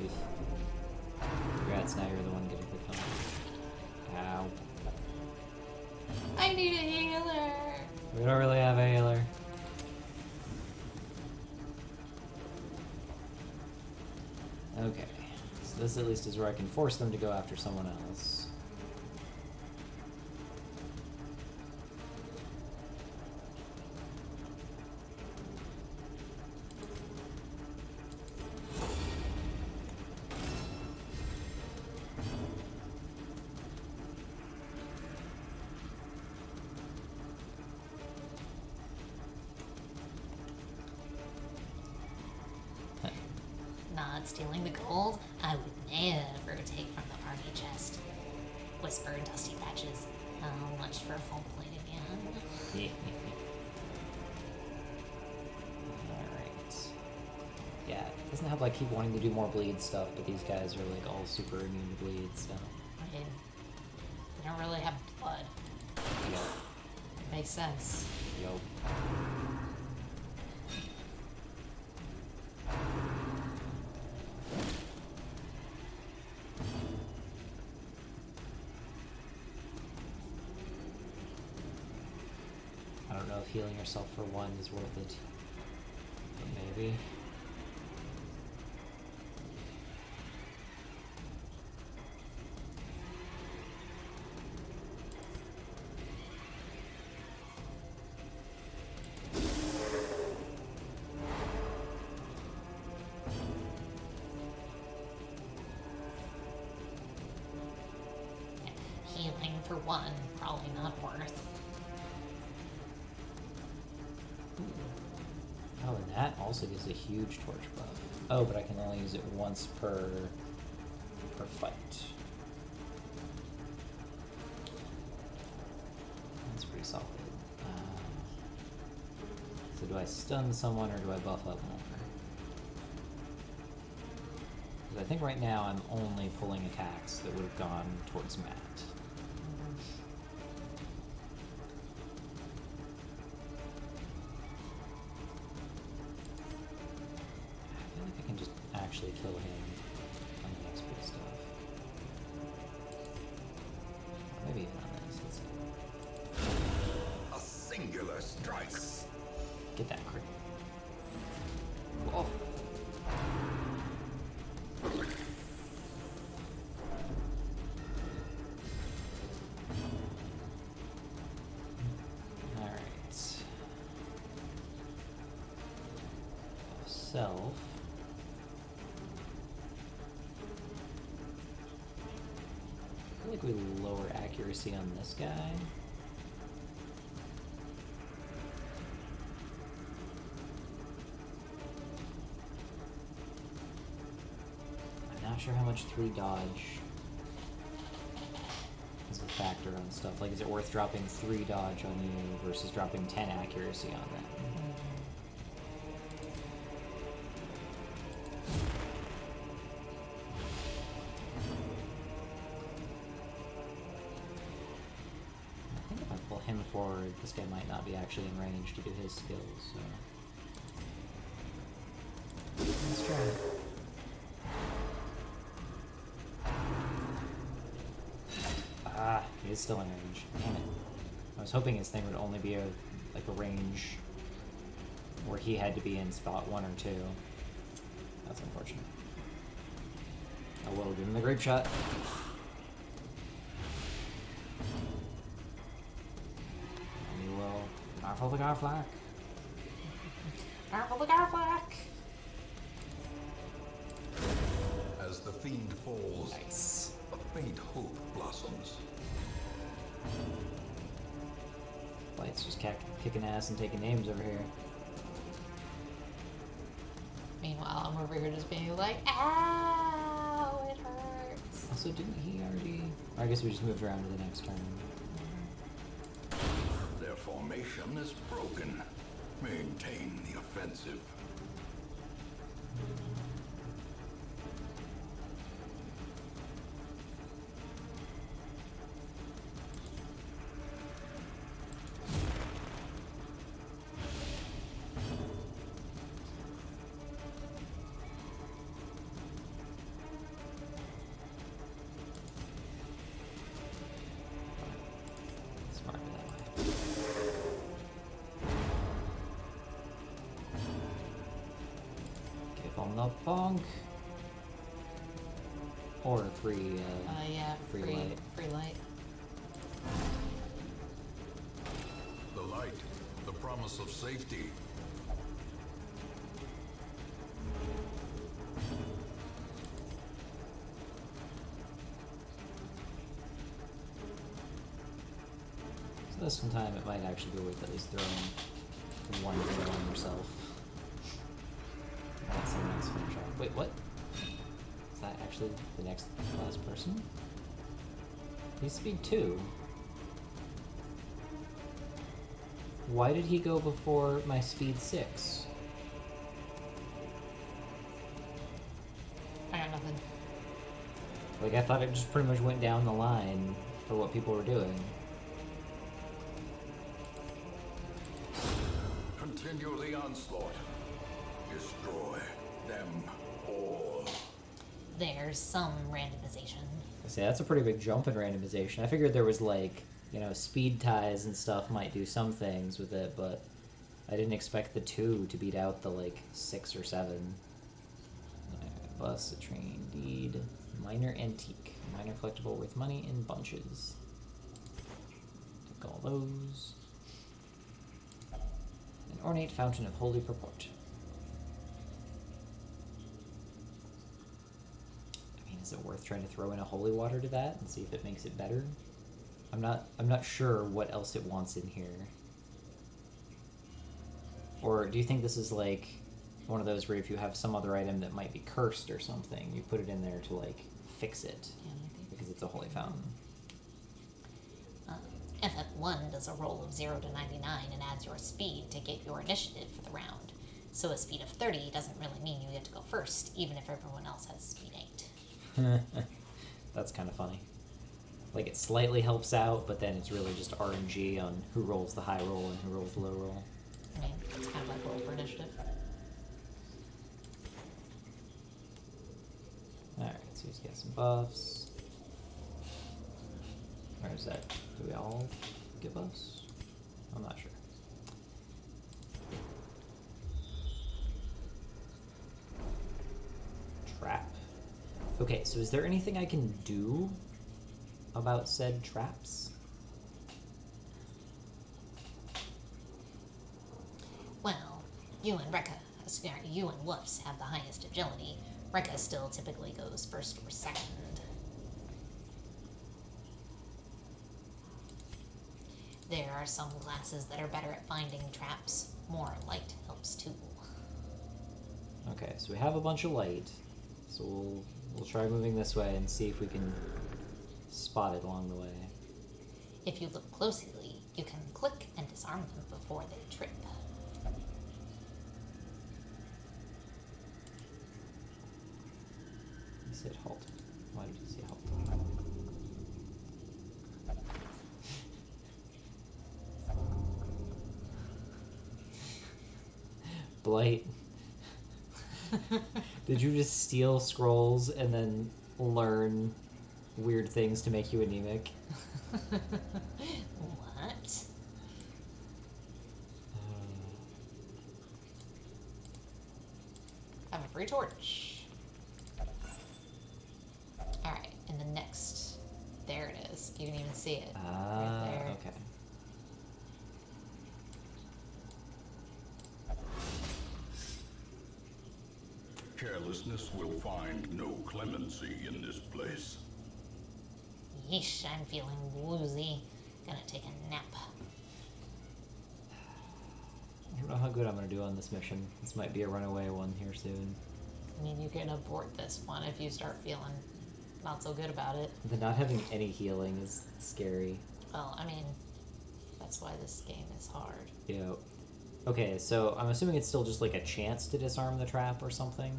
Oof. Congrats, now you're the one getting picked on. Ow. I need a healer! We don't really have a healer. Okay, so this at least is where I can force them to go after someone else. Not stealing the gold, I would never take from the party chest. Whisper Dusty Patches. How much for a full plate again? Alright. Yeah, it doesn't help I keep wanting to do more bleed stuff, but these guys are like all super immune to bleed, so. I mean, they don't really have blood. Yep. Makes sense. Yep. I don't know if healing yourself for one is worth it. But maybe. Healing for one, probably not worth. Oh, and that also gives a huge torch buff. Oh, but I can only use it once per fight. That's pretty solid. So do I stun someone or do I buff up more? Because I think right now I'm only pulling attacks that would have gone towards Matt. I feel like I can just actually kill him on the XP stuff. Maybe even on this. Let's see. A singular strike. Get that crit. Oh. Alright. Self. I feel like we lower accuracy on this guy. I'm not sure how much 3 dodge is a factor on stuff. Like, is it worth dropping 3 dodge on you versus dropping 10 accuracy on them? I think if I pull him forward, this guy might not be actually in range to do his skills, so... Let's try it. Ah, he is still in range. Damn it. I was hoping his thing would only be a range where he had to be in spot 1 or 2. That's unfortunate. I will give him the grape shot. And he will marvel the Garflack. Marvel the Garflack! As the fiend falls, Nice. a faint hope blossoms. Light's just kicking ass and taking names over here. Meanwhile, I'm over here just being like, ow, it hurts. Also, didn't he already... Or I guess we just moved around to the next turn. Their formation is broken. Maintain the offensive. Smarter that way. Give him the bonk. Or free, Yeah, free free light. Free light. The light, the promise of safety. So this one time it might actually be worth at least throwing one thing on yourself. Let someone else finish off. Wait, what? Is that actually the next last person? He's speed 2. Why did he go before my speed 6? I got nothing. Like, I thought it just pretty much went down the line for what people were doing. Continue the onslaught. Destroy them all. There's some randomization. I say that's a pretty big jump in randomization. I figured there was like, you know, speed ties and stuff might do some things with it, but I didn't expect the 2 to beat out the like 6 or 7. Bus, a train, deed, minor antique, minor collectible worth money in bunches. Take all those. An ornate fountain of holy purport. I mean, is it worth trying to throw in a holy water to that and see if it makes it better? I'm not sure what else it wants in here. Or do you think this is like one of those where if you have some other item that might be cursed or something, you put it in there to like fix it Yeah, maybe. because it's a holy fountain? FF1 does a roll of 0 to 99 and adds your speed to get your initiative for the round. So a speed of 30 doesn't really mean you get to go first, even if everyone else has speed 8. That's kind of funny. Like, it slightly helps out, but then it's really just RNG on who rolls the high roll and who rolls the low roll. I mean, it's kind of like roll for initiative. Alright, so he's got some buffs. Or is that... do we all get buffs? I'm not sure. Trap. Okay, so is there anything I can do about said traps? Well, you and Rekka, sorry, you and Woofs have the highest agility. Rekka still typically goes first or second. There are some classes that are better at finding traps. More light helps too. Okay, so we have a bunch of light, so we'll We'll try moving this way and see if we can spot it along the way. If you look closely, you can click and disarm them before they trip. He said halt. Why did you say halt? Blight. Did you just steal scrolls and then learn weird things to make you anemic? What? I have a free torch. Alright, and the next. There it is. You can even see it. Right there. Okay. Carelessness will find no clemency in this place. Yeesh, I'm feeling woozy. Gonna take a nap. I don't know how good I'm gonna do on this mission. This might be a runaway one here soon. I mean, you can abort this one if you start feeling not so good about it. The not having any healing is scary. Well, I mean, that's why this game is hard. Yeah. Okay, so I'm assuming it's still just like a chance to disarm the trap or something.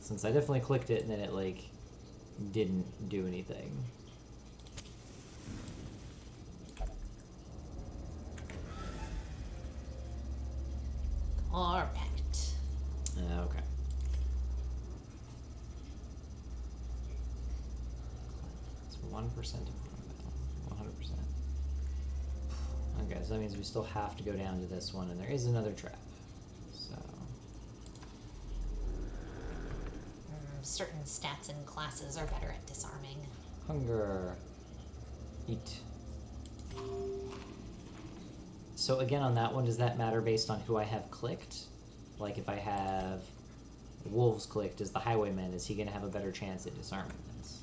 Since I definitely clicked it and then it like didn't do anything. Correct. Okay. It's 1% of 100%. Okay, so that means we still have to go down to this one, and there is another trap. So Certain stats and classes are better at disarming. hunger, eat. So again, on that one, does that matter based on who I have clicked? Like if I have wolves clicked as the highwayman, is he going to have a better chance at disarming this?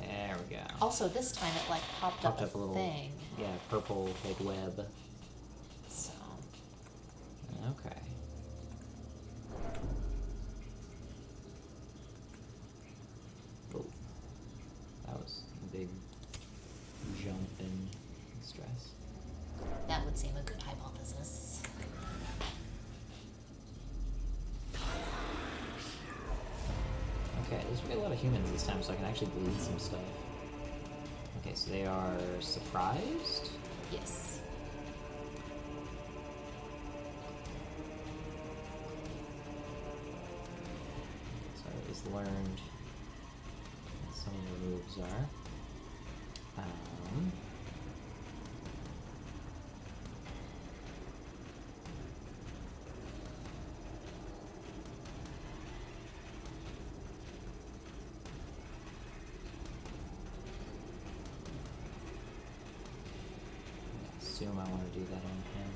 There we go. Also, this time it like popped up a little thing. Yeah, purple like web. So Okay. Oh, that was a big jump in stress. that would seem a good hypothesis. Okay, there's gonna be a lot of humans this time, so I can actually bleed some stuff. Okay, so they are surprised? Yes. So I at least learned what some of the moves are. I assume I want to do that on him.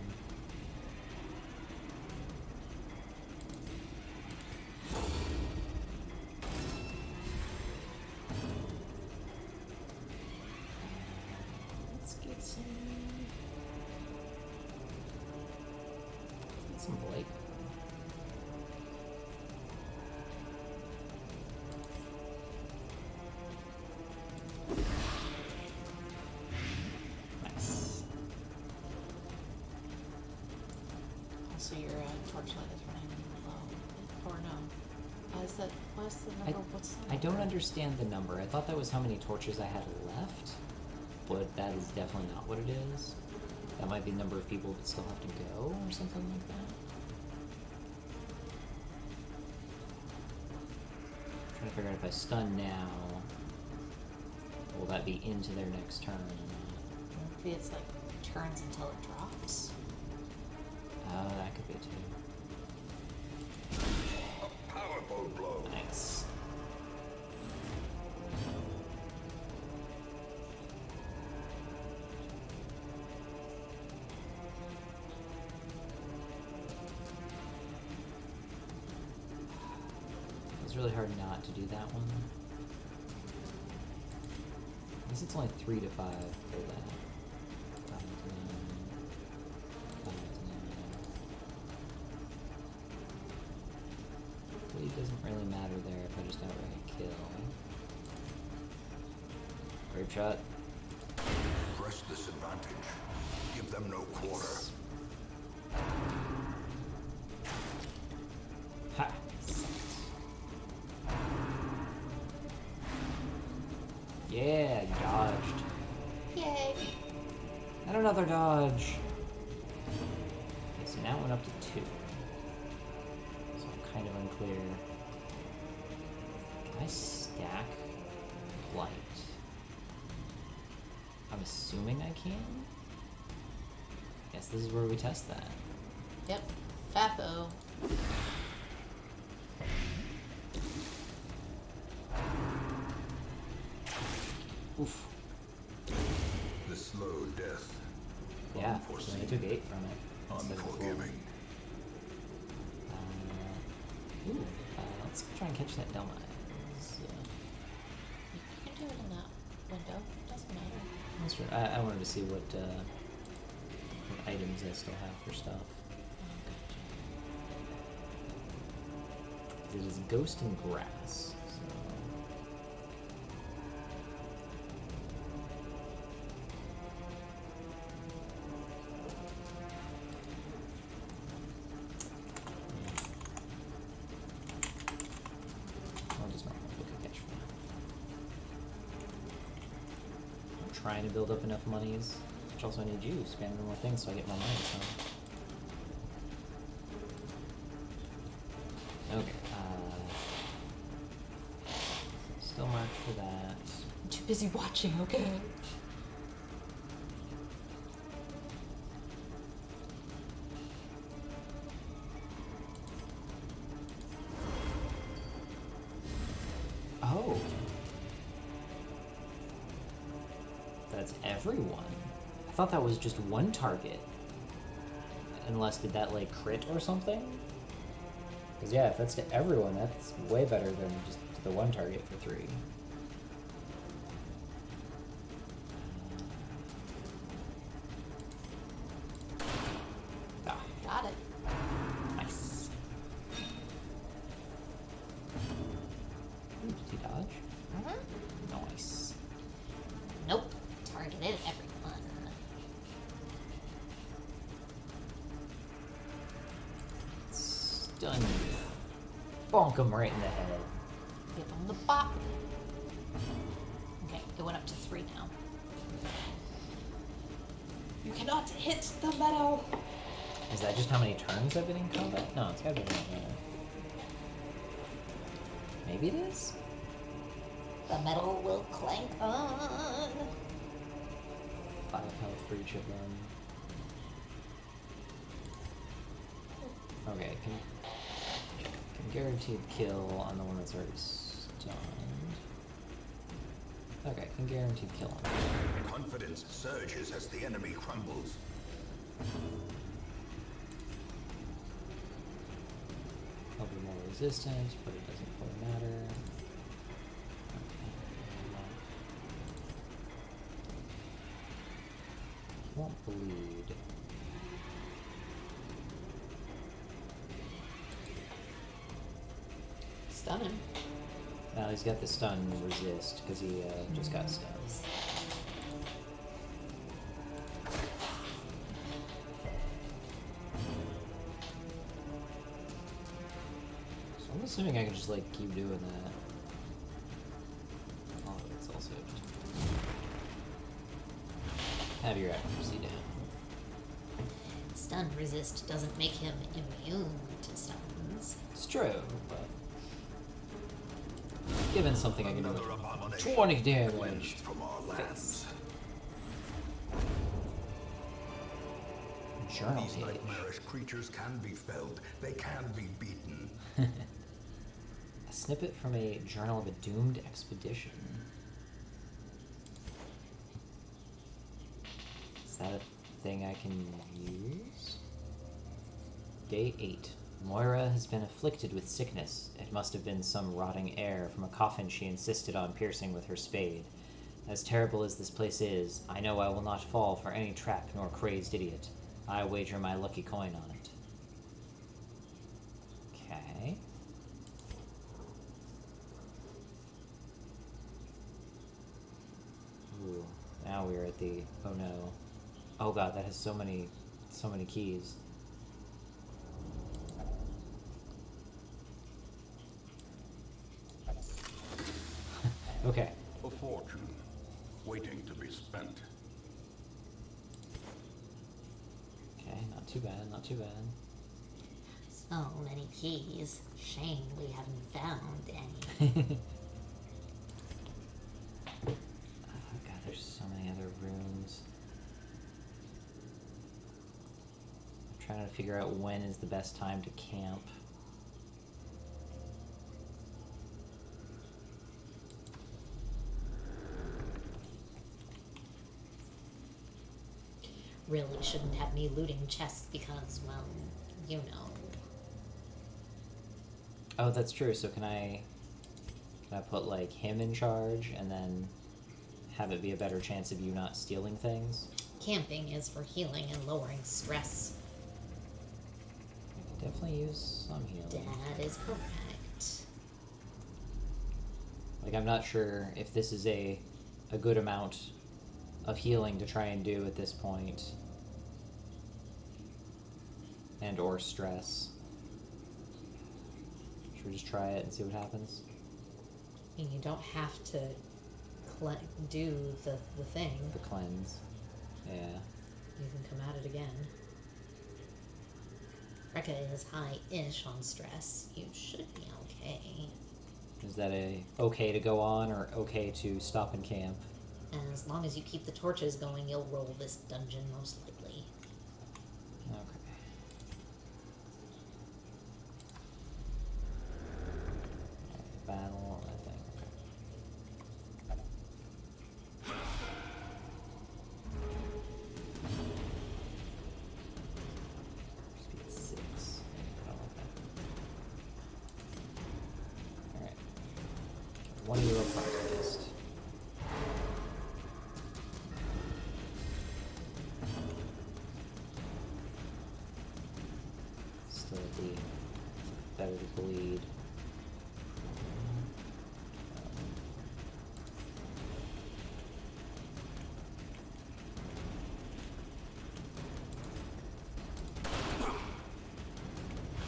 Let's get some Blake. Nice. Also, your torchlight is running low. Or no. Is that, what's the number? What's the I don't number? understand the number. I thought that was how many torches I had left, but that is definitely not what it is. That might be the number of people that still have to go, or something like that. I'm trying to figure out if I stun now, will that be into their next turn or not? Maybe it's like turns until it drops. That could be too. A powerful blow. Nice. It's really hard not to do that one. I guess it's only 3 to 5 for that. 5 to 9. 5 to 9. doesn't really matter there if I just outright kill. Grape shot. Press this advantage. Give them no quarter. Ha! Yeah, you dodged. Yay! And another dodge. Okay, so now it went up to 2. So I'm kind of unclear. Can I stack light? I'm assuming I can? Guess this is where we test that. Yep. Fappo. Oof. The slow death. Yeah, so I Unforeseen. took 8 from it. instead of 4. Unforgiving. Let's try and catch that Delmize. You can do it in that window. Doesn't matter. That's right. I wanted to see what items I still have for stuff. It is ghost and grass. So. I'll just not look at catch for now. I'm trying to build up enough monies, which also I need you, spam more things so I get more money. So. Okay, still marked for that. I'm too busy watching, okay? Oh. That's everyone. I thought that was just one target. Unless, did that, like, crit or something? Because, yeah, if that's to everyone, that's way better than just the one target for 3. Ah, Got it. nice. Ooh, did he dodge? Mm-hmm. Nice. Nope. Targeted everyone. Stun. Bonk him right in the head. Give them the bop. Okay, it went up to 3 now. You cannot hit the meadow. Is that just how many turns I've been in combat? No, it's gotta be more. Maybe it is? The metal will clank on. 5 health for each of them. Okay, can guaranteed kill on the one that's already stunned. Okay, can guaranteed kill on that. Confidence surges as the enemy crumbles. I'll be more resistant, but it doesn't really matter. Won't bleed. Stun him. Now he's got the stun resist because he just got stunned. So I'm assuming I can just like keep doing that. Oh, it's also just have your accuracy down. Stun resist doesn't make him immune to stuns. It's true, but given something I can do Another with abomination 20 damage. cleansed from our lands. Journal These page. nightmarish creatures can be felled. They can be beaten. A snippet from a journal of a doomed expedition. Is that a thing I can use? Day 8. Moira has been afflicted with sickness. It must have been some rotting air from a coffin she insisted on piercing with her spade. As terrible as this place is, I know I will not fall for any trap nor crazed idiot. I wager my lucky coin on it. Okay. Now we're at the... Oh no. Oh god, that has so many keys. Okay. A fortune, waiting to be spent. Okay, not too bad, not too bad. So many keys. Shame we haven't found any. Oh god, there's so many other rooms. I'm trying to figure out when is the best time to camp. Really shouldn't have me looting chests because, well, you know. Oh, that's true. So can I put like him in charge and then have it be a better chance of you not stealing things? Camping is for healing and lowering stress. I could definitely use some healing. That is correct. Like, I'm not sure if this is a good amount of healing to try and do at this point. And or stress. Should we just try it and see what happens? And you don't have to do the thing. The cleanse. Yeah. You can come at it again. Rekka is high-ish on stress. You should be okay. Is that a okay to go on or okay to stop and camp? And as long as you keep the torches going, you'll roll this dungeon most likely. Okay. Battle, I think. Speed 6. I don't like that. Alright. 1 euro contest. Still the better to bleed.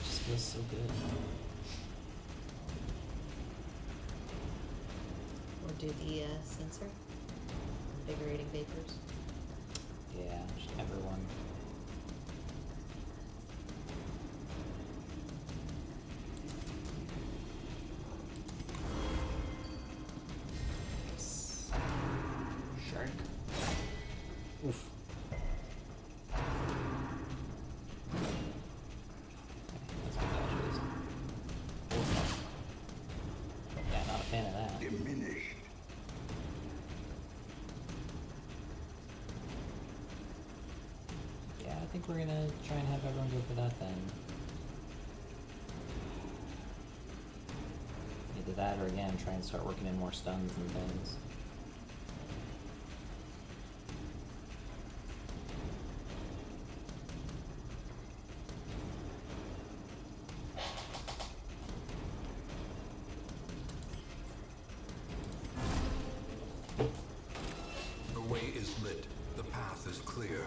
Just feels so good. Or do the sensor. Invigorating vapors. Yeah, just everyone. Shark. Oof. Okay, that's good dodges. Yeah, not a fan of that. Diminished. Yeah, I think we're gonna try and have everyone go for that then. Either that or again, try and start working in more stuns and things. The way is lit. The path is clear.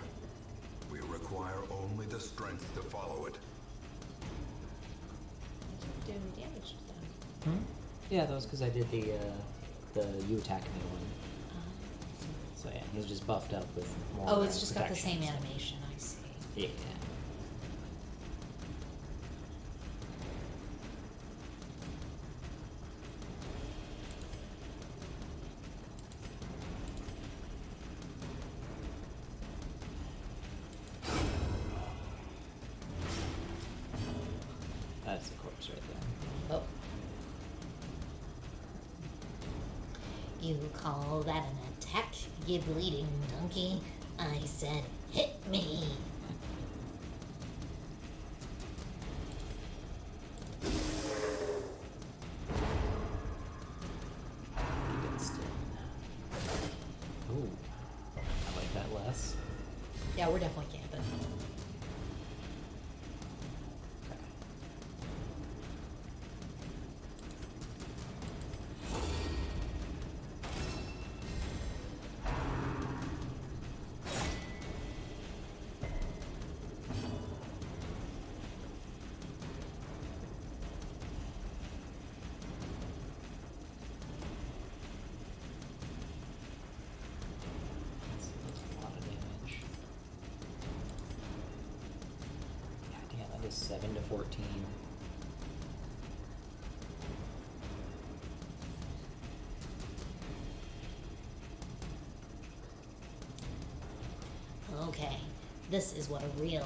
We require only the strength to follow it. Do any damage to them. Yeah, that was because I did the you attack me one. So yeah, he's just buffed up with more. Oh, it's just got the protection same and stuff. animation, I see. Yeah. That's the corpse right there. Oh. You call that an attack, you bleeding donkey? I said, hit me. Ooh, I like that less. Yeah, we're definitely camping. Okay. 7 to 14. Okay, this is what a real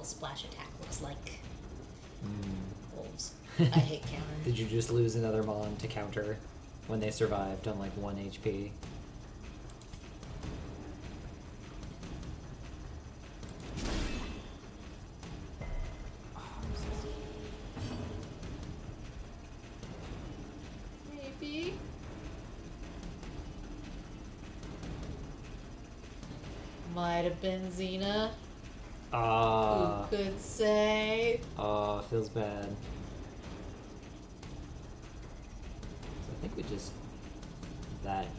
splash attack looks like. Wolves. I hate countering. Did you just lose another mon to counter when they survived on like 1 HP? Maybe. Might have been Xena. Ah. Who could say? Oh, feels bad. So I think we just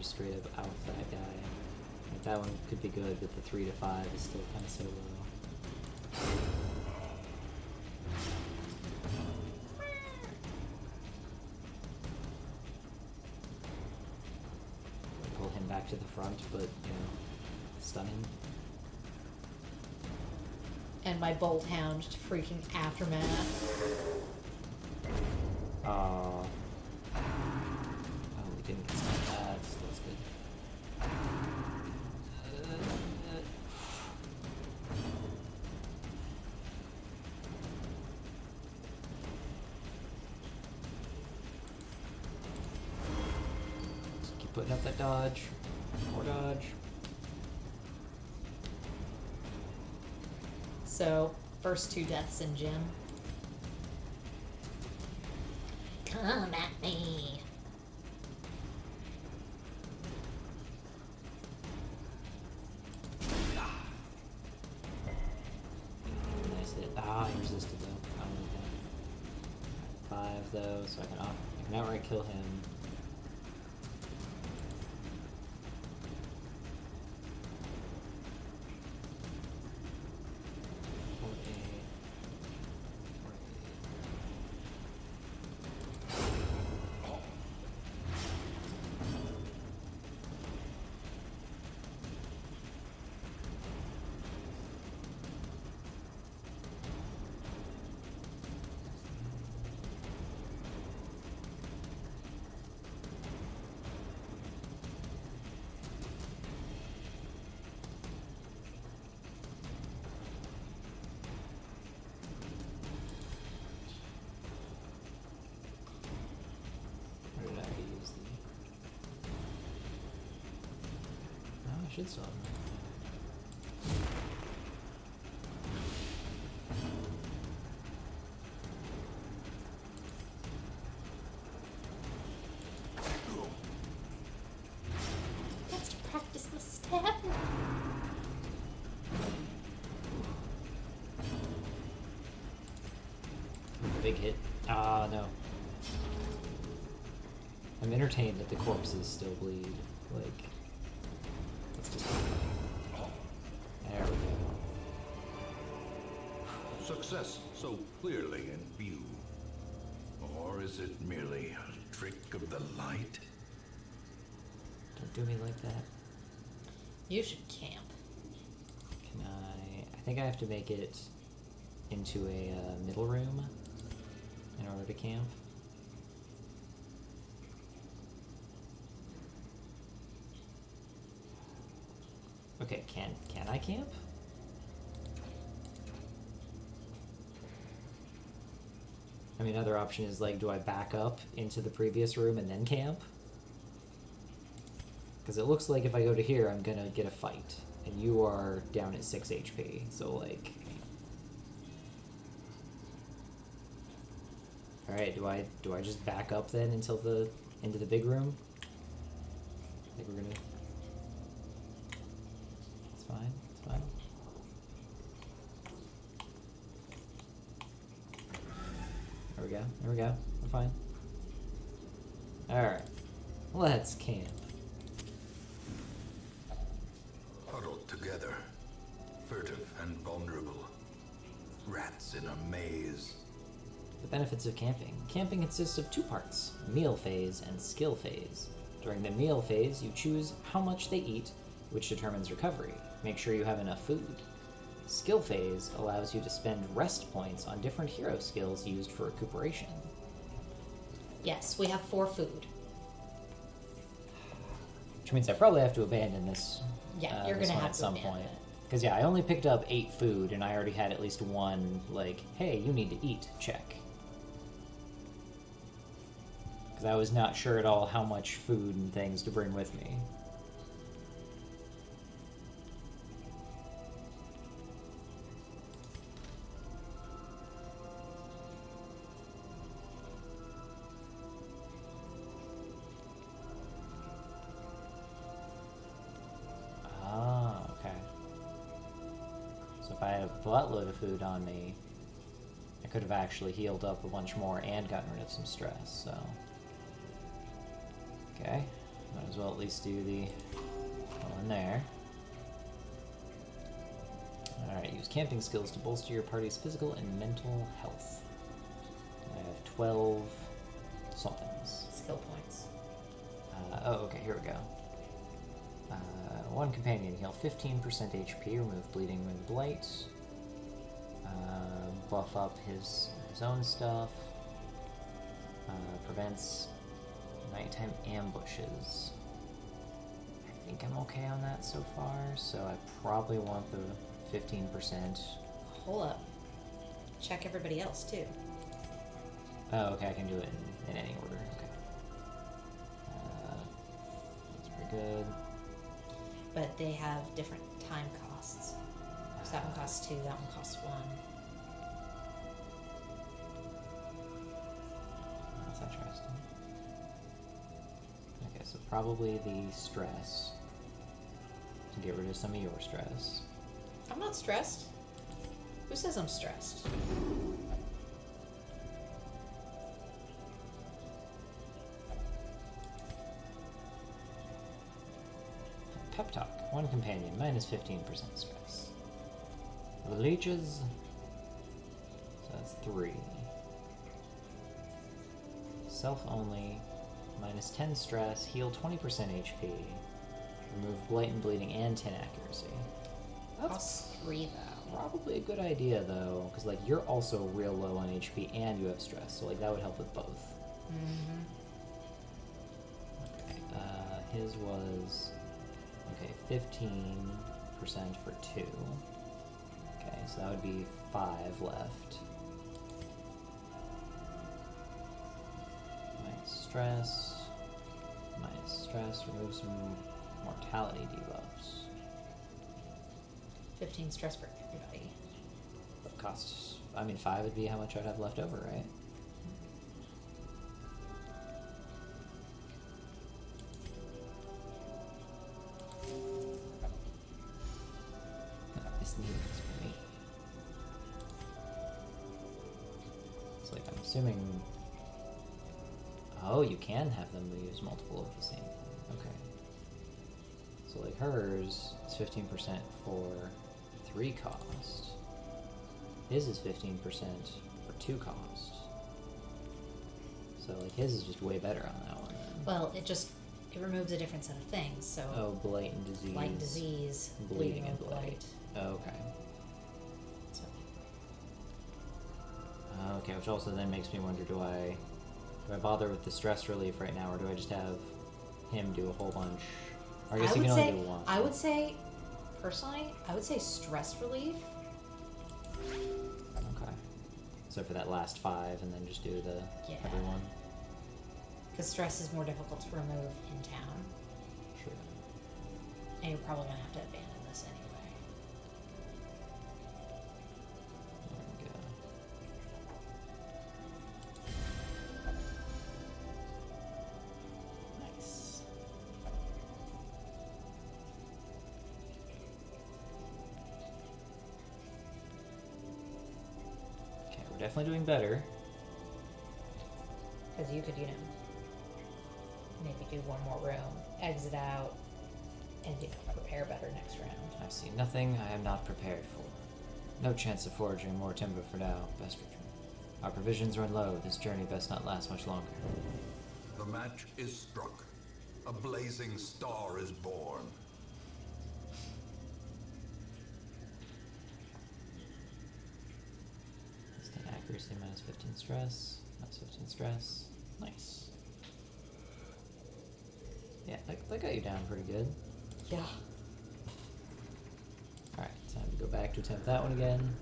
straight up out that guy. Like that one could be good, but the 3 to 5 is still kind of so low. Pull him back to the front, but stun him. And my Bolt Hound just freaking aftermath. Oh, we didn't get some of that, so that's good. Just keep putting up that dodge. More dodge. So, first 2 deaths in gym. Come at me. Nice hit. Ah, he resisted though. I don't like that. 5 though, so I can outright kill him. Should stop. That's to practice the stab. Big hit. Ah, no. I'm entertained that the corpses still bleed. Like, let's just keep going. There we go. Success so clearly in view. Or is it merely a trick of the light? Don't do me like that. You should camp. Can I think I have to make it into a middle room in order to camp. Okay, can I camp? I mean, other option is like, do I back up into the previous room and then camp? Because it looks like if I go to here, I'm gonna get a fight, and you are down at 6 HP. So like, all right, do I just back up then until into the big room? I think we're gonna. It's fine. It's fine. There we go. There we go. We're fine. Alright. Let's camp. Huddled together, furtive and vulnerable. Rats in a maze. The benefits of camping. Camping consists of 2 parts, meal phase and skill phase. During the meal phase, you choose how much they eat, which determines recovery. Make sure you have enough food. Skill phase allows you to spend rest points on different hero skills used for recuperation. Yes, we have 4 food. Which means I probably have to abandon this. Yeah, you're this gonna one have at to some abandon point. it. Because yeah, I only picked up 8 food, and I already had at least one. Like, hey, you need to eat. Check. Because I was not sure at all how much food and things to bring with me. If I had a buttload of food on me, I could have actually healed up a bunch more and gotten rid of some stress, so... Okay, might as well at least do the one there. Alright, use camping skills to bolster your party's physical and mental health. I have 12 somethings. Skill points. Okay, here we go. One companion, heal 15% HP, remove bleeding and blight. Buff up his own stuff. Prevents nighttime ambushes. I think I'm okay on that so far, so I probably want the 15%. Hold up. Check everybody else, too. Oh, okay, I can do it in any order. Okay. That's pretty good. But they have different time costs. So that one costs 2, that one costs 1. That's interesting. Okay, so probably the stress. To get rid of some of your stress. I'm not stressed. Who says I'm stressed? Pep talk. One companion, minus 15% stress. The leeches. So that's 3. Self only, minus 10 stress, heal 20% HP, remove blight and bleeding and 10 accuracy. Costs 3, though. Probably a good idea though, because like you're also real low on HP and you have stress, so like that would help with both. Mm-hmm. Okay, his was. Okay, 15% for 2. Okay, so that would be 5 left. Minus stress, remove some mortality debuffs. 15 stress for everybody. What costs? I mean, 5 would be how much I'd have left over, right? This needs for me. It's like I'm assuming. Oh, you can have them use multiple of the same thing. Okay. So like hers is 15% for 3 cost. His is 15% for 2 cost. So like his is just way better on that one then. Well, it removes a different set of things, so... Oh, blight and disease. Blight, disease, bleeding and blight. Oh, okay. So, Okay, which also then makes me wonder, do I bother with the stress relief right now, or do I just have him do a whole bunch? Or I guess you can only do one. I would say, personally, I would say stress relief. Okay. So for that last 5, and then just do the Yeah. everyone? Because stress is more difficult to remove in town. Sure. And you're probably going to have to abandon this anyway. There we go. Nice. Okay, we're definitely doing better. Because you could, maybe do one more room, exit out, and, prepare better next round. I see nothing I am not prepared for. No chance of foraging more timber for now, best retreat. Our provisions run low, this journey best not last much longer. The match is struck. A blazing star is born. Accuracy minus 15 stress. Minus 15 stress. Nice. Yeah, that got you down pretty good. Yeah. Alright, time to go back to attempt that one again.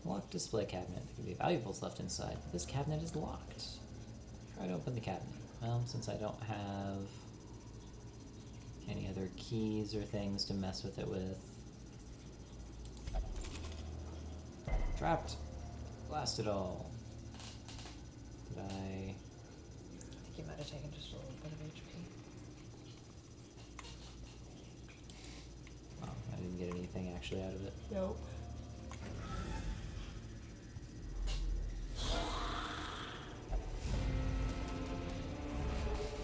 Locked display cabinet. There could be valuables left inside. This cabinet is locked. Try to open the cabinet. Well, since I don't have any other keys or things to mess with it with. Trapped. Blast it all. Did I... I think you might have taken just a little bit of HP. Oh, I didn't get anything actually out of it. Nope.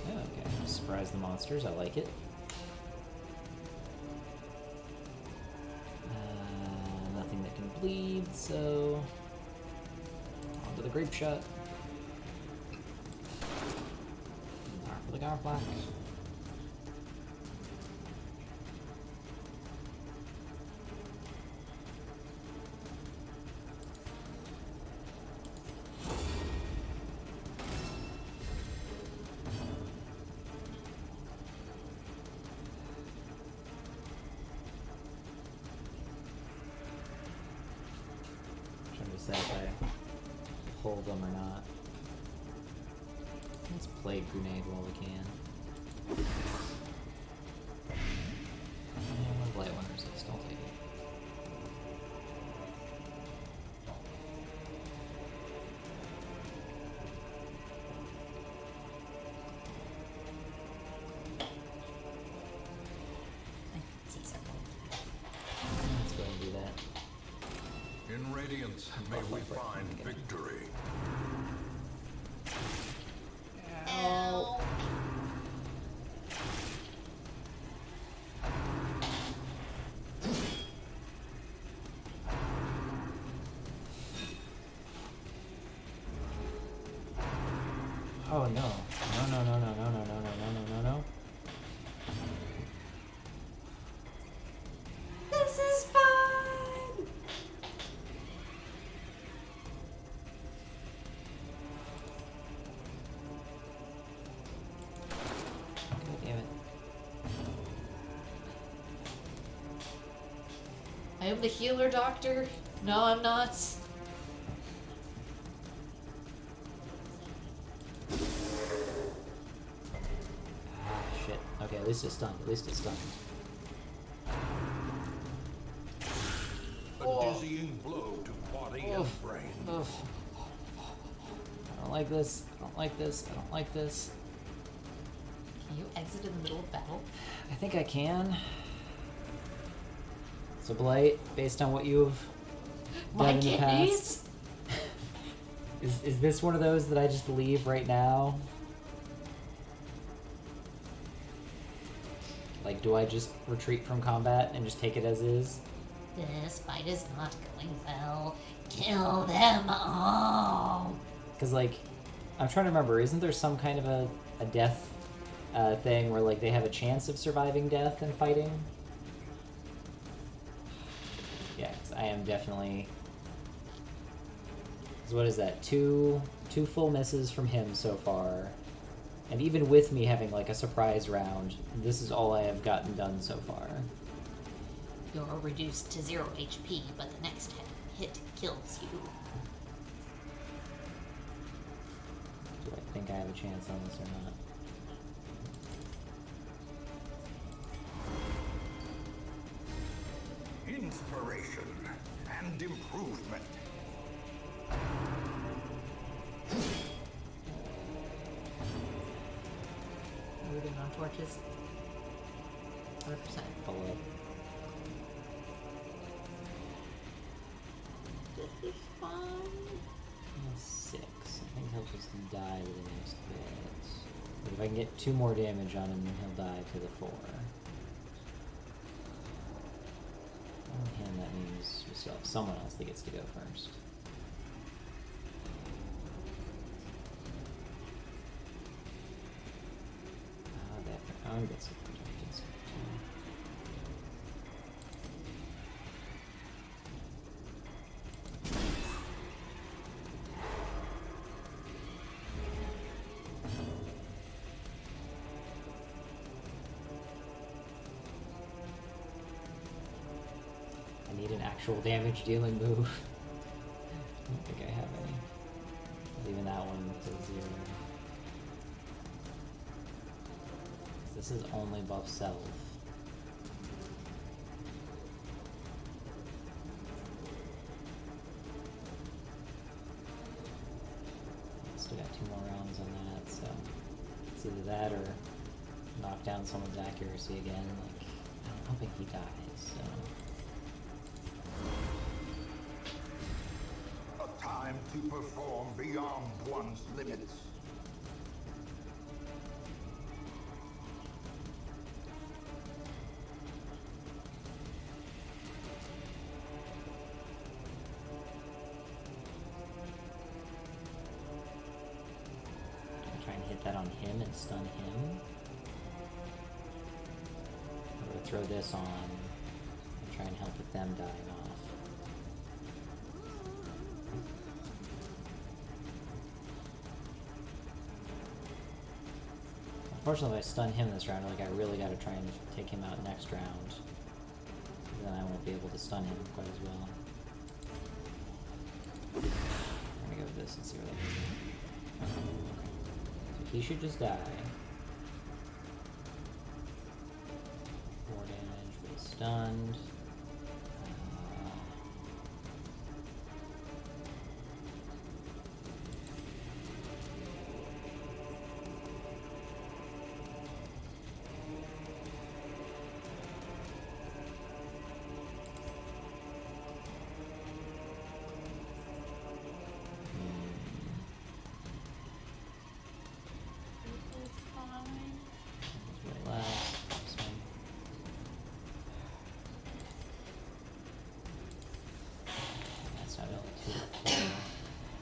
Okay, surprise the monsters, I like it. Nothing that can bleed, so... onto the grape shot. Arm for the garflax. Trying to decide if I pull them or not. Let's play grenade while we can. And light one resist, I'll take it. I can see something. Let's go ahead and do that. In Radiance, may we find victory. Ow. Oh no. No, no, no, no, no, no, no, no, no, no, no. This is fun! God damn it. I am the healer doctor. No, I'm not. Ah, shit. Okay, at least it's stunned. At least it's stunned. A dizzying blow to body and brain. Ugh. I don't like this. I don't like this. I don't like this. Can you exit in the middle of battle? I think I can. So Blight, based on what you've My done in the kidneys? past, is this one of those that I just leave right now? Like, do I just retreat from combat and just take it as is? This fight is not going well. Kill them all. Because, like, I'm trying to remember, isn't there some kind of a death thing where, like, they have a chance of surviving death and fighting? Yeah, 'cause I am definitely... 'cause what is that? Two full misses from him so far. And even with me having, like, a surprise round, this is all I have gotten done so far. You're reduced to 0 HP, but the next hit kills you. Do I think I have a chance on this or not? Inspiration and improvement. Are we doing on torches? 100%. Follow up. This is fun. 6. I think he'll just die to the next bit. But if I can get 2 more damage on him, then he'll die to the 4. And that means we still have someone else that gets to go first. They have their own bits of projected stuff too. I need an actual damage dealing move. I don't think I have any. Even that one to 0. This is only buff self. Still got 2 more rounds on that, so it's either that or knock down someone's accuracy again. Like, I'm hoping he dies, so. A time to perform beyond one's limits. Try and hit that on him and stun him. I'm gonna throw this on and try and help with them dying off. Unfortunately, if I stun him this round, like I really gotta try and take him out next round. Then I won't be able to stun him quite as well. I'm gonna go with this and see where that goes. He should just die. 4 damage, but he's stunned.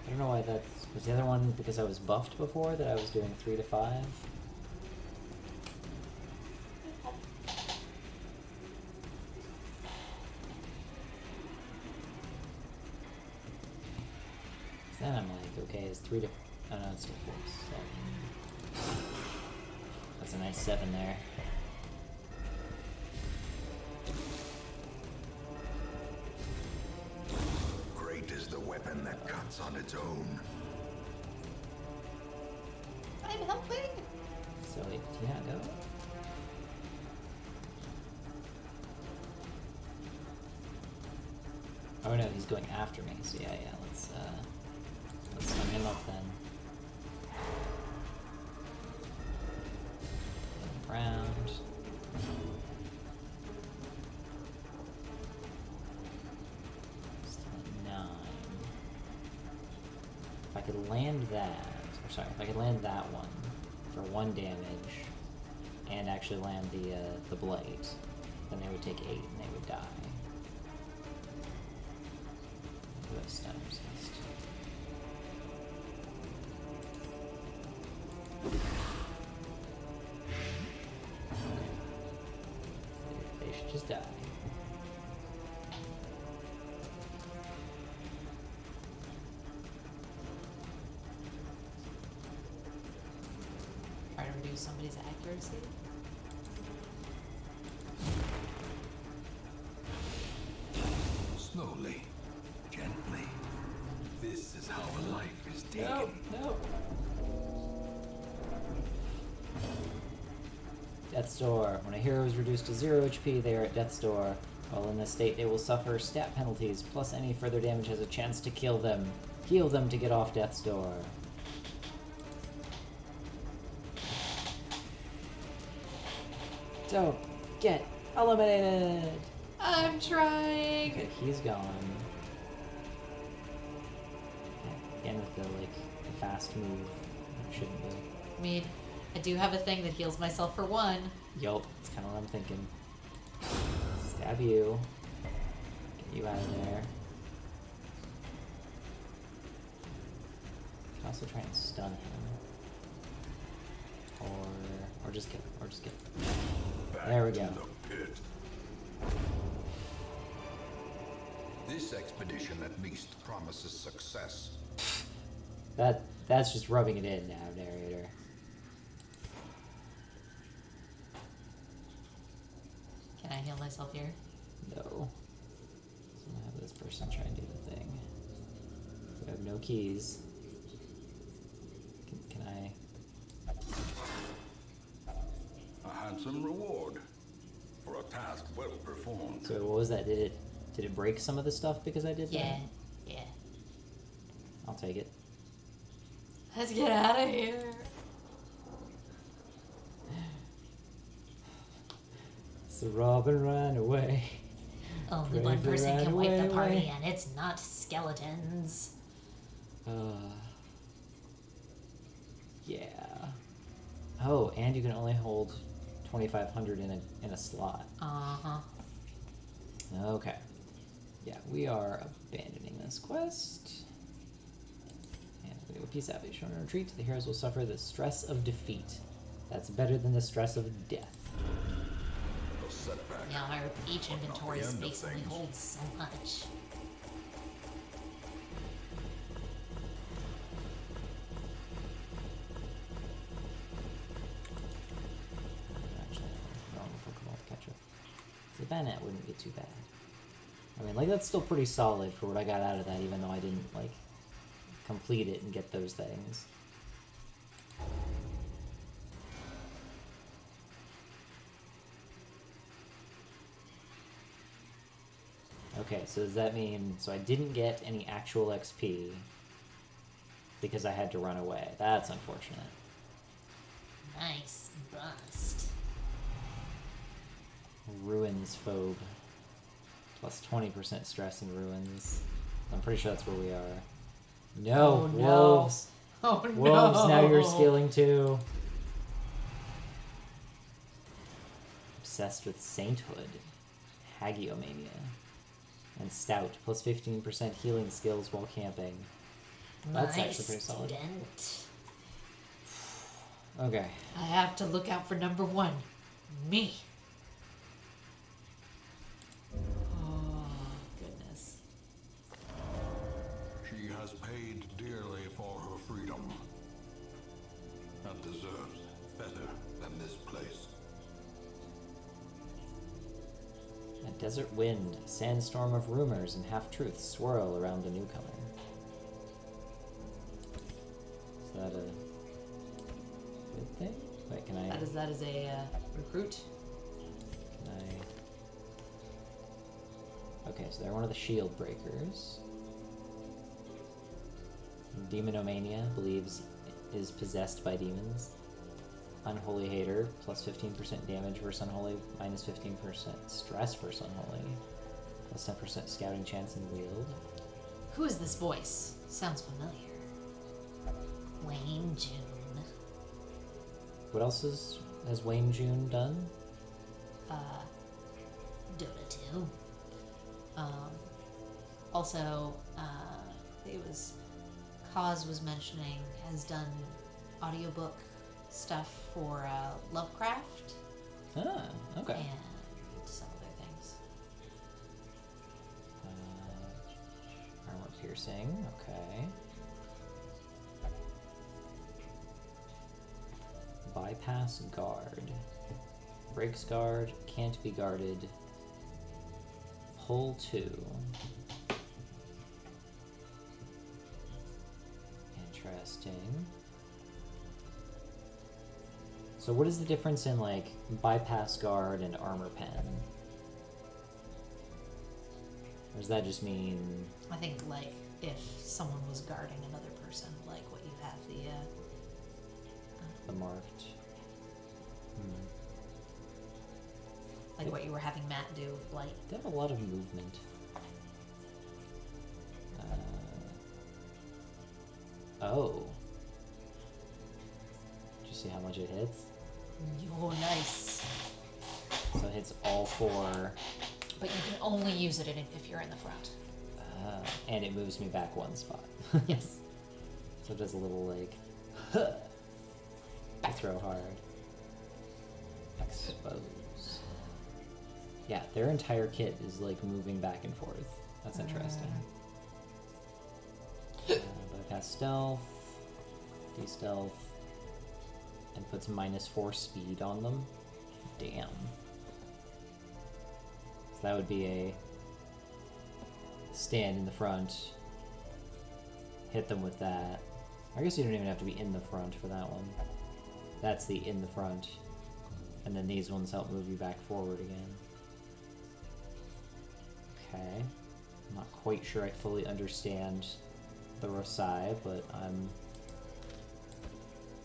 I don't know why that was the other one, because I was buffed before that I was doing 3 to 5. Then I'm like, okay, it's 3 to. Oh no, it's still 4 to 7. That's a nice 7 there. Weapon that cuts on its own. I'm helping! So wait, did he not go? Oh no, he's going after me, so yeah, let's sum him up then. Round. If I could land that, or sorry, if I could land that one for 1 damage, and actually land the blade, then they would take 8 and they would die. Who have stun resist? Okay. They should just die. Try to reduce somebody's accuracy. Slowly, gently. This is how a life is taken. No. Death's Door. When a hero is reduced to 0 HP, they are at Death's Door. While in this state, they will suffer stat penalties, plus any further damage has a chance to kill them. Heal them to get off Death's Door. Don't get eliminated! I'm trying! Okay, he's gone. Again with the, the fast move. It shouldn't be. I mean, I do have a thing that heals myself for 1. Yup, that's kind of what I'm thinking. Stab you. Get you out of there. also try and stun him. Or just kill him. Or just kill him. There we go. The pit. This expedition at least promises success. That's just rubbing it in now, narrator. Can I heal myself here? No. So I'm gonna have this person try and do the thing. We have no keys. Can I? A handsome reward for a task well performed. So what was that? Did it break some of the stuff because I did that? Yeah. I'll take it. Let's get out of here. So Robin ran away. Only Bravely one person ran can wipe the away, party, away. and it's not skeletons. Yeah. Oh, and you can only hold 2,500 in a slot. Uh-huh. Okay. Yeah, we are abandoning this quest. And we go peace out. Shown in retreat, the heroes will suffer the stress of defeat. That's better than the stress of death. A setback. Yeah, each inventory Not the end of space only things. holds so much. Actually, normal Pokemon to catch up. The Banette wouldn't be too bad. I mean, like, that's still pretty solid for what I got out of that, even though I didn't, like, complete it and get those things. Okay, so does that mean... So I didn't get any actual XP because I had to run away. That's unfortunate. Nice bust. Ruins phobe. Plus 20% stress in ruins. I'm pretty sure that's where we are. No! Oh, no. Wolves! Oh no! Wolves, now you're scaling too. Obsessed with sainthood. Hagiomania. And stout. Plus 15% healing skills while camping. That's My actually pretty solid. student. Okay. I have to look out for number one. Me. Oh, goodness. She has paid dearly for her freedom. And deserves better than this place. A desert wind, a sandstorm of rumors and half-truths swirl around the newcomer. Is that a good thing? Wait, can I... That is a recruit. Can I... Okay, so they're one of the shield breakers. Demonomania believes is possessed by demons. Unholy Hater, plus 15% damage versus Unholy, minus 15% stress versus Unholy, plus 10% scouting chance and wield. Who is this voice? Sounds familiar. Wayne June. What else has Wayne June done? Dota 2. Also, it was Kaz was mentioning has done audiobook stuff for Lovecraft Ah, okay. and some other things. Armor piercing, okay. Bypass guard. Breaks guard, can't be guarded. Pull 2. Interesting. So what is the difference in, like, bypass guard and armor pen? Or does that just mean... I think, like, if someone was guarding another person, like what you have the marked... like what you were having Matt do with Blight. They have a lot of movement. Oh. Did you see how much it hits? Oh, nice. So it hits all 4. But you can only use it if you're in the front. And it moves me back 1 spot. Yes. So it does a little like, huh, I throw hard. Expose. Yeah, their entire kit is like moving back and forth. That's interesting. Bypass stealth, de-stealth, and puts -4 speed on them. Damn. So that would be a stand in the front, hit them with that. I guess you don't even have to be in the front for that one. That's the in the front. And then these ones help move you back forward again. Okay. I'm not quite sure I fully understand the Rosai, but I'm...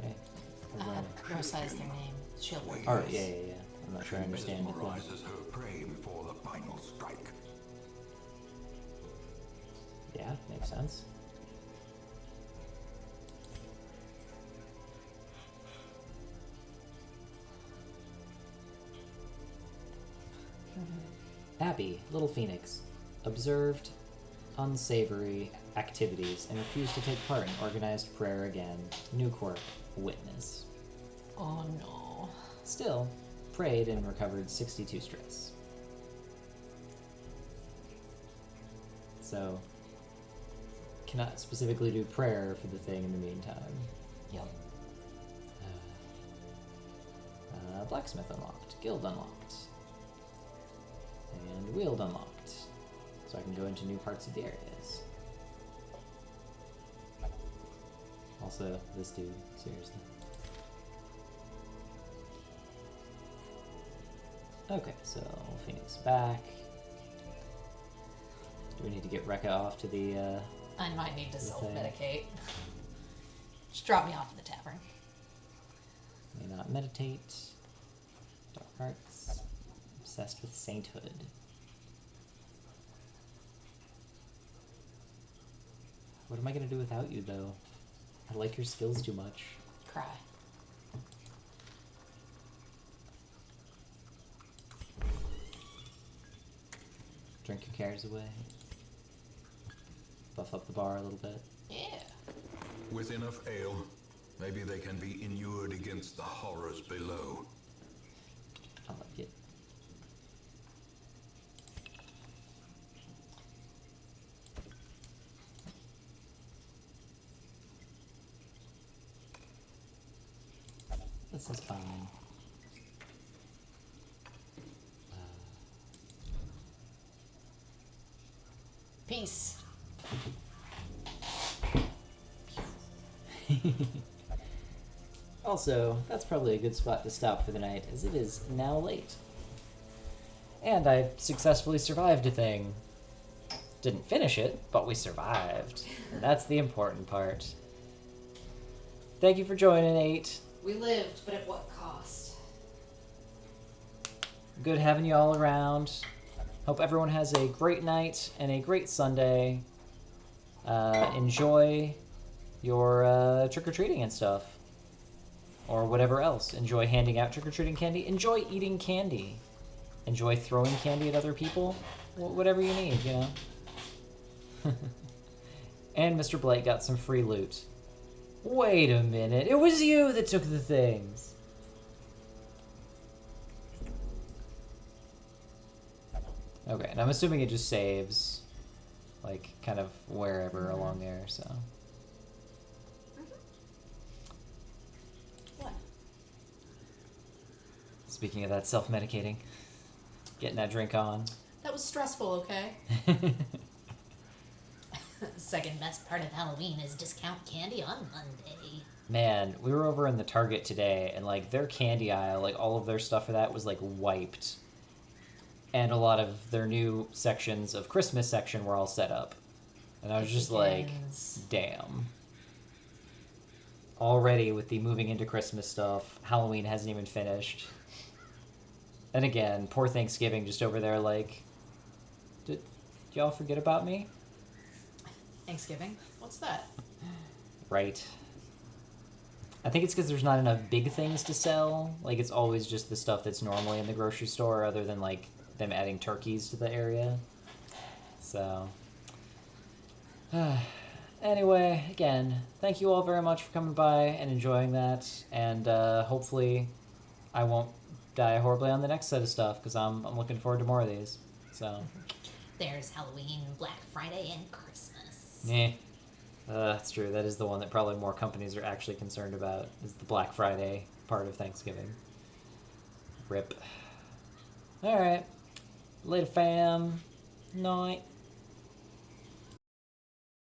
Okay. Rosai is their name. Shield ward. Oh, yeah. I'm not sure I understand it. Mesmerizes her prey before the final strike. Yeah, makes sense. Abby, Little Phoenix, observed unsavory activities and refused to take part in organized prayer again. New quirk, witness. Oh no. Still, prayed and recovered 62 stress. So, cannot specifically do prayer for the thing in the meantime. Yep. Blacksmith unlocked, guild unlocked, and wield unlocked. So I can go into new parts of the areas. Also, this dude, seriously. Okay, so Phoenix back. Do we need to get Rekka off to the, I might need to the self-medicate. Just drop me off in the tavern. May not meditate. Dark arts. Obsessed with sainthood. What am I gonna do without you, though? I like your skills too much. Cry. Drink your cares away. Buff up the bar a little bit. Yeah. With enough ale, maybe they can be inured against the horrors below. I like it. This is fine. Peace. Also, that's probably a good spot to stop for the night, as it is now late. And I successfully survived a thing. Didn't finish it, but we survived. And that's the important part. Thank you for joining, 8. We lived, but at what cost? Good having you all around. Hope everyone has a great night and a great Sunday. Enjoy your trick-or-treating and stuff. Or whatever else. Enjoy handing out trick-or-treating candy. Enjoy eating candy. Enjoy throwing candy at other people. Whatever you need, you know. And Mr. Blake got some free loot. Wait a minute. It was you that took the things. Okay, and I'm assuming it just saves, like, kind of wherever along there, so. What? Speaking of that, self-medicating. Getting that drink on. That was stressful, okay? The second best part of Halloween is discount candy on Monday. Man, we were over in the Target today, and, like, their candy aisle, like, all of their stuff for that was, like, wiped. And a lot of their new sections of Christmas section were all set up. And I was just like, damn. Already with the moving into Christmas stuff, Halloween hasn't even finished. And again, poor Thanksgiving just over there like, did y'all forget about me? Thanksgiving? What's that? Right. I think it's because there's not enough big things to sell. Like, it's always just the stuff that's normally in the grocery store, other than, like, them adding turkeys to the area. So, Anyway, again, thank you all very much for coming by and enjoying that, and hopefully I won't die horribly on the next set of stuff, because I'm looking forward to more of these. So, There's Halloween, Black Friday, and Christmas. yeah, that's true. That is the one that probably more companies are actually concerned about, is the Black Friday part of Thanksgiving. Rip. Alright. Later, fam. Night.